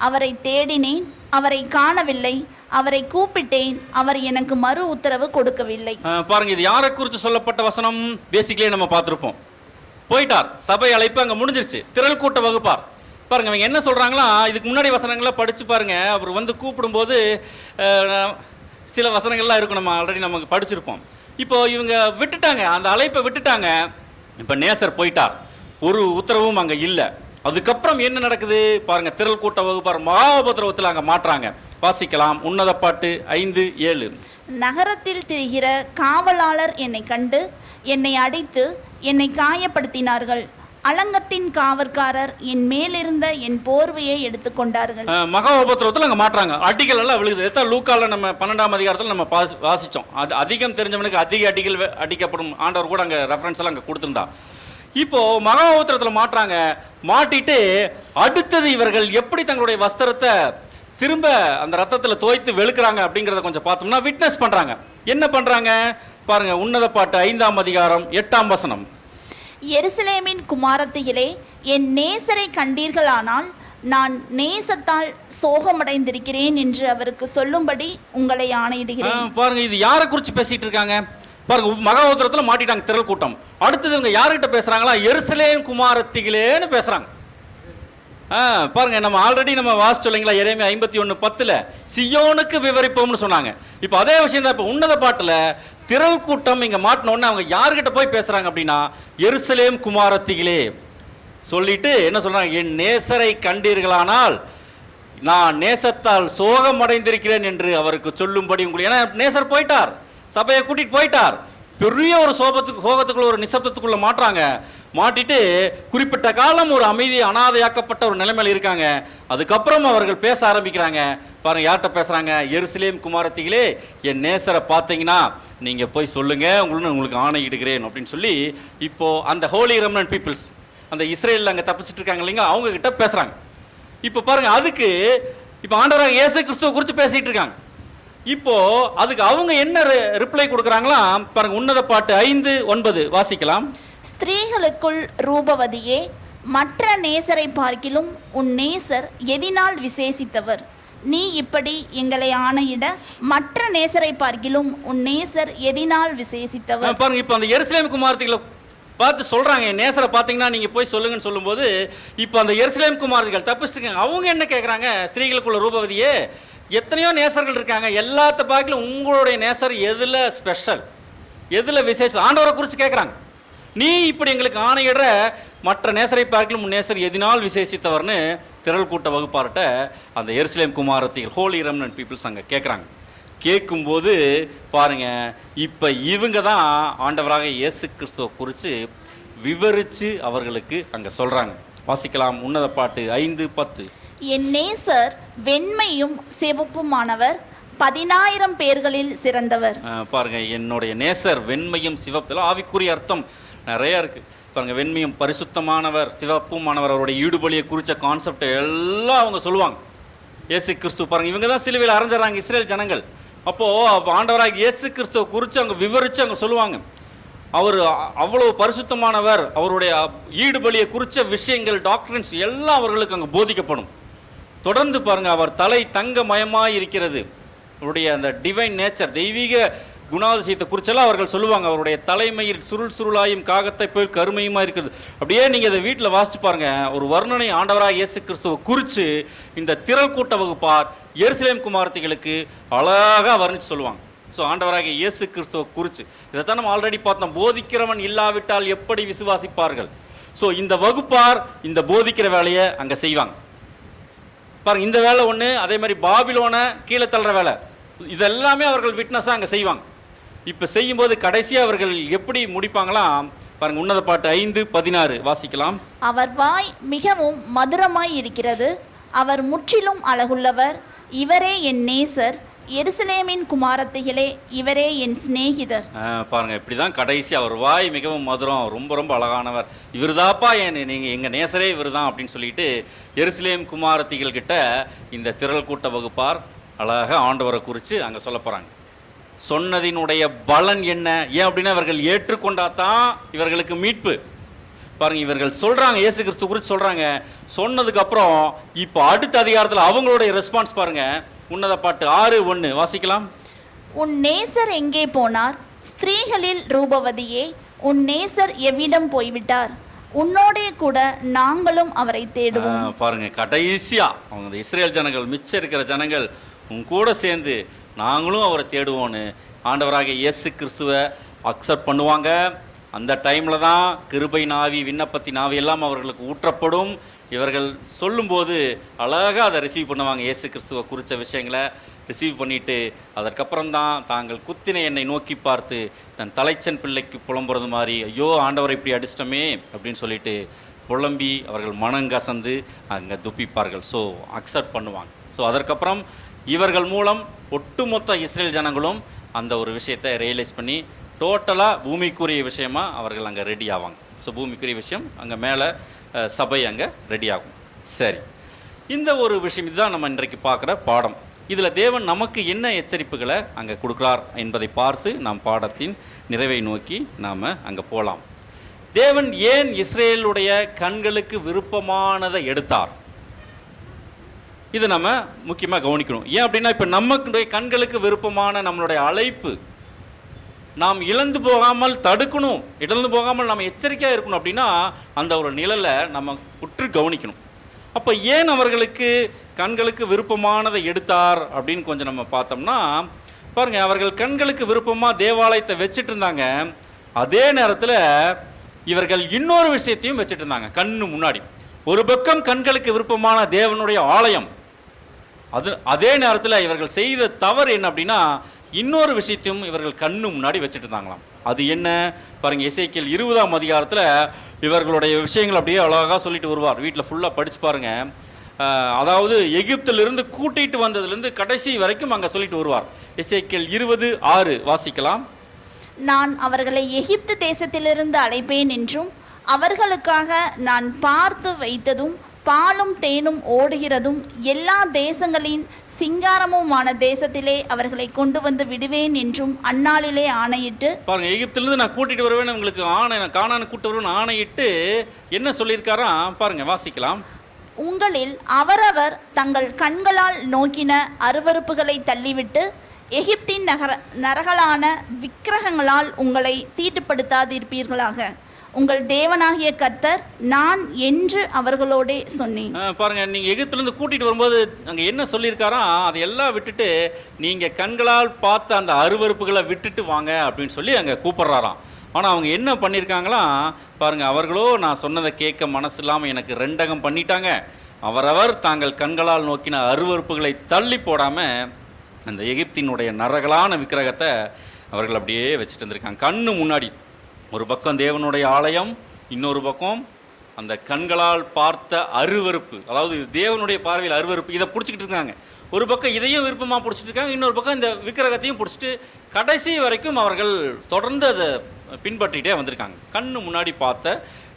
S2: அவரை தேடினேன், அவரை காணவில்லை. அவரை கூப்பிட்டேன், அவர் எனக்கு மறு உத்தரவு கொடுக்கவில்லை.
S1: பாருங்க, இது யாரை குறித்து சொல்லப்பட்ட வசனம்? பேசிக்கலே நம்ம பார்த்துருப்போம். போயிட்டார், சபை அழைப்பு அங்கே முடிஞ்சிருச்சு. திரள் கூட்ட வகுப்பார் பாருங்க, இவங்க என்ன சொல்றாங்களா, இதுக்கு முன்னாடி வசனங்களை படிச்சு பாருங்க. அவர் கூப்பிடும்போது சில வசனங்கள்லாம் இருக்கும், நம்ம ஆல்ரெடி நமக்கு படிச்சிருப்போம். இப்போ இவங்க விட்டுட்டாங்க, அந்த அழைப்பை விட்டுட்டாங்க. இப்போ நேசர் போயிட்டார், ஒரு உத்தரவும் அங்கே இல்லை. அதுக்கப்புறம் என்ன நடக்குது பாருங்க, திரள் கூட்ட வகுப்பார் மகாபத்திரவத்தில் அங்கே மாற்றாங்க. வாசிக்கலாம். உன்னத பாட்டு 5:7.
S2: நகரத்தில் திரிகிற காவலாளர் என்னை கண்டு என்னை அடித்து என்னை காயப்படுத்தினார்கள். அலங்கத்தின் காவற்காரர் என் மேலிருந்த என் போர்வையை எடுத்துக்கொண்டார்கள்.
S1: மகா உபத்திரவத்தில் அங்கே மாற்றாங்க, அடிகள் எல்லாம் விழுகுது. லூக்கால நம்ம 12ஆம் அதிகாரத்தில் நம்ம வாசித்தோம். அது அதிகம் தெரிஞ்சவனுக்கு அதிக அடிகள் அடிக்கப்படும் ஆண்டவர் கூட அங்கே ரெஃபரன்ஸ் எல்லாம் அங்கே கொடுத்துருந்தா. இப்போ மகா உபத்திரத்தில் மாற்றாங்க. மாட்டிட்டு அடுத்தது இவர்கள் எப்படி தங்களுடைய வஸ்திரத்தை திரும்ப அந்த ரத்தத்தில் தோய்த்து வெளுக்கிறாங்க அப்படிங்கிறத கொஞ்சம் பார்த்தோம்னா, விட்னஸ் பண்றாங்க. என்ன பண்றாங்க பாருங்க, உன்னத பாட்டு 5ஆம் அதிகாரம் 8ஆம் வசனம்.
S2: எருசலேமின் குமாரத்திகளே, என் நேசரை கண்டீர்களானால் நான் நேசத்தால் சோகமடைந்திருக்கிறேன் என்று அவருக்கு சொல்லும்படி உங்களை ஆணையிடுகிறேன்.
S1: பாருங்க, இது யாரை குறித்து பேசிட்டு இருக்காங்க பாருங்க. மகா உத்தரத்தில் மாட்டிட்டாங்க திரள் கூட்டம். அடுத்தது இவங்க யார்கிட்ட பேசுறாங்களா? எருசலேம் குமாரத்திகளேன்னு பேசுறாங்க. பாருங்க, நம்ம ஆல்ரெடி நம்ம வாசிச்சோம் இல்லைங்களா, எரேமியா 51:10 சியோனுக்கு விவரிப்போம்னு சொன்னாங்க. இப்போ அதே விஷயம் தான். இப்போ உன்னத பாட்டுல திரள் கூட்டம் இங்க மாட்டின உடனே அவங்க யார்கிட்ட போய் பேசுறாங்க அப்படின்னா, எருசலேம் குமாரத்திகளே சொல்லிட்டு என்ன சொல்றாங்க? என் நேசரை கண்டீர்களானால் நான் நேசத்தால் சோகம் அடைந்திருக்கிறேன் என்று அவருக்கு சொல்லும்படி உங்களுக்கு. ஏன்னா நேசர் போயிட்டார், சபையை கூட்டிட்டு போயிட்டார். பெரிய ஒரு சோகத்துக்குள்ள ஒரு நிசப்தத்துக்குள்ள மாட்டுறாங்க. மாட்டிட்டு குறிப்பிட்ட காலம் ஒரு அமைதி அனாதையாக்கப்பட்ட ஒரு நிலைமையில் இருக்காங்க. அதுக்கப்புறம் அவர்கள் பேச ஆரம்பிக்கிறாங்க. பாருங்க யார்கிட்ட பேசுறாங்க? எருசலேம் குமாரத்திகளே, என் நேசரை பார்த்தீங்கன்னா நீங்க போய் சொல்லுங்க, உங்களுக்கு ஆணையிடுகிறேன் அப்படின்னு சொல்லி இப்போ அந்த ஹோலி ரெமனன்ட் பீப்புள்ஸ், அந்த இஸ்ரேலில் அங்கே தப்பிச்சிட்டு இருக்காங்க இல்லைங்களா, அவங்க கிட்ட பேசுறாங்க. இப்போ பாருங்க, அதுக்கு இப்போ ஆண்டவராக இயேசு கிறிஸ்துவை குறித்து பேசிட்டு இருக்காங்க. இப்போ அதுக்கு அவங்க என்ன ரிப்ளை கொடுக்குறாங்களா பாருங்க. உன்னத பாட்டு 5:9 வாசிக்கலாம்.
S2: ஸ்திரீகளுக்குள் ரூபவதியே, மற்ற நேசரை பார்க்கிலும் உன் நேசர் எதினால் விசேஷித்தவர். நீ இப்படி எங்களை ஆணையிட, மற்ற நேசரை பார்க்கிலும் உன் நேசர் எதினால் விசேஷித்தவர்.
S1: பாருங்க, இப்போ அந்த எருசலேம் குமாரத்திகளை பார்த்து சொல்றாங்க, என் நேசரை பார்த்தீங்கன்னா நீங்க போய் சொல்லுங்கன்னு சொல்லும்போது, இப்போ அந்த எருசலேம் குமாரத்திகள் தப்பிச்சுருக்காங்க. அவங்க என்ன கேட்குறாங்க? ஸ்திரீகளுக்குள்ள ரூபவதியே, எத்தனையோ நேசர்கள் இருக்காங்க, எல்லாத்த பார்க்கலும் உங்களுடைய நேசர் எதுல ஸ்பெஷல், எதுல விசேஷம்? ஆண்டவரை குறித்து கேட்குறாங்க. நீ இப்படி எங்களுக்கு ஆணையிடுற, மற்ற நேசரை பார்க்கலும் நேசர் எதினால் விசேஷித்தவர்னு திரள் கூட்ட வகுப்பார்ட்ட அந்த எருசலேம் குமாரத்திகள் ஹோலி ரெமனன்ட் பீப்புள்ஸ் அங்கே கேட்குறாங்க. கேட்கும்போது பாருங்க, இப்போ இவங்க தான் ஆண்டவராக இயேசு கிறிஸ்துவை குறித்து விவரித்து அவர்களுக்கு அங்கே சொல்கிறாங்க. வாசிக்கலாம் உன்னத பாட்டு 5:10.
S2: என் நேசர் வெண்மையும் சிவப்புமானவர், 10,000 பேர்களில் சிறந்தவர்.
S1: பாருங்க, என்னுடைய நேசர் வெண்மையும் சிவப்பு, ஆவிக்குரிய அர்த்தம் நிறைய இருக்கு. பாருங்க, வெண்மையும் பரிசுத்தமானவர், சிவப்புமானவர், அவருடைய ஈடுபலியை குறித்த கான்செப்ட் எல்லாம் அவங்க சொல்லுவாங்க. இயேசு கிறிஸ்து பாருங்க, இவங்க தான் சிலுவையில் அரைஞ்சிடறாங்க இஸ்ரேல் ஜனங்கள். அப்போ ஆண்டவராக இயேசு கிறிஸ்துவை குறித்து அவங்க விவரித்து அவங்க சொல்லுவாங்க. அவர் அவ்வளவு பரிசுத்தமானவர், அவருடைய ஈடுபலியை குறித்த விஷயங்கள், டாக்டரின்ஸ் எல்லாம் அவர்களுக்கு அங்கே போதிக்கப்படும். தொடர்ந்து பாருங்க, அவர் தலை தங்கமயமாய் இருக்கிறது, அவருடைய அந்த டிவைன் நேச்சர், தெய்வீக குணாதிசயத்தை குறிச்செல்லாம் அவர்கள் சொல்லுவாங்க. அவருடைய தலைமையில் சுருள் சுருளாயும் காகத்தை போய் கருமையுமா இருக்கிறது. அப்படியே நீங்கள் இதை வீட்டில் வாசிச்சு பாருங்க. ஒரு வர்ணனை ஆண்டவராக இயேசு கிறிஸ்துவை குறித்து இந்த திரள் கூட்ட வகுப்பார் எருசலேம் குமாரத்திகளுக்கு அழகாக வர்ணித்து சொல்லுவாங்க. ஸோ ஆண்டவராக இயேசு கிறிஸ்துவை குறித்து இதைத்தான் நம்ம ஆல்ரெடி பார்த்தோம். போதிக்கிறவன் இல்லாவிட்டால் எப்படி விசுவாசிப்பார்கள்? ஸோ இந்த வகுப்பார் இந்த போதிக்கிற வேலையை அங்கே செய்வாங்க. பாருங்க, இந்த வேலை ஒன்று, அதே மாதிரி பாபிலோனை கீழே தள்ளுற வேலை, இதெல்லாமே அவர்கள் விட்னஸாக அங்கே செய்வாங்க. இப்போ செய்யும்போது கடைசியாக அவர்கள் எப்படி முடிப்பாங்களாம் பாருங்க. உன்னத பாட்டு 5:16 வாசிக்கலாம்.
S2: அவர் வாய் மிகவும் மதுரமாய் இருக்கிறது, அவர் முற்றிலும் அழகுள்ளவர், இவரே என் நேசர், எருசலேமின் குமாரத்திகளே, இவரே என் சிநேகிதர்.
S1: பாருங்க, இப்படிதான் கடைசி, அவர் வாய் மிகவும் மதுரம், ரொம்ப ரொம்ப அழகானவர், இவர்தாப்பா நீங்கள் எங்கள் நேசரே இவர் தான் அப்படின்னு சொல்லிட்டு எருசலேம் குமாரத்திகள் கிட்ட இந்த திரள் கூட்ட வகுப்பார் அழகாக ஆண்டவரை குறித்து அங்கே சொல்ல போகிறாங்க. சொன்னதினுடைய பலன் என்ன? ஏன் அப்படின்னா இவர்கள் ஏற்றுக்கொண்டாதான் இவர்களுக்கு மீட்பு. பாருங்க, இவர்கள் சொல்றாங்க, இயேசு கிறிஸ்து குறித்து சொல்றாங்க. சொன்னதுக்கு அப்புறம் இப்போ அடுத்த அதிகாரத்தில் அவங்களுடைய ரெஸ்பான்ஸ் பாருங்க. உன்னத பாட்டு 6:1 வாசிக்கலாம்.
S2: உன் நேசர் எங்கே போனார்? ஸ்திரீகளில் ரூபவதியே, உன் நேசர் எவ்விடம் போய்விட்டார்? உன்னோடே கூட நாங்களும் அவரை தேடுவோம்.
S1: பாருங்க, கடைசியா அவங்க இஸ்ரேல் ஜனங்கள், மிச்சம் இருக்கிற ஜனங்கள் உன் கூட சேர்ந்து நாங்களும் அவரை தேடுவோன்னு ஆண்டவராக இயேசு கிறிஸ்துவை அக்செப்ட் பண்ணுவாங்க. அந்த டைமில் தான் கிருபை நாவி, விண்ணப்பத்தி நாவி எல்லாம் அவர்களுக்கு ஊற்றப்படும். இவர்கள் சொல்லும்போது அழகாக அதை ரிசீவ் பண்ணுவாங்க. இயேசு கிறிஸ்துவை குறித்த விஷயங்களை ரிசீவ் பண்ணிவிட்டு அதற்கப்புறம் தான் தாங்கள் குத்தினை என்னை நோக்கி பார்த்து தன் தலைச்சன் பிள்ளைக்கு புலம்புறது மாதிரி, ஐயோ ஆண்டவரை இப்படி அடிச்சிட்டமே அப்படின்னு சொல்லிட்டு புலம்பி அவர்கள் மனங்கசந்து அங்கே துப்பிப்பார்கள். ஸோ அக்செப்ட் பண்ணுவாங்க. ஸோ அதற்கப்புறம் இவர்கள் மூலம் ஒட்டுமொத்த இஸ்ரேல் ஜனங்களும் அந்த ஒரு விஷயத்தை ரியலைஸ் பண்ணி டோட்டலாக பூமிக்குரிய விஷயமாக அவர்கள் அங்கே ரெடி ஆவாங்க. ஸோ பூமிக்குரிய விஷயம் அங்கே மேலே சபை அங்கே ரெடி ஆகும். சரி, இந்த ஒரு விஷயம் இதுதான் நம்ம இன்றைக்கு பார்க்குற பாடம். இதில் தேவன் நமக்கு என்ன எச்சரிப்புகளை அங்கே கொடுக்குறார் என்பதை பார்த்து நாம் பாடத்தின் நிறைவை நோக்கி நாம் அங்கே போகலாம். தேவன் ஏன் இஸ்ரேலுடைய கண்களுக்கு விருப்பமானதை எடுத்தார்? இது நம்ம முக்கியமாக கவனிக்கணும். ஏன் அப்படின்னா இப்போ நம்மளுடைய கண்களுக்கு விருப்பமான நம்மளுடைய அழைப்பு, நாம் இழந்து போகாமல் தடுக்கணும், இழந்து போகாமல் நம்ம எச்சரிக்கையாக இருக்கணும் அப்படின்னா அந்த ஒரு நிழலை நம்ம உற்று கவனிக்கணும். அப்போ ஏன் அவர்களுக்கு கண்களுக்கு விருப்பமானதை எடுத்தார் அப்படின்னு கொஞ்சம் நம்ம பார்த்தோம்னா பாருங்கள், அவர்கள் கண்களுக்கு விருப்பமாக தேவாலயத்தை வச்சுட்டு இருந்தாங்க. அதே நேரத்தில் இவர்கள் இன்னொரு விஷயத்தையும் வச்சுட்டு இருந்தாங்க கண்ணு முன்னாடி. ஒரு பக்கம் கண்களுக்கு விருப்பமான தேவனுடைய ஆலயம், அதே நேரத்தில் இவர்கள் செய்த தவறு என்ன அப்படின்னா இன்னொரு விஷயத்தையும் இவர்கள் கண்ணு முன்னாடி வச்சுட்டு இருந்தாங்களாம். அது என்ன பாருங்க, எசேக்கியேல் 20ஆம் அதிகாரத்தில் இவர்களுடைய விஷயங்கள் அப்படியே அழகாக சொல்லிட்டு வருவார். வீட்டில் ஃபுல்லாக படிச்சு பாருங்க. அதாவது எகிப்திலிருந்து கூட்டிகிட்டு வந்ததுலேருந்து கடைசி வரைக்கும் அங்கே சொல்லிட்டு வருவார். எசேக்கியேல் 20:6 வாசிக்கலாம்.
S2: நான் அவர்களை எகிப்து தேசத்திலிருந்து அழைப்பேன் என்றும் அவர்களுக்காக நான் பார்த்து வைத்ததும் பாலும் தேனும் ஓடுகிறதும் எல்லா தேசங்களின் சிங்காரமுமான தேசத்திலே அவர்களை கொண்டு வந்து விடுவேன் என்றும் அந்நாளிலே ஆணையிட்டு.
S1: பாருங்க, எகிப்திலிருந்து நான் கூட்டிட்டு வருவேன், உங்களுக்கு கானானை கூட்டு வருவேன் ஆணையிட்டு என்ன சொல்லியிருக்காராம் பாருங்க, வாசிக்கலாம்.
S2: உங்களில் அவரவர் தங்கள் கண்களால் நோக்கின அருவருப்புகளை தள்ளிவிட்டு எகிப்தின் நரகலான விக்கிரகங்களால் உங்களை தீட்டுப்படுத்தாதிருப்பீர்களாக. உங்கள் தேவனாகிய கர்த்தர் நான் என்று அவர்களோட சொன்னேன்.
S1: பாருங்க, நீங்க எகிப்திலிருந்து கூட்டிட்டு வரும்போது அங்க என்ன சொல்லியிருக்காராம், அதையெல்லாம் விட்டுட்டு நீங்க கண்களால் பார்த்த அந்த அருவருப்புகளை விட்டுட்டு வாங்க அப்படின்னு சொல்லி அங்க கூப்பிடுறாராம். ஆனால் அவங்க என்ன பண்ணியிருக்காங்களாம் பாருங்க, அவர்களோ நான் சொன்னதை கேட்க மனசு இல்லாமல் எனக்கு ரெண்டகம் பண்ணிட்டாங்க. அவரவர் தாங்கள் கண்களால் நோக்கின அருவருப்புகளை தள்ளி போடாமல் அந்த எகிப்தினுடைய நரகலான விக்கிரகத்தை அவர்கள் அப்படியே வச்சுட்டு இருந்திருக்காங்க கண்ணு முன்னாடி. ஒரு பக்கம் தேவனுடைய ஆலயம், இன்னொரு பக்கம் அந்த கண்களால் பார்த்த அருவருப்பு, அதாவது தேவனுடைய பார்வையில் அருவருப்பு, இதை பிடிச்சிக்கிட்டு இருக்காங்க. ஒரு பக்கம் இதையும் விருப்பமாக பிடிச்சிட்டு இருக்காங்க, இன்னொரு பக்கம் இந்த விக்கிரகத்தையும் பிடிச்சிட்டு கடைசி வரைக்கும் அவர்கள் தொடர்ந்து அதை பின்பற்றிகிட்டே வந்திருக்காங்க. கண்ணு முன்னாடி பார்த்த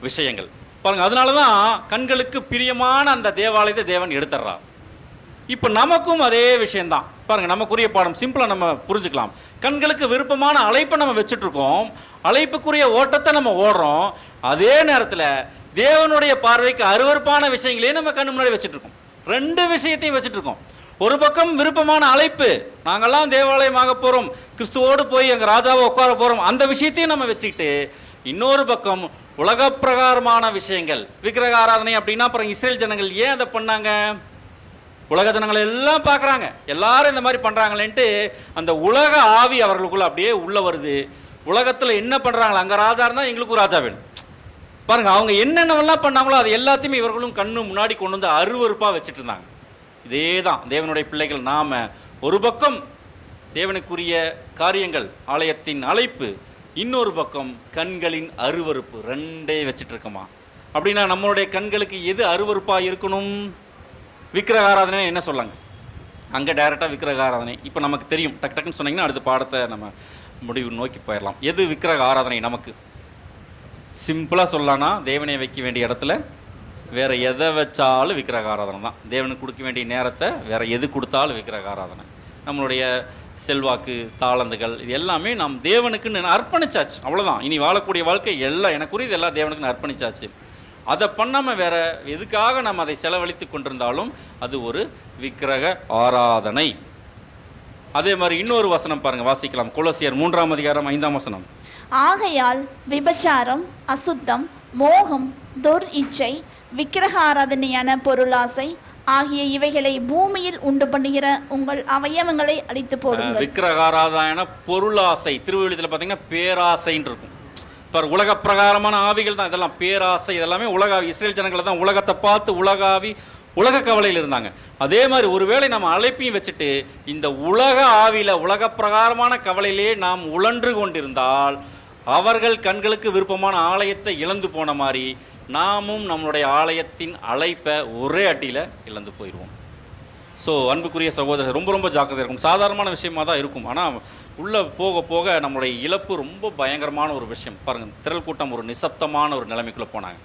S1: விஷயங்கள் பாருங்கள். அதனால தான் கண்களுக்கு பிரியமான அந்த தேவாலயத்தை தேவன் எடுத்துடுறார். இப்போ நமக்கும் அதே விஷயந்தான் பாருங்கள். நமக்குரிய பாடம் சிம்பிளாக நம்ம புரிஞ்சுக்கலாம். கண்களுக்கு விருப்பமான அழைப்பை நம்ம வச்சுட்ருக்கோம், அழைப்புக்குரிய ஓட்டத்தை நம்ம ஓடுறோம். அதே நேரத்தில் தேவனுடைய பார்வைக்கு அருவருப்பான விஷயங்களையும் நம்ம கண்ணு முன்னாடி வச்சுட்ருக்கோம். ரெண்டு விஷயத்தையும் வச்சுட்ருக்கோம். ஒரு பக்கம் விருப்பமான அழைப்பு, நாங்கள்லாம் தேவாலயமாக போகிறோம், கிறிஸ்துவோடு போய் எங்கள் ராஜாவை உட்கார போகிறோம், அந்த விஷயத்தையும் நம்ம வச்சுக்கிட்டு இன்னொரு பக்கம் உலக பிரகாரமான விஷயங்கள், விக்கிரக ஆராதனை அப்படின்னா அப்புறம் இஸ்ரேல் ஜனங்கள் ஏன் அதை பண்ணாங்க? உலக ஜனங்கள் எல்லாம் பார்க்குறாங்க, எல்லாரும் இந்த மாதிரி பண்ணுறாங்களேன்ட்டு அந்த உலக ஆவி அவர்களுக்குள்ள அப்படியே உள்ளே வருது. உலகத்தில் என்ன பண்ணுறாங்களோ அங்கே ராஜா இருந்தால் எங்களுக்கும் ராஜா வேணும் பாருங்கள். அவங்க என்னென்னவெல்லாம் பண்ணாங்களோ அது எல்லாத்தையுமே இவர்களும் கண்ணு முன்னாடி கொண்டு வந்து அருவருப்பாக வச்சுட்டு இருந்தாங்க. இதே தான் தேவனுடைய பிள்ளைகள் நாம் ஒரு பக்கம் தேவனுக்குரிய காரியங்கள், ஆலயத்தின் அழைப்பு, இன்னொரு பக்கம் கண்களின் அருவருப்பு, ரெண்டே வச்சுட்டு இருக்கோமா? அப்படின்னா நம்மளுடைய கண்களுக்கு எது அருவருப்பாக இருக்கணும்? விக்கிரக ஆராதனை என்ன சொல்லாங்க அங்கே டைரெக்டாக விக்கிரக ஆராதனை. இப்போ நமக்கு தெரியும், டக்கு டக்குன்னு சொன்னீங்கன்னா அடுத்த பாடத்தை நம்ம முடிவு நோக்கி போயிடலாம். எது விக்கிரக ஆராதனை? நமக்கு சிம்பிளாக சொல்லலாம்னா தேவனை வைக்க வேண்டிய இடத்துல வேறு எதை வச்சாலும் விக்கிரக ஆராதனை தான். தேவனுக்கு கொடுக்க வேண்டிய நேரத்தை வேறு எது கொடுத்தாலும் விக்கிரக ஆராதனை. நம்மளுடைய செல்வாக்கு, தாளந்துகள், இது எல்லாமே நாம் தேவனுக்குன்னு அர்ப்பணிச்சாச்சு, அவ்வளோதான். இனி வாழக்கூடிய வாழ்க்கை எல்லாம் எனக்குரிய எல்லாம் தேவனுக்குன்னு அர்ப்பணிச்சாச்சு. அதை பண்ணாமல் வேற எதுக்காக நம்ம அதை செலவழித்து கொண்டிருந்தாலும் அது ஒரு விக்கிரக ஆராதனை. அதே மாதிரி இன்னொரு வசனம் பாருங்க, வாசிக்கலாம். கொலோசியர் 3ஆம் அதிகாரம் 5ஆம் வசனம்.
S2: ஆகையால் விபச்சாரம், அசுத்தம், மோகம், துர் இச்சை, விக்கிரக ஆராதனையான பொருளாசை ஆகிய இவைகளை பூமியில் உண்டு பண்ணுகிற உங்கள் அவயவங்களை அழித்து போடுங்கள்.
S1: விக்கிரக ஆராதனையான பொருளாசை திருவள்ளுவத்தில் பார்த்தீங்கன்னா பேராசைன்னு இருக்கும். இப்போ உலக பிரகாரமான ஆவிகள் தான் இதெல்லாம், பேராசை இதெல்லாமே உலகாவி. இஸ்ரேல் ஜனங்களை தான் உலகத்தை பார்த்து உலகாவி உலக கவலையில் இருந்தாங்க. அதே மாதிரி ஒருவேளை நம்ம அழைப்பையும் வச்சுட்டு இந்த உலக ஆவியில் உலக பிரகாரமான கவலையிலே நாம் உழன்று கொண்டிருந்தால் அவர்கள் கண்களுக்கு விருப்பமான ஆலயத்தை இழந்து போன மாதிரி நாமும் நம்மளுடைய ஆலயத்தின் அழைப்பை ஒரே அட்டியில் இழந்து போயிடுவோம். ஸோ அன்புக்குரிய சகோதரர், ரொம்ப ரொம்ப ஜாக்கிரதையாக இருக்கும். சாதாரணமான விஷயமாக தான் இருக்கும், ஆனால் உள்ளே போக போக நம்மளுடைய இழப்பு ரொம்ப பயங்கரமான ஒரு விஷயம். பாருங்கள், திரள் கூட்டம் ஒரு நிசப்தமான ஒரு நிலைமைக்குள்ளே போனாங்க.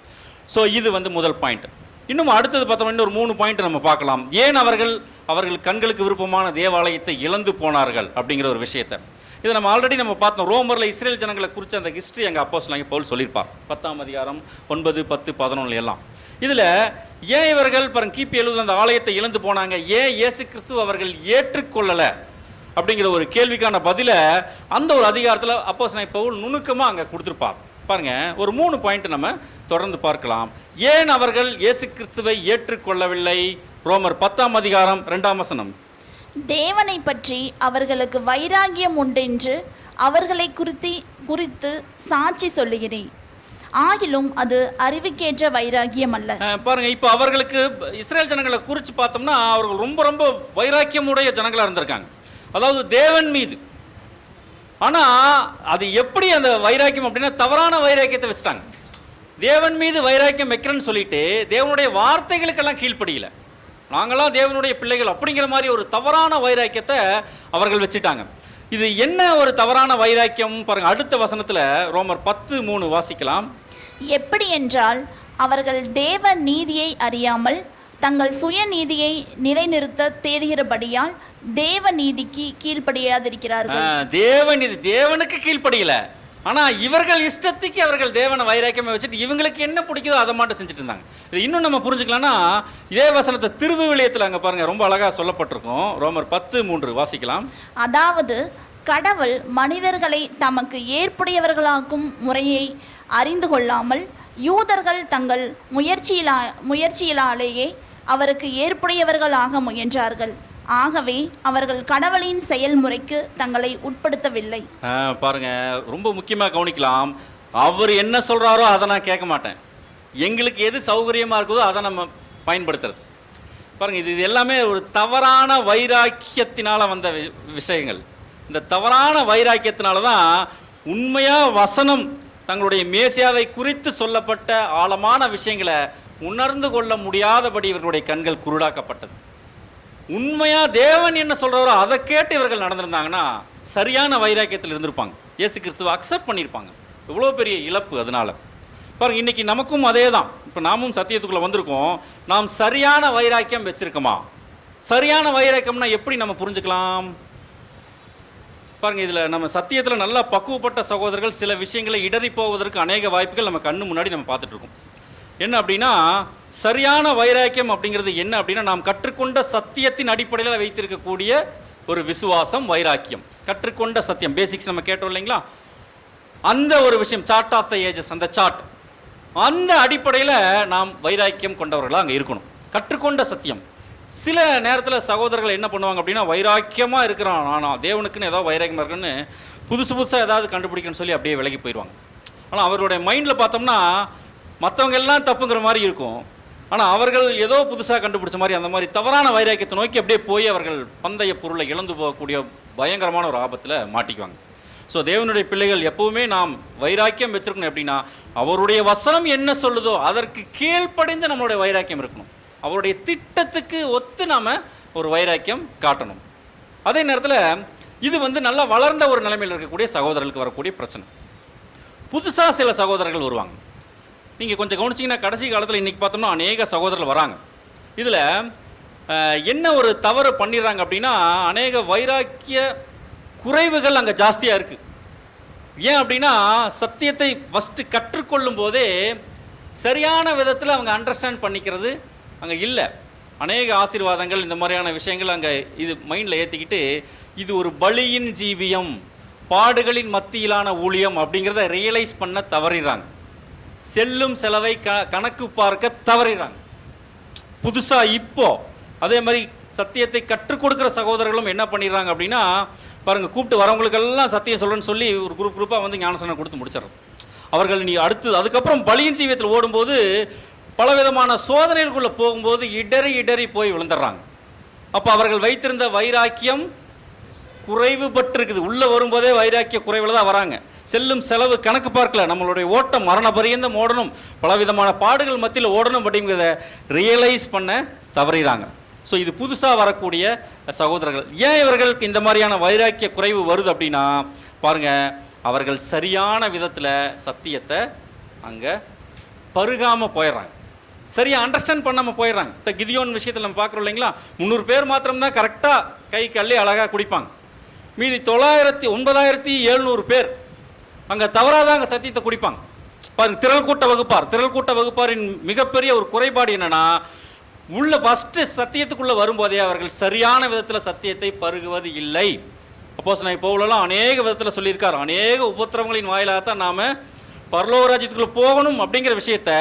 S1: ஸோ இது முதல் பாயிண்ட். இன்னும் அடுத்தது பார்த்தோம்னா இன்னொரு 3 பாயிண்ட் நம்ம பார்க்கலாம். ஏன் அவர்கள் கண்களுக்கு விருப்பமான தேவாலயத்தை இழந்து போனார்கள் அப்படிங்கிற ஒரு விஷயத்தை. இதை நம்ம ஆல்ரெடி பார்த்தோம். ரோமரில் இஸ்ரேல் ஜனங்களை குறித்து அந்த ஹிஸ்ட்ரி எங்கள் அப்போஸ்தலனாகிய பவுல் சொல்லியிருப்பார் 10ஆம் அதிகாரம் 9, 10, 11 எல்லாம். இதில் ஏன் இவர்கள் கிபி 70 அந்த ஆலயத்தை இழந்து போனாங்க, ஏன் இயேசு கிறிஸ்து அவர்கள் ஏற்றுக்கொள்ளலை அப்படிங்கிற ஒரு கேள்விக்கான பதில அந்த ஒரு அதிகாரத்தில் அப்போஸ்தலனாகிய பவுல் நுணுக்கமாக அங்கே கொடுத்துருப்பார். பாருங்க, ஒரு 3 பாயிண்ட் நம்ம தொடர்ந்து பார்க்கலாம். ஏன் அவர்கள் இயேசு கிறிஸ்துவை ஏற்றுக்கொள்ளவில்லை? ரோமர் 10ஆம் அதிகாரம் 2ஆம் வசனம்.
S2: தேவனை பற்றி அவர்களுக்கு வைராகியம் உண்டென்று அவர்களை குறித்து சாட்சி சொல்லுகிறேன். ஆகிலும் அது அறிவுக்கேற்ற வைராகியம் அல்ல.
S1: பாருங்க, இப்போ அவர்களுக்கு இஸ்ரேல் ஜனங்களை குறித்து பார்த்தோம்னா அவர்கள் ரொம்ப ரொம்ப வைராக்கியமுடைய ஜனங்களாக இருந்திருக்காங்க, அதாவது தேவன் மீது. ஆனால் அது எப்படி அந்த வைராக்கியம் அப்படின்னா தவறான வைராக்கியத்தை வச்சுட்டாங்க. தேவன் மீது வைராக்கியம் வைக்கிறேன்னு சொல்லிட்டு தேவனுடைய வார்த்தைகளுக்கெல்லாம் கீழ்ப்படியல. நாங்களாம் தேவனுடைய பிள்ளைகள் அப்படிங்கிற மாதிரி ஒரு தவறான வைராக்கியத்தை அவர்கள் வச்சுட்டாங்க. இது என்ன ஒரு தவறான வைராக்கியம் பாருங்க, அடுத்த வசனத்தில் ரோமர் 10:3 வாசிக்கலாம்.
S2: எப்படி என்றால் அவர்கள் தேவ நீதியை அறியாமல் தங்கள் சுய நீதியை நிலைநிறுத்த தேடுகிறபடியால் தேவ நீதிக்கு கீழ்ப்படியாதிருக்கிறார்கள்.
S1: தேவநீதி தேவனுக்கு கீழ்ப்படியல, ஆனா இவர்கள் இஷ்டத்துக்கு அவர்கள் தேவனை வைராக்கியமா வச்சுட்டு இவங்களுக்கு என்ன பிடிக்குதோ அதை மட்டும் செஞ்சுட்டு இருந்தாங்க. இது இன்னும் நம்ம புரிஞ்சுக்கலாம்னா இதே வசனத்தை திருவிவிலியத்தில் அங்க பாருங்க ரொம்ப அழகா சொல்லப்பட்டிருக்கும். ரோமர் 10:3 வாசிக்கலாம்.
S2: அதாவது கடவுள் மனிதர்களை தமக்கு ஏற்புடையவர்களாக்கும் முறையை அறிந்து கொள்ளாமல் யூதர்கள் தங்கள் முயற்சியிலாலேயே அவருக்கு ஏற்புடையவர்களாக முயன்றார்கள். ஆகவே அவர்கள் கடவுளின் செயல்முறைக்கு தங்களை உட்படுத்தவில்லை.
S1: பாருங்க, ரொம்ப முக்கியமாக கவனிக்கலாம். அவர் என்ன சொல்றாரோ அதை நான் கேட்க மாட்டேன், எங்களுக்கு எது சௌகரியமா இருக்குதோ அதை நம்ம பயன்படுத்துறது. பாருங்க, இது எல்லாமே ஒரு தவறான வைராக்கியத்தினால வந்த விஷயங்கள். இந்த தவறான வைராக்கியத்தினால தான் உண்மையா வசனம் தங்களுடைய மேசியாவை குறித்து சொல்லப்பட்ட ஆழமான விஷயங்களை உணர்ந்து கொள்ள முடியாதபடி இவர்களுடைய கண்கள் குருடாக்கப்பட்டது. உண்மையா தேவன் என்ன சொல்றாரோ அதை கேட்டு இவர்கள் நடந்திருந்தாங்கன்னா சரியான வைராக்கியத்தில் இருந்திருப்பாங்க, இயேசு கிறிஸ்துவை அக்செப்ட் பண்ணியிருப்பாங்க. இவ்வளோ பெரிய இழப்பு. அதனால பாருங்க, இன்னைக்கு நமக்கும் அதே தான். இப்போ நாமும் சத்தியத்துக்குள்ள வந்திருக்கோம். நாம் சரியான வைராக்கியம் வச்சிருக்கோமா? சரியான வைராக்கியம்னா எப்படி நம்ம புரிஞ்சுக்கலாம்? பாருங்க, இதில் நம்ம சத்தியத்தில் நல்லா பக்குவப்பட்ட சகோதரர்கள் சில விஷயங்களை இடறி போவதற்கு அநேக வாய்ப்புகள் நம்ம கண்ணு முன்னாடி நம்ம பார்த்துட்டு இருக்கோம். என்ன அப்படின்னா, சரியான வைராக்கியம் அப்படிங்கிறது என்ன அப்படின்னா, நாம் கற்றுக்கொண்ட சத்தியத்தின் அடிப்படையில் வைத்திருக்கக்கூடிய ஒரு விசுவாசம் வைராக்கியம். கற்றுக்கொண்ட சத்தியம் பேசிக்ஸ் நம்ம கேட்டோம் இல்லைங்களா, அந்த ஒரு விஷயம் சார்ட் ஆஃப் த ஏஜஸ், அந்த சார்ட், அந்த அடிப்படையில் நாம் வைராக்கியம் கொண்டவர்களாக அங்கே இருக்கணும். கற்றுக்கொண்ட சத்தியம். சில நேரத்தில் சகோதரர்கள் என்ன பண்ணுவாங்க அப்படின்னா, வைராக்கியமாக இருக்கிறான் ஆனால் தேவனுக்குன்னு ஏதாவது வைராக்கியமாக இருக்குன்னு புதுசாக ஏதாவது கண்டுபிடிக்கணும்னு சொல்லி அப்படியே விலகி போயிடுவாங்க. ஆனால் அவருடைய மைண்டில் பார்த்தோம்னா மற்றவங்க எல்லாம் தப்புங்கிற மாதிரி இருக்கும். ஆனால் அவர்கள் ஏதோ புதுசாக கண்டுபிடிச்ச மாதிரி அந்த மாதிரி தவறான வைராக்கியத்தை நோக்கி அப்படியே போய் அவர்கள் பந்தய பொருளை இழந்து போகக்கூடிய பயங்கரமான ஒரு ஆபத்தில் மாட்டிக்குவாங்க. ஸோ தேவனுடைய பிள்ளைகள் எப்பவுமே நாம் வைராக்கியம் வச்சிருக்கணும். எப்படின்னா, அவருடைய வசனம் என்ன சொல்லுதோ அதற்கு கீழ்ப்படிந்து நம்மளுடைய வைராக்கியம் இருக்கணும். அவருடைய திட்டத்துக்கு ஒத்து நாம் ஒரு வைராக்கியம் காட்டணும். அதே நேரத்தில் இது நல்லா வளர்ந்த ஒரு நிலைமையில் இருக்கக்கூடிய சகோதரர்களுக்கு வரக்கூடிய பிரச்சனை. புதுசாக சில சகோதரர்கள் வருவாங்க. நீங்கள் கொஞ்சம் கவனிச்சிங்கன்னா கடைசி காலத்தில் இன்றைக்கி பார்த்தோம்னா அநேக சகோதரர்கள் வராங்க. இதில் என்ன ஒரு தவறு பண்ணிடுறாங்க அப்படின்னா, அநேக வைராக்கிய குறைவுகள் அங்கே ஜாஸ்தியாக இருக்குது. ஏன் அப்படின்னா, சத்தியத்தை ஃபஸ்ட்டு கற்றுக்கொள்ளும் போதே சரியான விதத்தில் அவங்க அண்டர்ஸ்டாண்ட் பண்ணிக்கிறது அங்கே இல்லை. அநேக ஆசீர்வாதங்கள் இந்த மாதிரியான விஷயங்கள் அங்கே இது மைண்டில் ஏற்றிக்கிட்டு இது ஒரு பலியின் ஜீவியம், பாடுகளின் மத்தியிலான ஊழியம் அப்படிங்கிறத ரியலைஸ் பண்ண தவறிடுறாங்க. செல்லும் செலவை கணக்கு பார்க்க தவறிடுறாங்க. புதுசாக இப்போ அதே மாதிரி சத்தியத்தை கற்றுக் கொடுக்குற சகோதரர்களும் என்ன பண்ணிடுறாங்க அப்படின்னா, பாருங்கள், கூப்பிட்டு வரவங்களுக்கெல்லாம் சத்தியம் சொல்கிறேன்னு சொல்லி ஒரு குரூப்பாக ஞானஸ்நானம் கொடுத்து முடிச்சிடறோம். அவர்கள் நீ அதுக்கப்புறம் பலியின் ஜீவியத்தில் ஓடும்போது பலவிதமான சோதனைகளுக்குள்ளே போகும்போது இடறி போய் விழுந்துடுறாங்க. அப்போ அவர்கள் வைத்திருந்த வைராக்கியம் குறைவுபட்டிருக்குது. உள்ளே வரும்போதே வைராக்கிய குறைவில் தான் வராங்க. செல்லும் செலவு கணக்கு பார்க்கல, நம்மளுடைய ஓட்டம் மரண பரியந்தம் ஓடணும், பலவிதமான பாடுகள் மத்தியில் ஓடணும் அப்படிங்கிறத ரியலைஸ் பண்ண தவறிறாங்க. ஸோ இது புதுசாக வரக்கூடிய சகோதரர்கள். ஏன் இவர்களுக்கு இந்த மாதிரியான வைராக்கிய குறைவு வருது அப்படின்னா, பாருங்கள், அவர்கள் சரியான விதத்தில் சத்தியத்தை அங்கே பருகாமல் போயிடுறாங்க, சரியாக அண்டர்ஸ்டாண்ட் பண்ணாமல் போயிடுறாங்க. இப்போ கிதியோன் விஷயத்தில் நம்ம பார்க்குறோம் இல்லைங்களா, 300 பேர் மாத்திரம்தான் கரெக்டாக கை கள்ளி அழகாக குடிப்பாங்க. மீதி 9,700 பேர் அங்கே தவறாக அங்கே சத்தியத்தை குடிப்பாங்க. பாருங்க, திரள் கூட்ட வகுப்பாரின் மிகப்பெரிய ஒரு குறைபாடு என்னன்னா, உள்ள ஃபஸ்ட்டு சத்தியத்துக்குள்ளே வரும்போதே அவர்கள் சரியான விதத்தில் சத்தியத்தை பருகுவது இல்லை. அப்போஸ்தலனாகிய பவுலெல்லாம் அநேக விதத்தில் சொல்லியிருக்கார். அநேக உபத்திரவங்களின் வாயிலாகத்தான் நாம் பரலோக ராஜ்யத்துக்குள்ளே போகணும் அப்படிங்கிற விஷயத்த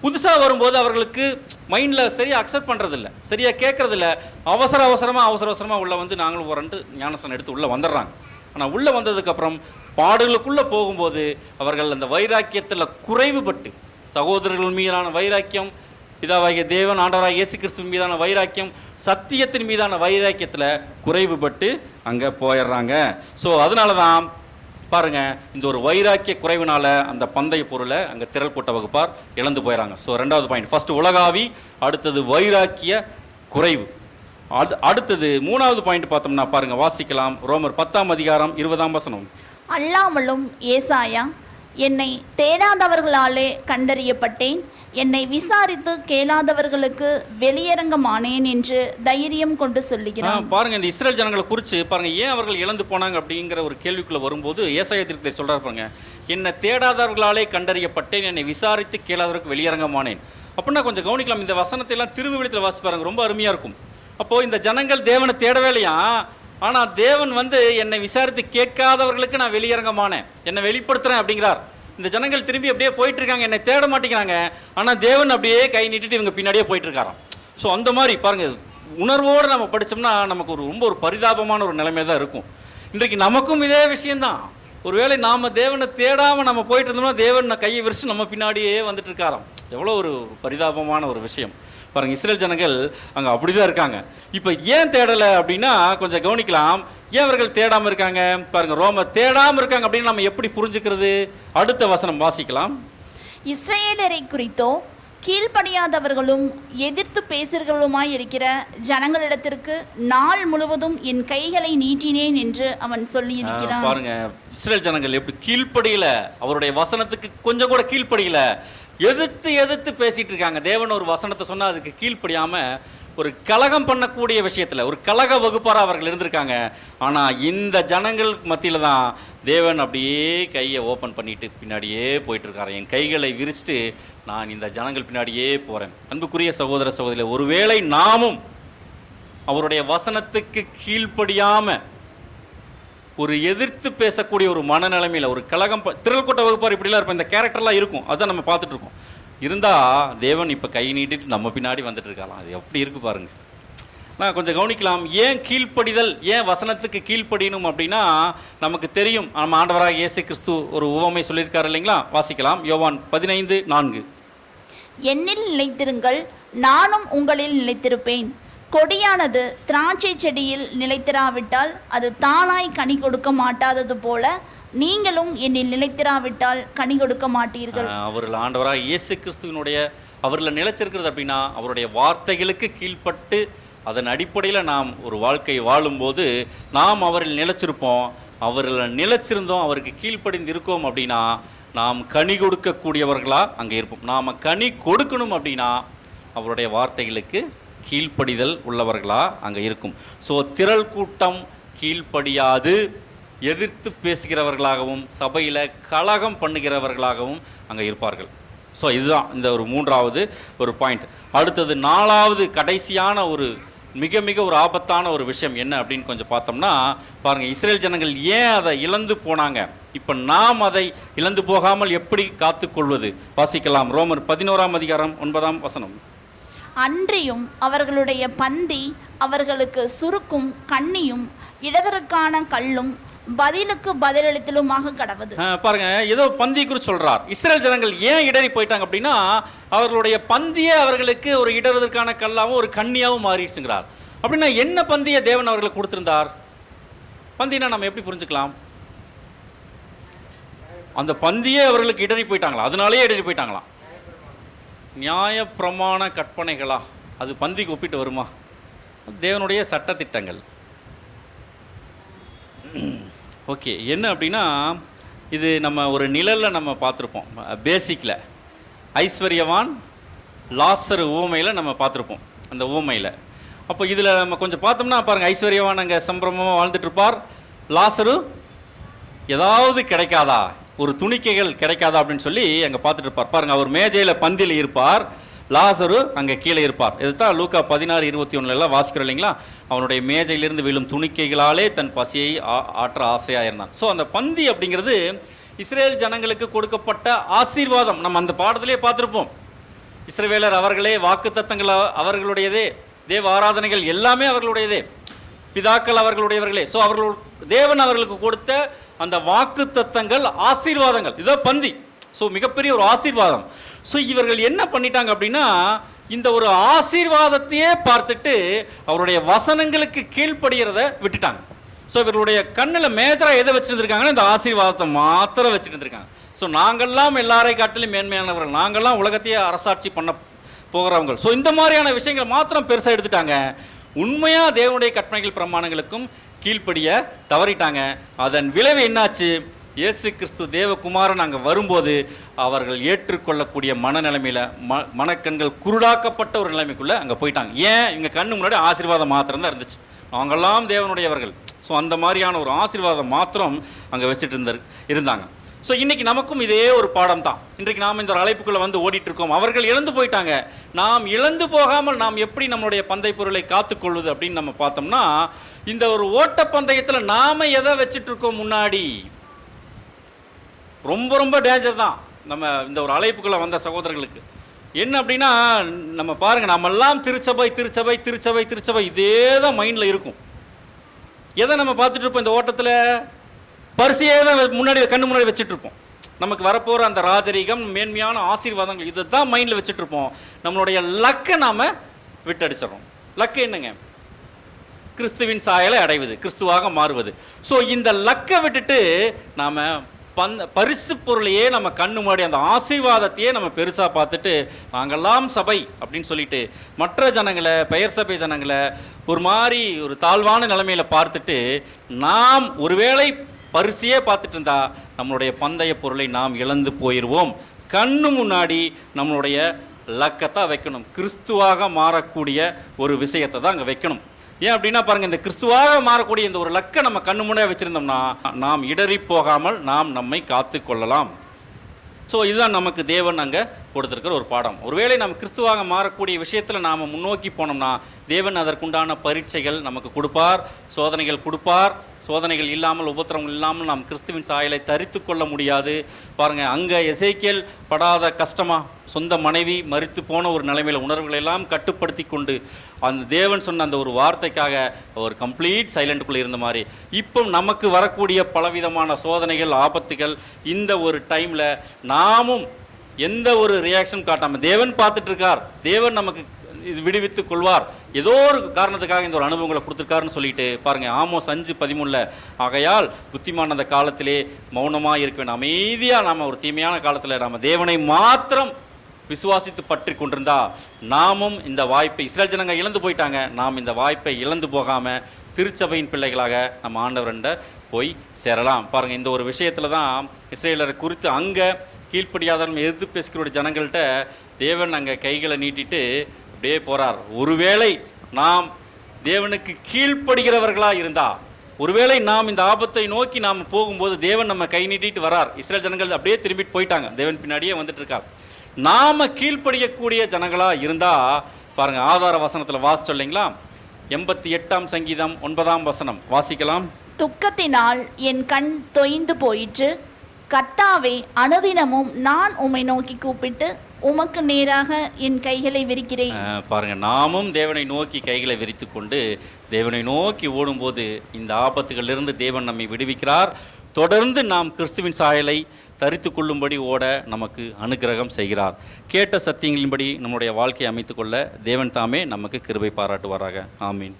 S1: புதுசாக வரும்போது அவர்களுக்கு மைண்டில் சரியாக அக்செப்ட் பண்ணுறதில்ல, சரியாக கேட்குறதில்ல. அவசரமாக உள்ளே வந்து நாங்களும் வரன்ட்டு ஞானஸ்நானம் எடுத்து உள்ளே வந்துடுறாங்க. ஆனால் உள்ளே வந்ததுக்கப்புறம் பாடுகளுக்குள்ளே போகும்போது அவர்கள் அந்த வைராக்கியத்தில் குறைவுபட்டு, சகோதரர்கள் மீதான வைராக்கியம், பிதாவாகிய தேவன் ஆண்டவராகிய இயேசு கிறிஸ்துவின் மீதான வைராக்கியம், சத்தியத்தின் மீதான வைராக்கியத்தில் குறைவுபட்டு அங்கே போயிடுறாங்க. ஸோ அதனால தான் பாருங்க, இந்த ஒரு வைராக்கிய குறைவினால அந்த பந்தய பொருளை அங்கே திரள் கூட்ட வகுப்பார் இழந்து போயிடறாங்க. ஸோ ரெண்டாவது பாயிண்ட், ஃபர்ஸ்ட் உலகாவி, அடுத்தது வைராக்கிய குறைவு. அடுத்தது மூணாவது பாயிண்ட் பார்த்தோம்னா பாருங்க, வாசிக்கலாம். ரோமர் 10ஆம் அதிகாரம் 20ஆம் வசனம்.
S2: அல்லாமலும் ஏசாயா, என்னை தேடாதவர்களாலே கண்டறியப்பட்டேன், என்னை விசாரித்து கேளாதவர்களுக்கு வெளியரங்கமானேன் என்று தைரியம் கொண்டு சொல்லுகிறான்.
S1: பாருங்க, இந்த இஸ்ரேல் ஜனங்களை குறித்து பாருங்க, ஏன் அவர்கள் இழந்து போனாங்க அப்படிங்கிற ஒரு கேள்விக்குள்ள வரும்போது ஏசாயா தீர்க்கதரிசி சொல்றாரு பாருங்க, என்னை தேடாதவர்களாலே கண்டறியப்பட்டேன், என்னை விசாரித்து கேளாதவர்களுக்கு வெளியரங்கமானேன். அப்படின்னா கொஞ்சம் கவனிக்கலாம். இந்த வசனத்தை எல்லாம் திருவிழித்தில் வாசி பாருங்க, ரொம்ப அருமையா இருக்கும். அப்போ இந்த ஜனங்கள் தேவனை தேடவே இல்லையா, ஆனா தேவன் வந்து என்னை விசாரித்து கேட்காதவர்களுக்கு நான் வெளியரங்கமானேன், என்னை வெளிப்படுத்துறேன் அப்படிங்கிறார். இந்த ஜனங்கள் திரும்பி அப்படியே போயிட்டு இருக்காங்க, என்னை தேட மாட்டேங்கிறாங்க, ஆனால் தேவன் அப்படியே கை நீட்டிட்டு இவங்க பின்னாடியே போயிட்டு இருக்காராம். ஸோ அந்த மாதிரி பாருங்க, உணர்வோடு நம்ம படித்தோம்னா நமக்கு ரொம்ப ஒரு பரிதாபமான ஒரு நிலைமை தான் இருக்கும். இன்றைக்கு நமக்கும் இதே விஷயம்தான். ஒருவேளை நாம் தேவனை தேடாமல் நம்ம போயிட்டு இருந்தோம்னா தேவன் கையை விரிச்சு நம்ம பின்னாடியே வந்துட்டு இருக்காராம். எவ்வளோ ஒரு பரிதாபமான ஒரு விஷயம் பாருங்க. இஸ்ரேல் ஜனங்கள் அங்கே அப்படிதான் இருக்காங்க. இப்போ ஏன் தேடலை அப்படின்னா கொஞ்சம் கவனிக்கலாம். ஏன் அவர்கள் தேடாமல் இருக்காங்க பாருங்க. ரோமர் தேடாமல் இருக்காங்க அப்படின்னு நம்ம எப்படி புரிஞ்சுக்கிறது? அடுத்த வசனம் வாசிக்கலாம்.
S2: இஸ்ரவேலரை குறித்தோ கீழ்ப்படியாதவர்களும் எதிர்த்து பேசுகிறவர்களுமாய் இருக்கிற ஜனங்களிடத்திற்கு நாள் முழுவதும் என் கைகளை நீட்டினேன் என்று அவன் சொல்லி இருக்கிறான்.
S1: பாருங்க, இஸ்ரேல் ஜனங்கள் எப்படி கீழ்ப்படியல, அவருடைய வசனத்துக்கு கொஞ்சம் கூட கீழ்ப்படியல, எதிர்த்து பேசிட்டு இருக்காங்க. தேவன் ஒரு வசனத்தை சொன்னா அதுக்கு கீழ்ப்படியாம ஒரு கலகம் பண்ணக்கூடிய விஷயத்துல ஒரு கலக வகுப்பாரா அவர்கள் இருந்திருக்காங்க. ஆனா இந்த ஜனங்கள் மத்தியில தான் தேவன் அப்படியே கையை ஓப்பன் பண்ணிட்டு பின்னாடியே போயிட்டு இருக்காரு. என் கைகளை விரிச்சிட்டு நான் இந்த ஜனங்கள் பின்னாடியே போறேன். அன்புக்குரிய சகோதர சகோதரி, ஒருவேளை நாமும் அவருடைய வசனத்துக்கு கீழ்ப்படியாம ஒரு எதிர்த்து பேசக்கூடிய ஒரு மனநிலைமையில் ஒரு கலகம், திரள் கூட்ட வகுப்பார் இப்படிலாம் இருப்போம், இந்த கேரக்டர்லாம் இருக்கும், அதுதான் நம்ம பார்த்துட்டு இருக்கோம். இருந்தால் தேவன் இப்போ கை நீட்டிட்டு நம்ம பின்னாடி வந்துட்டு இருக்கலாம். அது எப்படி இருக்கு பாருங்க. நான் கொஞ்சம் கவனிக்கலாம். ஏன் கீழ்ப்படிதல், ஏன் வசனத்துக்கு கீழ்ப்படியணும் அப்படின்னா நமக்கு தெரியும். நம்ம ஆண்டவராக இயேசு கிறிஸ்து ஒரு உவமை சொல்லியிருக்காரு இல்லைங்களா? வாசிக்கலாம். யோவான் 15:4.
S2: என்னில் நிலைத்திருங்கள், நானும் உங்களில் நிலைத்திருப்பேன். கொடியானது திராட்சை செடியில் நிலைத்திராவிட்டால் அது தானாய் கனி கொடுக்க மாட்டாதது போல நீங்களும் என்னில் நிலைத்திராவிட்டால் கனி கொடுக்க மாட்டீர்கள்.
S1: அவர்கள் ஆண்டவராக இயேசு கிறிஸ்துவினுடைய அவரில் நிலைச்சிருக்கிறது அப்படின்னா அவருடைய வார்த்தைகளுக்கு கீழ்ப்பட்டு அதன் அடிப்படையில் நாம் ஒரு வாழ்க்கை வாழும்போது நாம் அவரில் நிலைச்சிருப்போம். அவரில் நிலைச்சிருந்தோம், அவருக்கு கீழ்ப்படிந்து இருக்கோம் அப்படின்னா நாம் கனி கொடுக்கக்கூடியவர்களாக அங்கே இருப்போம். நாம் கனி கொடுக்கணும் அப்படின்னா அவருடைய வார்த்தைகளுக்கு கீழ்ப்படிதல் உள்ளவர்களாக அங்கே இருக்கும். ஸோ திரள் கூட்டம் கீழ்ப்படியாது எதிர்த்து பேசுகிறவர்களாகவும் சபையில் கலகம் பண்ணுகிறவர்களாகவும் அங்கே இருப்பார்கள். ஸோ இதுதான் இந்த ஒரு மூன்றாவது ஒரு பாயிண்ட். அடுத்தது நாலாவது கடைசியான ஒரு மிக மிக ஒரு ஆபத்தான ஒரு விஷயம் என்ன அப்படின்னு கொஞ்சம் பார்த்தோம்னா பாருங்கள், இஸ்ரேல் ஜனங்கள் ஏன் அதை இழந்து போனாங்க, இப்போ நாம் அதை இழந்து போகாமல் எப்படி காத்துக்கொள்வது? வாசிக்கலாம். ரோமர் 11ஆம் அதிகாரம் 9ஆம் வசனம்.
S2: அன்றியும் அவர்களுடைய பந்தி அவர்களுக்கு சுருக்கும் கண்ணியும் இடதற்கான கல்லும் பதிலுக்கு பதிலளித்தலுமாக கடவுது.
S1: பாருங்க, ஏதோ பந்தி குறித்து சொல்றார். இஸ்ரேல் ஜனங்கள் ஏன் இடறி போயிட்டாங்க அப்படின்னா அவர்களுடைய பந்தியை அவர்களுக்கு ஒரு இடறதற்கான கல்லாவும் ஒரு கண்ணியாவும் மாறிடுச்சுங்கிறார். அப்படின்னா என்ன பந்தியை தேவன் அவர்களுக்கு கொடுத்திருந்தார்? பந்தினா நம்ம எப்படி புரிஞ்சுக்கலாம்? அந்த பந்தியே அவர்களுக்கு இடறி போயிட்டாங்களா? அதனாலேயே இடறி போயிட்டாங்களாம். நியாய பிரமாண கற்பனைகளா? அது பந்திக்கு ஒப்பிட்டு வருமா? தேவனுடைய சட்டத்திட்டங்கள். ஓகே, என்ன அப்படின்னா இது நம்ம ஒரு நிழலில் நம்ம பார்த்துருப்போம். பேசிக்கில் ஐஸ்வர்யவான் லாசரு ஊமையில் நம்ம பார்த்துருப்போம். அந்த ஊமையில் அப்போ இதில் நம்ம கொஞ்சம் பார்த்தோம்னா பாருங்கள், ஐஸ்வர்யவான் அங்கே சம்பிரமமாக வாழ்ந்துட்டு இருப்பார். லாசரு ஏதாவது கிடைக்காதா, ஒரு துணிக்கைகள் கிடைக்காதா அப்படின்னு சொல்லி அங்கே பார்த்துட்டு இருப்பார். பாருங்கள், அவர் மேஜையில் பந்தியில் இருப்பார். லாசரு அங்கே கீழே இருப்பார். இதுதான் லூக்கா 16:21 வாசிக்கிறோம் இல்லைங்களா? அவனுடைய மேஜையிலிருந்து விழும் துணிக்கைகளாலே தன் பசியை ஆற்ற ஆசையாக இருந்தான். ஸோ அந்த பந்தி அப்படிங்கிறது இஸ்ரேல் ஜனங்களுக்கு கொடுக்கப்பட்ட ஆசீர்வாதம். நம்ம அந்த பாடத்திலே பார்த்துருப்போம். இஸ்ரவேலர் அவர்களே, வாக்குத்தத்தங்கள் அவர்களுடையதே, தேவ ஆராதனைகள் எல்லாமே அவர்களுடையதே, பிதாக்கள் அவர்களுடையவர்களே. ஸோ தேவன் அவர்களுக்கு கொடுத்த அந்த வாக்குத்தத்தங்கள் ஆசீர்வாதங்கள், இதோ பந்தி. ஸோ மிகப்பெரிய ஒரு ஆசீர்வாதம். ஸோ இவர்கள் என்ன பண்ணிட்டாங்க அப்படின்னா, இந்த ஒரு ஆசீர்வாதத்தையே பார்த்துட்டு அவருடைய வசனங்களுக்கு கீழ்ப்படுகிறத விட்டுட்டாங்க. ஸோ இவர்களுடைய கண்ணில் மேஜராக எதை வச்சுருந்துருக்காங்கன்னா இந்த ஆசீர்வாதத்தை மாத்திரம் வச்சுட்டு இருந்திருக்காங்க. ஸோ நாங்கள்லாம் எல்லாரை காட்டிலும் மேன்மையானவர்கள், நாங்கள்லாம் உலகத்தையே அரசாட்சி பண்ண போகிறவங்க. ஸோ இந்த மாதிரியான விஷயங்களை மாத்திரம் பெருசாக எடுத்துட்டாங்க. உண்மையாக தேவனுடைய கற்பனைகள் பிரமாணங்களுக்கும் கீழ்ப்படிய தவறிட்டாங்க. அதன் விளைவு என்னாச்சு? இயேசு கிறிஸ்து தேவகுமாரன் அங்கே வரும்போது அவர்கள் ஏற்றுக்கொள்ளக்கூடிய மனநிலைமையில் மனக்கண்கள் குருடாக்கப்பட்ட ஒரு நிலைமைக்குள்ளே அங்கே போயிட்டாங்க. ஏன்? இவங்க கண்ணு முன்னாடி ஆசீர்வாதம் மாத்திரம் தான் இருந்துச்சு. நாங்கள்லாம் தேவனுடையவர்கள். ஸோ அந்த மாதிரியான ஒரு ஆசீர்வாதம் மாத்திரம் அங்கே வச்சுட்டு இருந்தாங்க. ஸோ இன்றைக்கி நமக்கும் இதே ஒரு பாடம் தான். இன்றைக்கு நாம் இந்த ஒரு அழைப்புக்குள்ளே வந்து ஓடிட்டு இருக்கோம். அவர்கள் இழந்து போயிட்டாங்க. நாம் இழந்து போகாமல் நாம் எப்படி நம்மளுடைய பந்தய பொருளை காத்துக்கொள்வது அப்படின்னு நம்ம பார்த்தோம்னா, இந்த ஒரு ஓட்டப்பந்தயத்தில் நாம் எதை வச்சுட்டு இருக்கோம் முன்னாடி? ரொம்ப ரொம்ப டேஞ்சர் தான் நம்ம இந்த ஒரு அழைப்புக்குள்ளே வந்த சகோதரர்களுக்கு. என்ன அப்படின்னா, நம்ம பாருங்கள், நம்மெல்லாம் திருச்சபை திருச்சபை திருச்சபை திருச்சபை இதே தான் மைண்டில் இருக்கும். எதை நம்ம பார்த்துட்டு இருப்போம்? இந்த ஓட்டத்தில் பரிசையே தான் முன்னாடி கண்ணு முன்னாடி வச்சுட்டு இருப்போம். நமக்கு வரப்போகிற அந்த ராஜரீகம், மேன்மையான ஆசீர்வாதங்கள், இதை தான் மைண்டில் வச்சுட்டு இருப்போம். நம்மளுடைய லக்கை நாம் விட்டடிச்சிடறோம். லக்கு என்னங்க? கிறிஸ்துவின் சாயலை அடைவது, கிறிஸ்துவாக மாறுவது. ஸோ இந்த லக்கை விட்டுட்டு நாம் பரிசு பொருளையே நம்ம கண்ணு முன்னாடி அந்த ஆசீர்வாதத்தையே நம்ம பெருசாக பார்த்துட்டு நாங்கள்லாம் சபை அப்படின்னு சொல்லிட்டு மற்ற ஜனங்களை, பெயர் சபை ஜனங்களை ஒரு மாதிரி ஒரு தாழ்வான நிலைமையில் பார்த்துட்டு நாம் ஒருவேளை பரிசையே பார்த்துட்டு இருந்தா நம்மளுடைய பந்தய பொருளை நாம் இழந்து போயிடுவோம். கண்ணு முன்னாடி நம்மளுடைய லக்கத்தை வைக்கணும். கிறிஸ்துவாக மாறக்கூடிய ஒரு விஷயத்தை தான் அங்கே வைக்கணும். ஏன் அப்படின்னா பாருங்கள், இந்த கிறிஸ்துவாக மாறக்கூடிய இந்த ஒரு லக்கை நம்ம கண்ணு முன்னாடி வச்சுருந்தோம்னா நாம் இடறி போகாமல் நாம் நம்மை காத்து கொள்ளலாம். ஸோ இதுதான் நமக்கு தேவன் அங்கே கொடுத்துருக்கிற ஒரு பாடம். ஒருவேளை நம்ம கிறிஸ்துவாக மாறக்கூடிய விஷயத்தில் நாம் முன்னோக்கி போனோம்னா தேவன் அதற்குண்டான பரீட்சைகள் நமக்கு கொடுப்பார், சோதனைகள் கொடுப்பார். சோதனைகள் இல்லாமல், உபத்திரங்கள் இல்லாமல் நாம் கிறிஸ்துவின் சாயலை தரித்து கொள்ள முடியாது. பாருங்கள், அங்கே எசேக்கியேல் படாத கஷ்டமா, சொந்த மனைவி மரித்து போன ஒரு நிலைமையில் உணர்வுகளை எல்லாம் கட்டுப்படுத்தி கொண்டு அந்த தேவன் சொன்ன அந்த ஒரு வார்த்தைக்காக ஒரு கம்ப்ளீட் சைலண்ட்டுக்குள்ளே இருந்த மாதிரி இப்போ நமக்கு வரக்கூடிய பலவிதமான சோதனைகள், ஆபத்துகள், இந்த ஒரு டைமில் நாமும் எந்த ஒரு ரியாக்ஷன் காட்டாமல் தேவன் பார்த்துட்டு இருக்கார், தேவன் நமக்கு இது விடுவித்து கொள்வார், ஏதோ ஒரு காரணத்துக்காக இந்த ஒரு அனுபவங்களை கொடுத்துருக்காருன்னு சொல்லிட்டு பாருங்கள், ஆமோஸ் 5:13 ஆகையால் புத்திமான அந்த காலத்திலே மௌனமாக இருக்க வேண்டும். அமைதியாக நாம் ஒரு தீமையான காலத்தில் நம்ம தேவனை மாத்திரம் விசுவாசித்து பற்றி கொண்டிருந்தா நாமும் இந்த வாய்ப்பை, இஸ்ரேல் ஜனங்க இழந்து போயிட்டாங்க, நாம் இந்த வாய்ப்பை இழந்து போகாமல் திருச்சபையின் பிள்ளைகளாக நம்ம ஆண்டவரண்ட போய் சேரலாம். பாருங்கள், இந்த ஒரு விஷயத்தில் தான் இஸ்ரேலரை குறித்து அங்கே கீழ்ப்படியாதவர்கள் எதிர்த்து பேசுகிற ஜனங்கள்கிட்ட தேவன் அங்கே கைகளை நீட்டிட்டு அப்படியே போகிறார். ஒருவேளை நாம் தேவனுக்கு கீழ்ப்படுகிறவர்களாக இருந்தால், ஒருவேளை நாம் இந்த ஆபத்தை நோக்கி நாம் போகும்போது தேவன் நம்ம கை நீட்டிட்டு வரார். இஸ்ரேல் ஜனங்கள் அப்படியே திரும்பிட்டு போயிட்டாங்க, தேவன் பின்னாடியே வந்துட்டு இருக்கார். நாம் கீழ்ப்படியக்கூடிய ஜனங்களாக இருந்தால் பாருங்கள், ஆதார வசனத்தில் வாசிச்சோம் இல்லைங்களா? 88ஆம் சங்கீதம் 9ஆம் வசனம் வாசிக்கலாம்.
S2: துக்கத்தினால் என் கண் தொய்ந்து போயிற்று, கர்த்தாவே அனுதினமும் நான் உம்மை நோக்கி கூப்பிட்டு உமக்கு நேராக என் கைகளை விரிக்கிறேன்.
S1: பாருங்கள், நாமும் தேவனை நோக்கி கைகளை விரித்து கொண்டு தேவனை நோக்கி ஓடும்போது இந்த ஆபத்துகளிலிருந்து தேவன் நம்மை விடுவிக்கிறார். தொடர்ந்து நாம் கிறிஸ்துவின் சாயலை தரித்து கொள்ளும்படி ஓட நமக்கு அனுக்கிரகம் செய்கிறார். கேட்ட சத்தியங்களின்படி நம்முடைய வாழ்க்கையை அமைத்துக்கொள்ள தேவன் தாமே நமக்கு கிருபை பாராட்டுவாராக. ஆமீன்.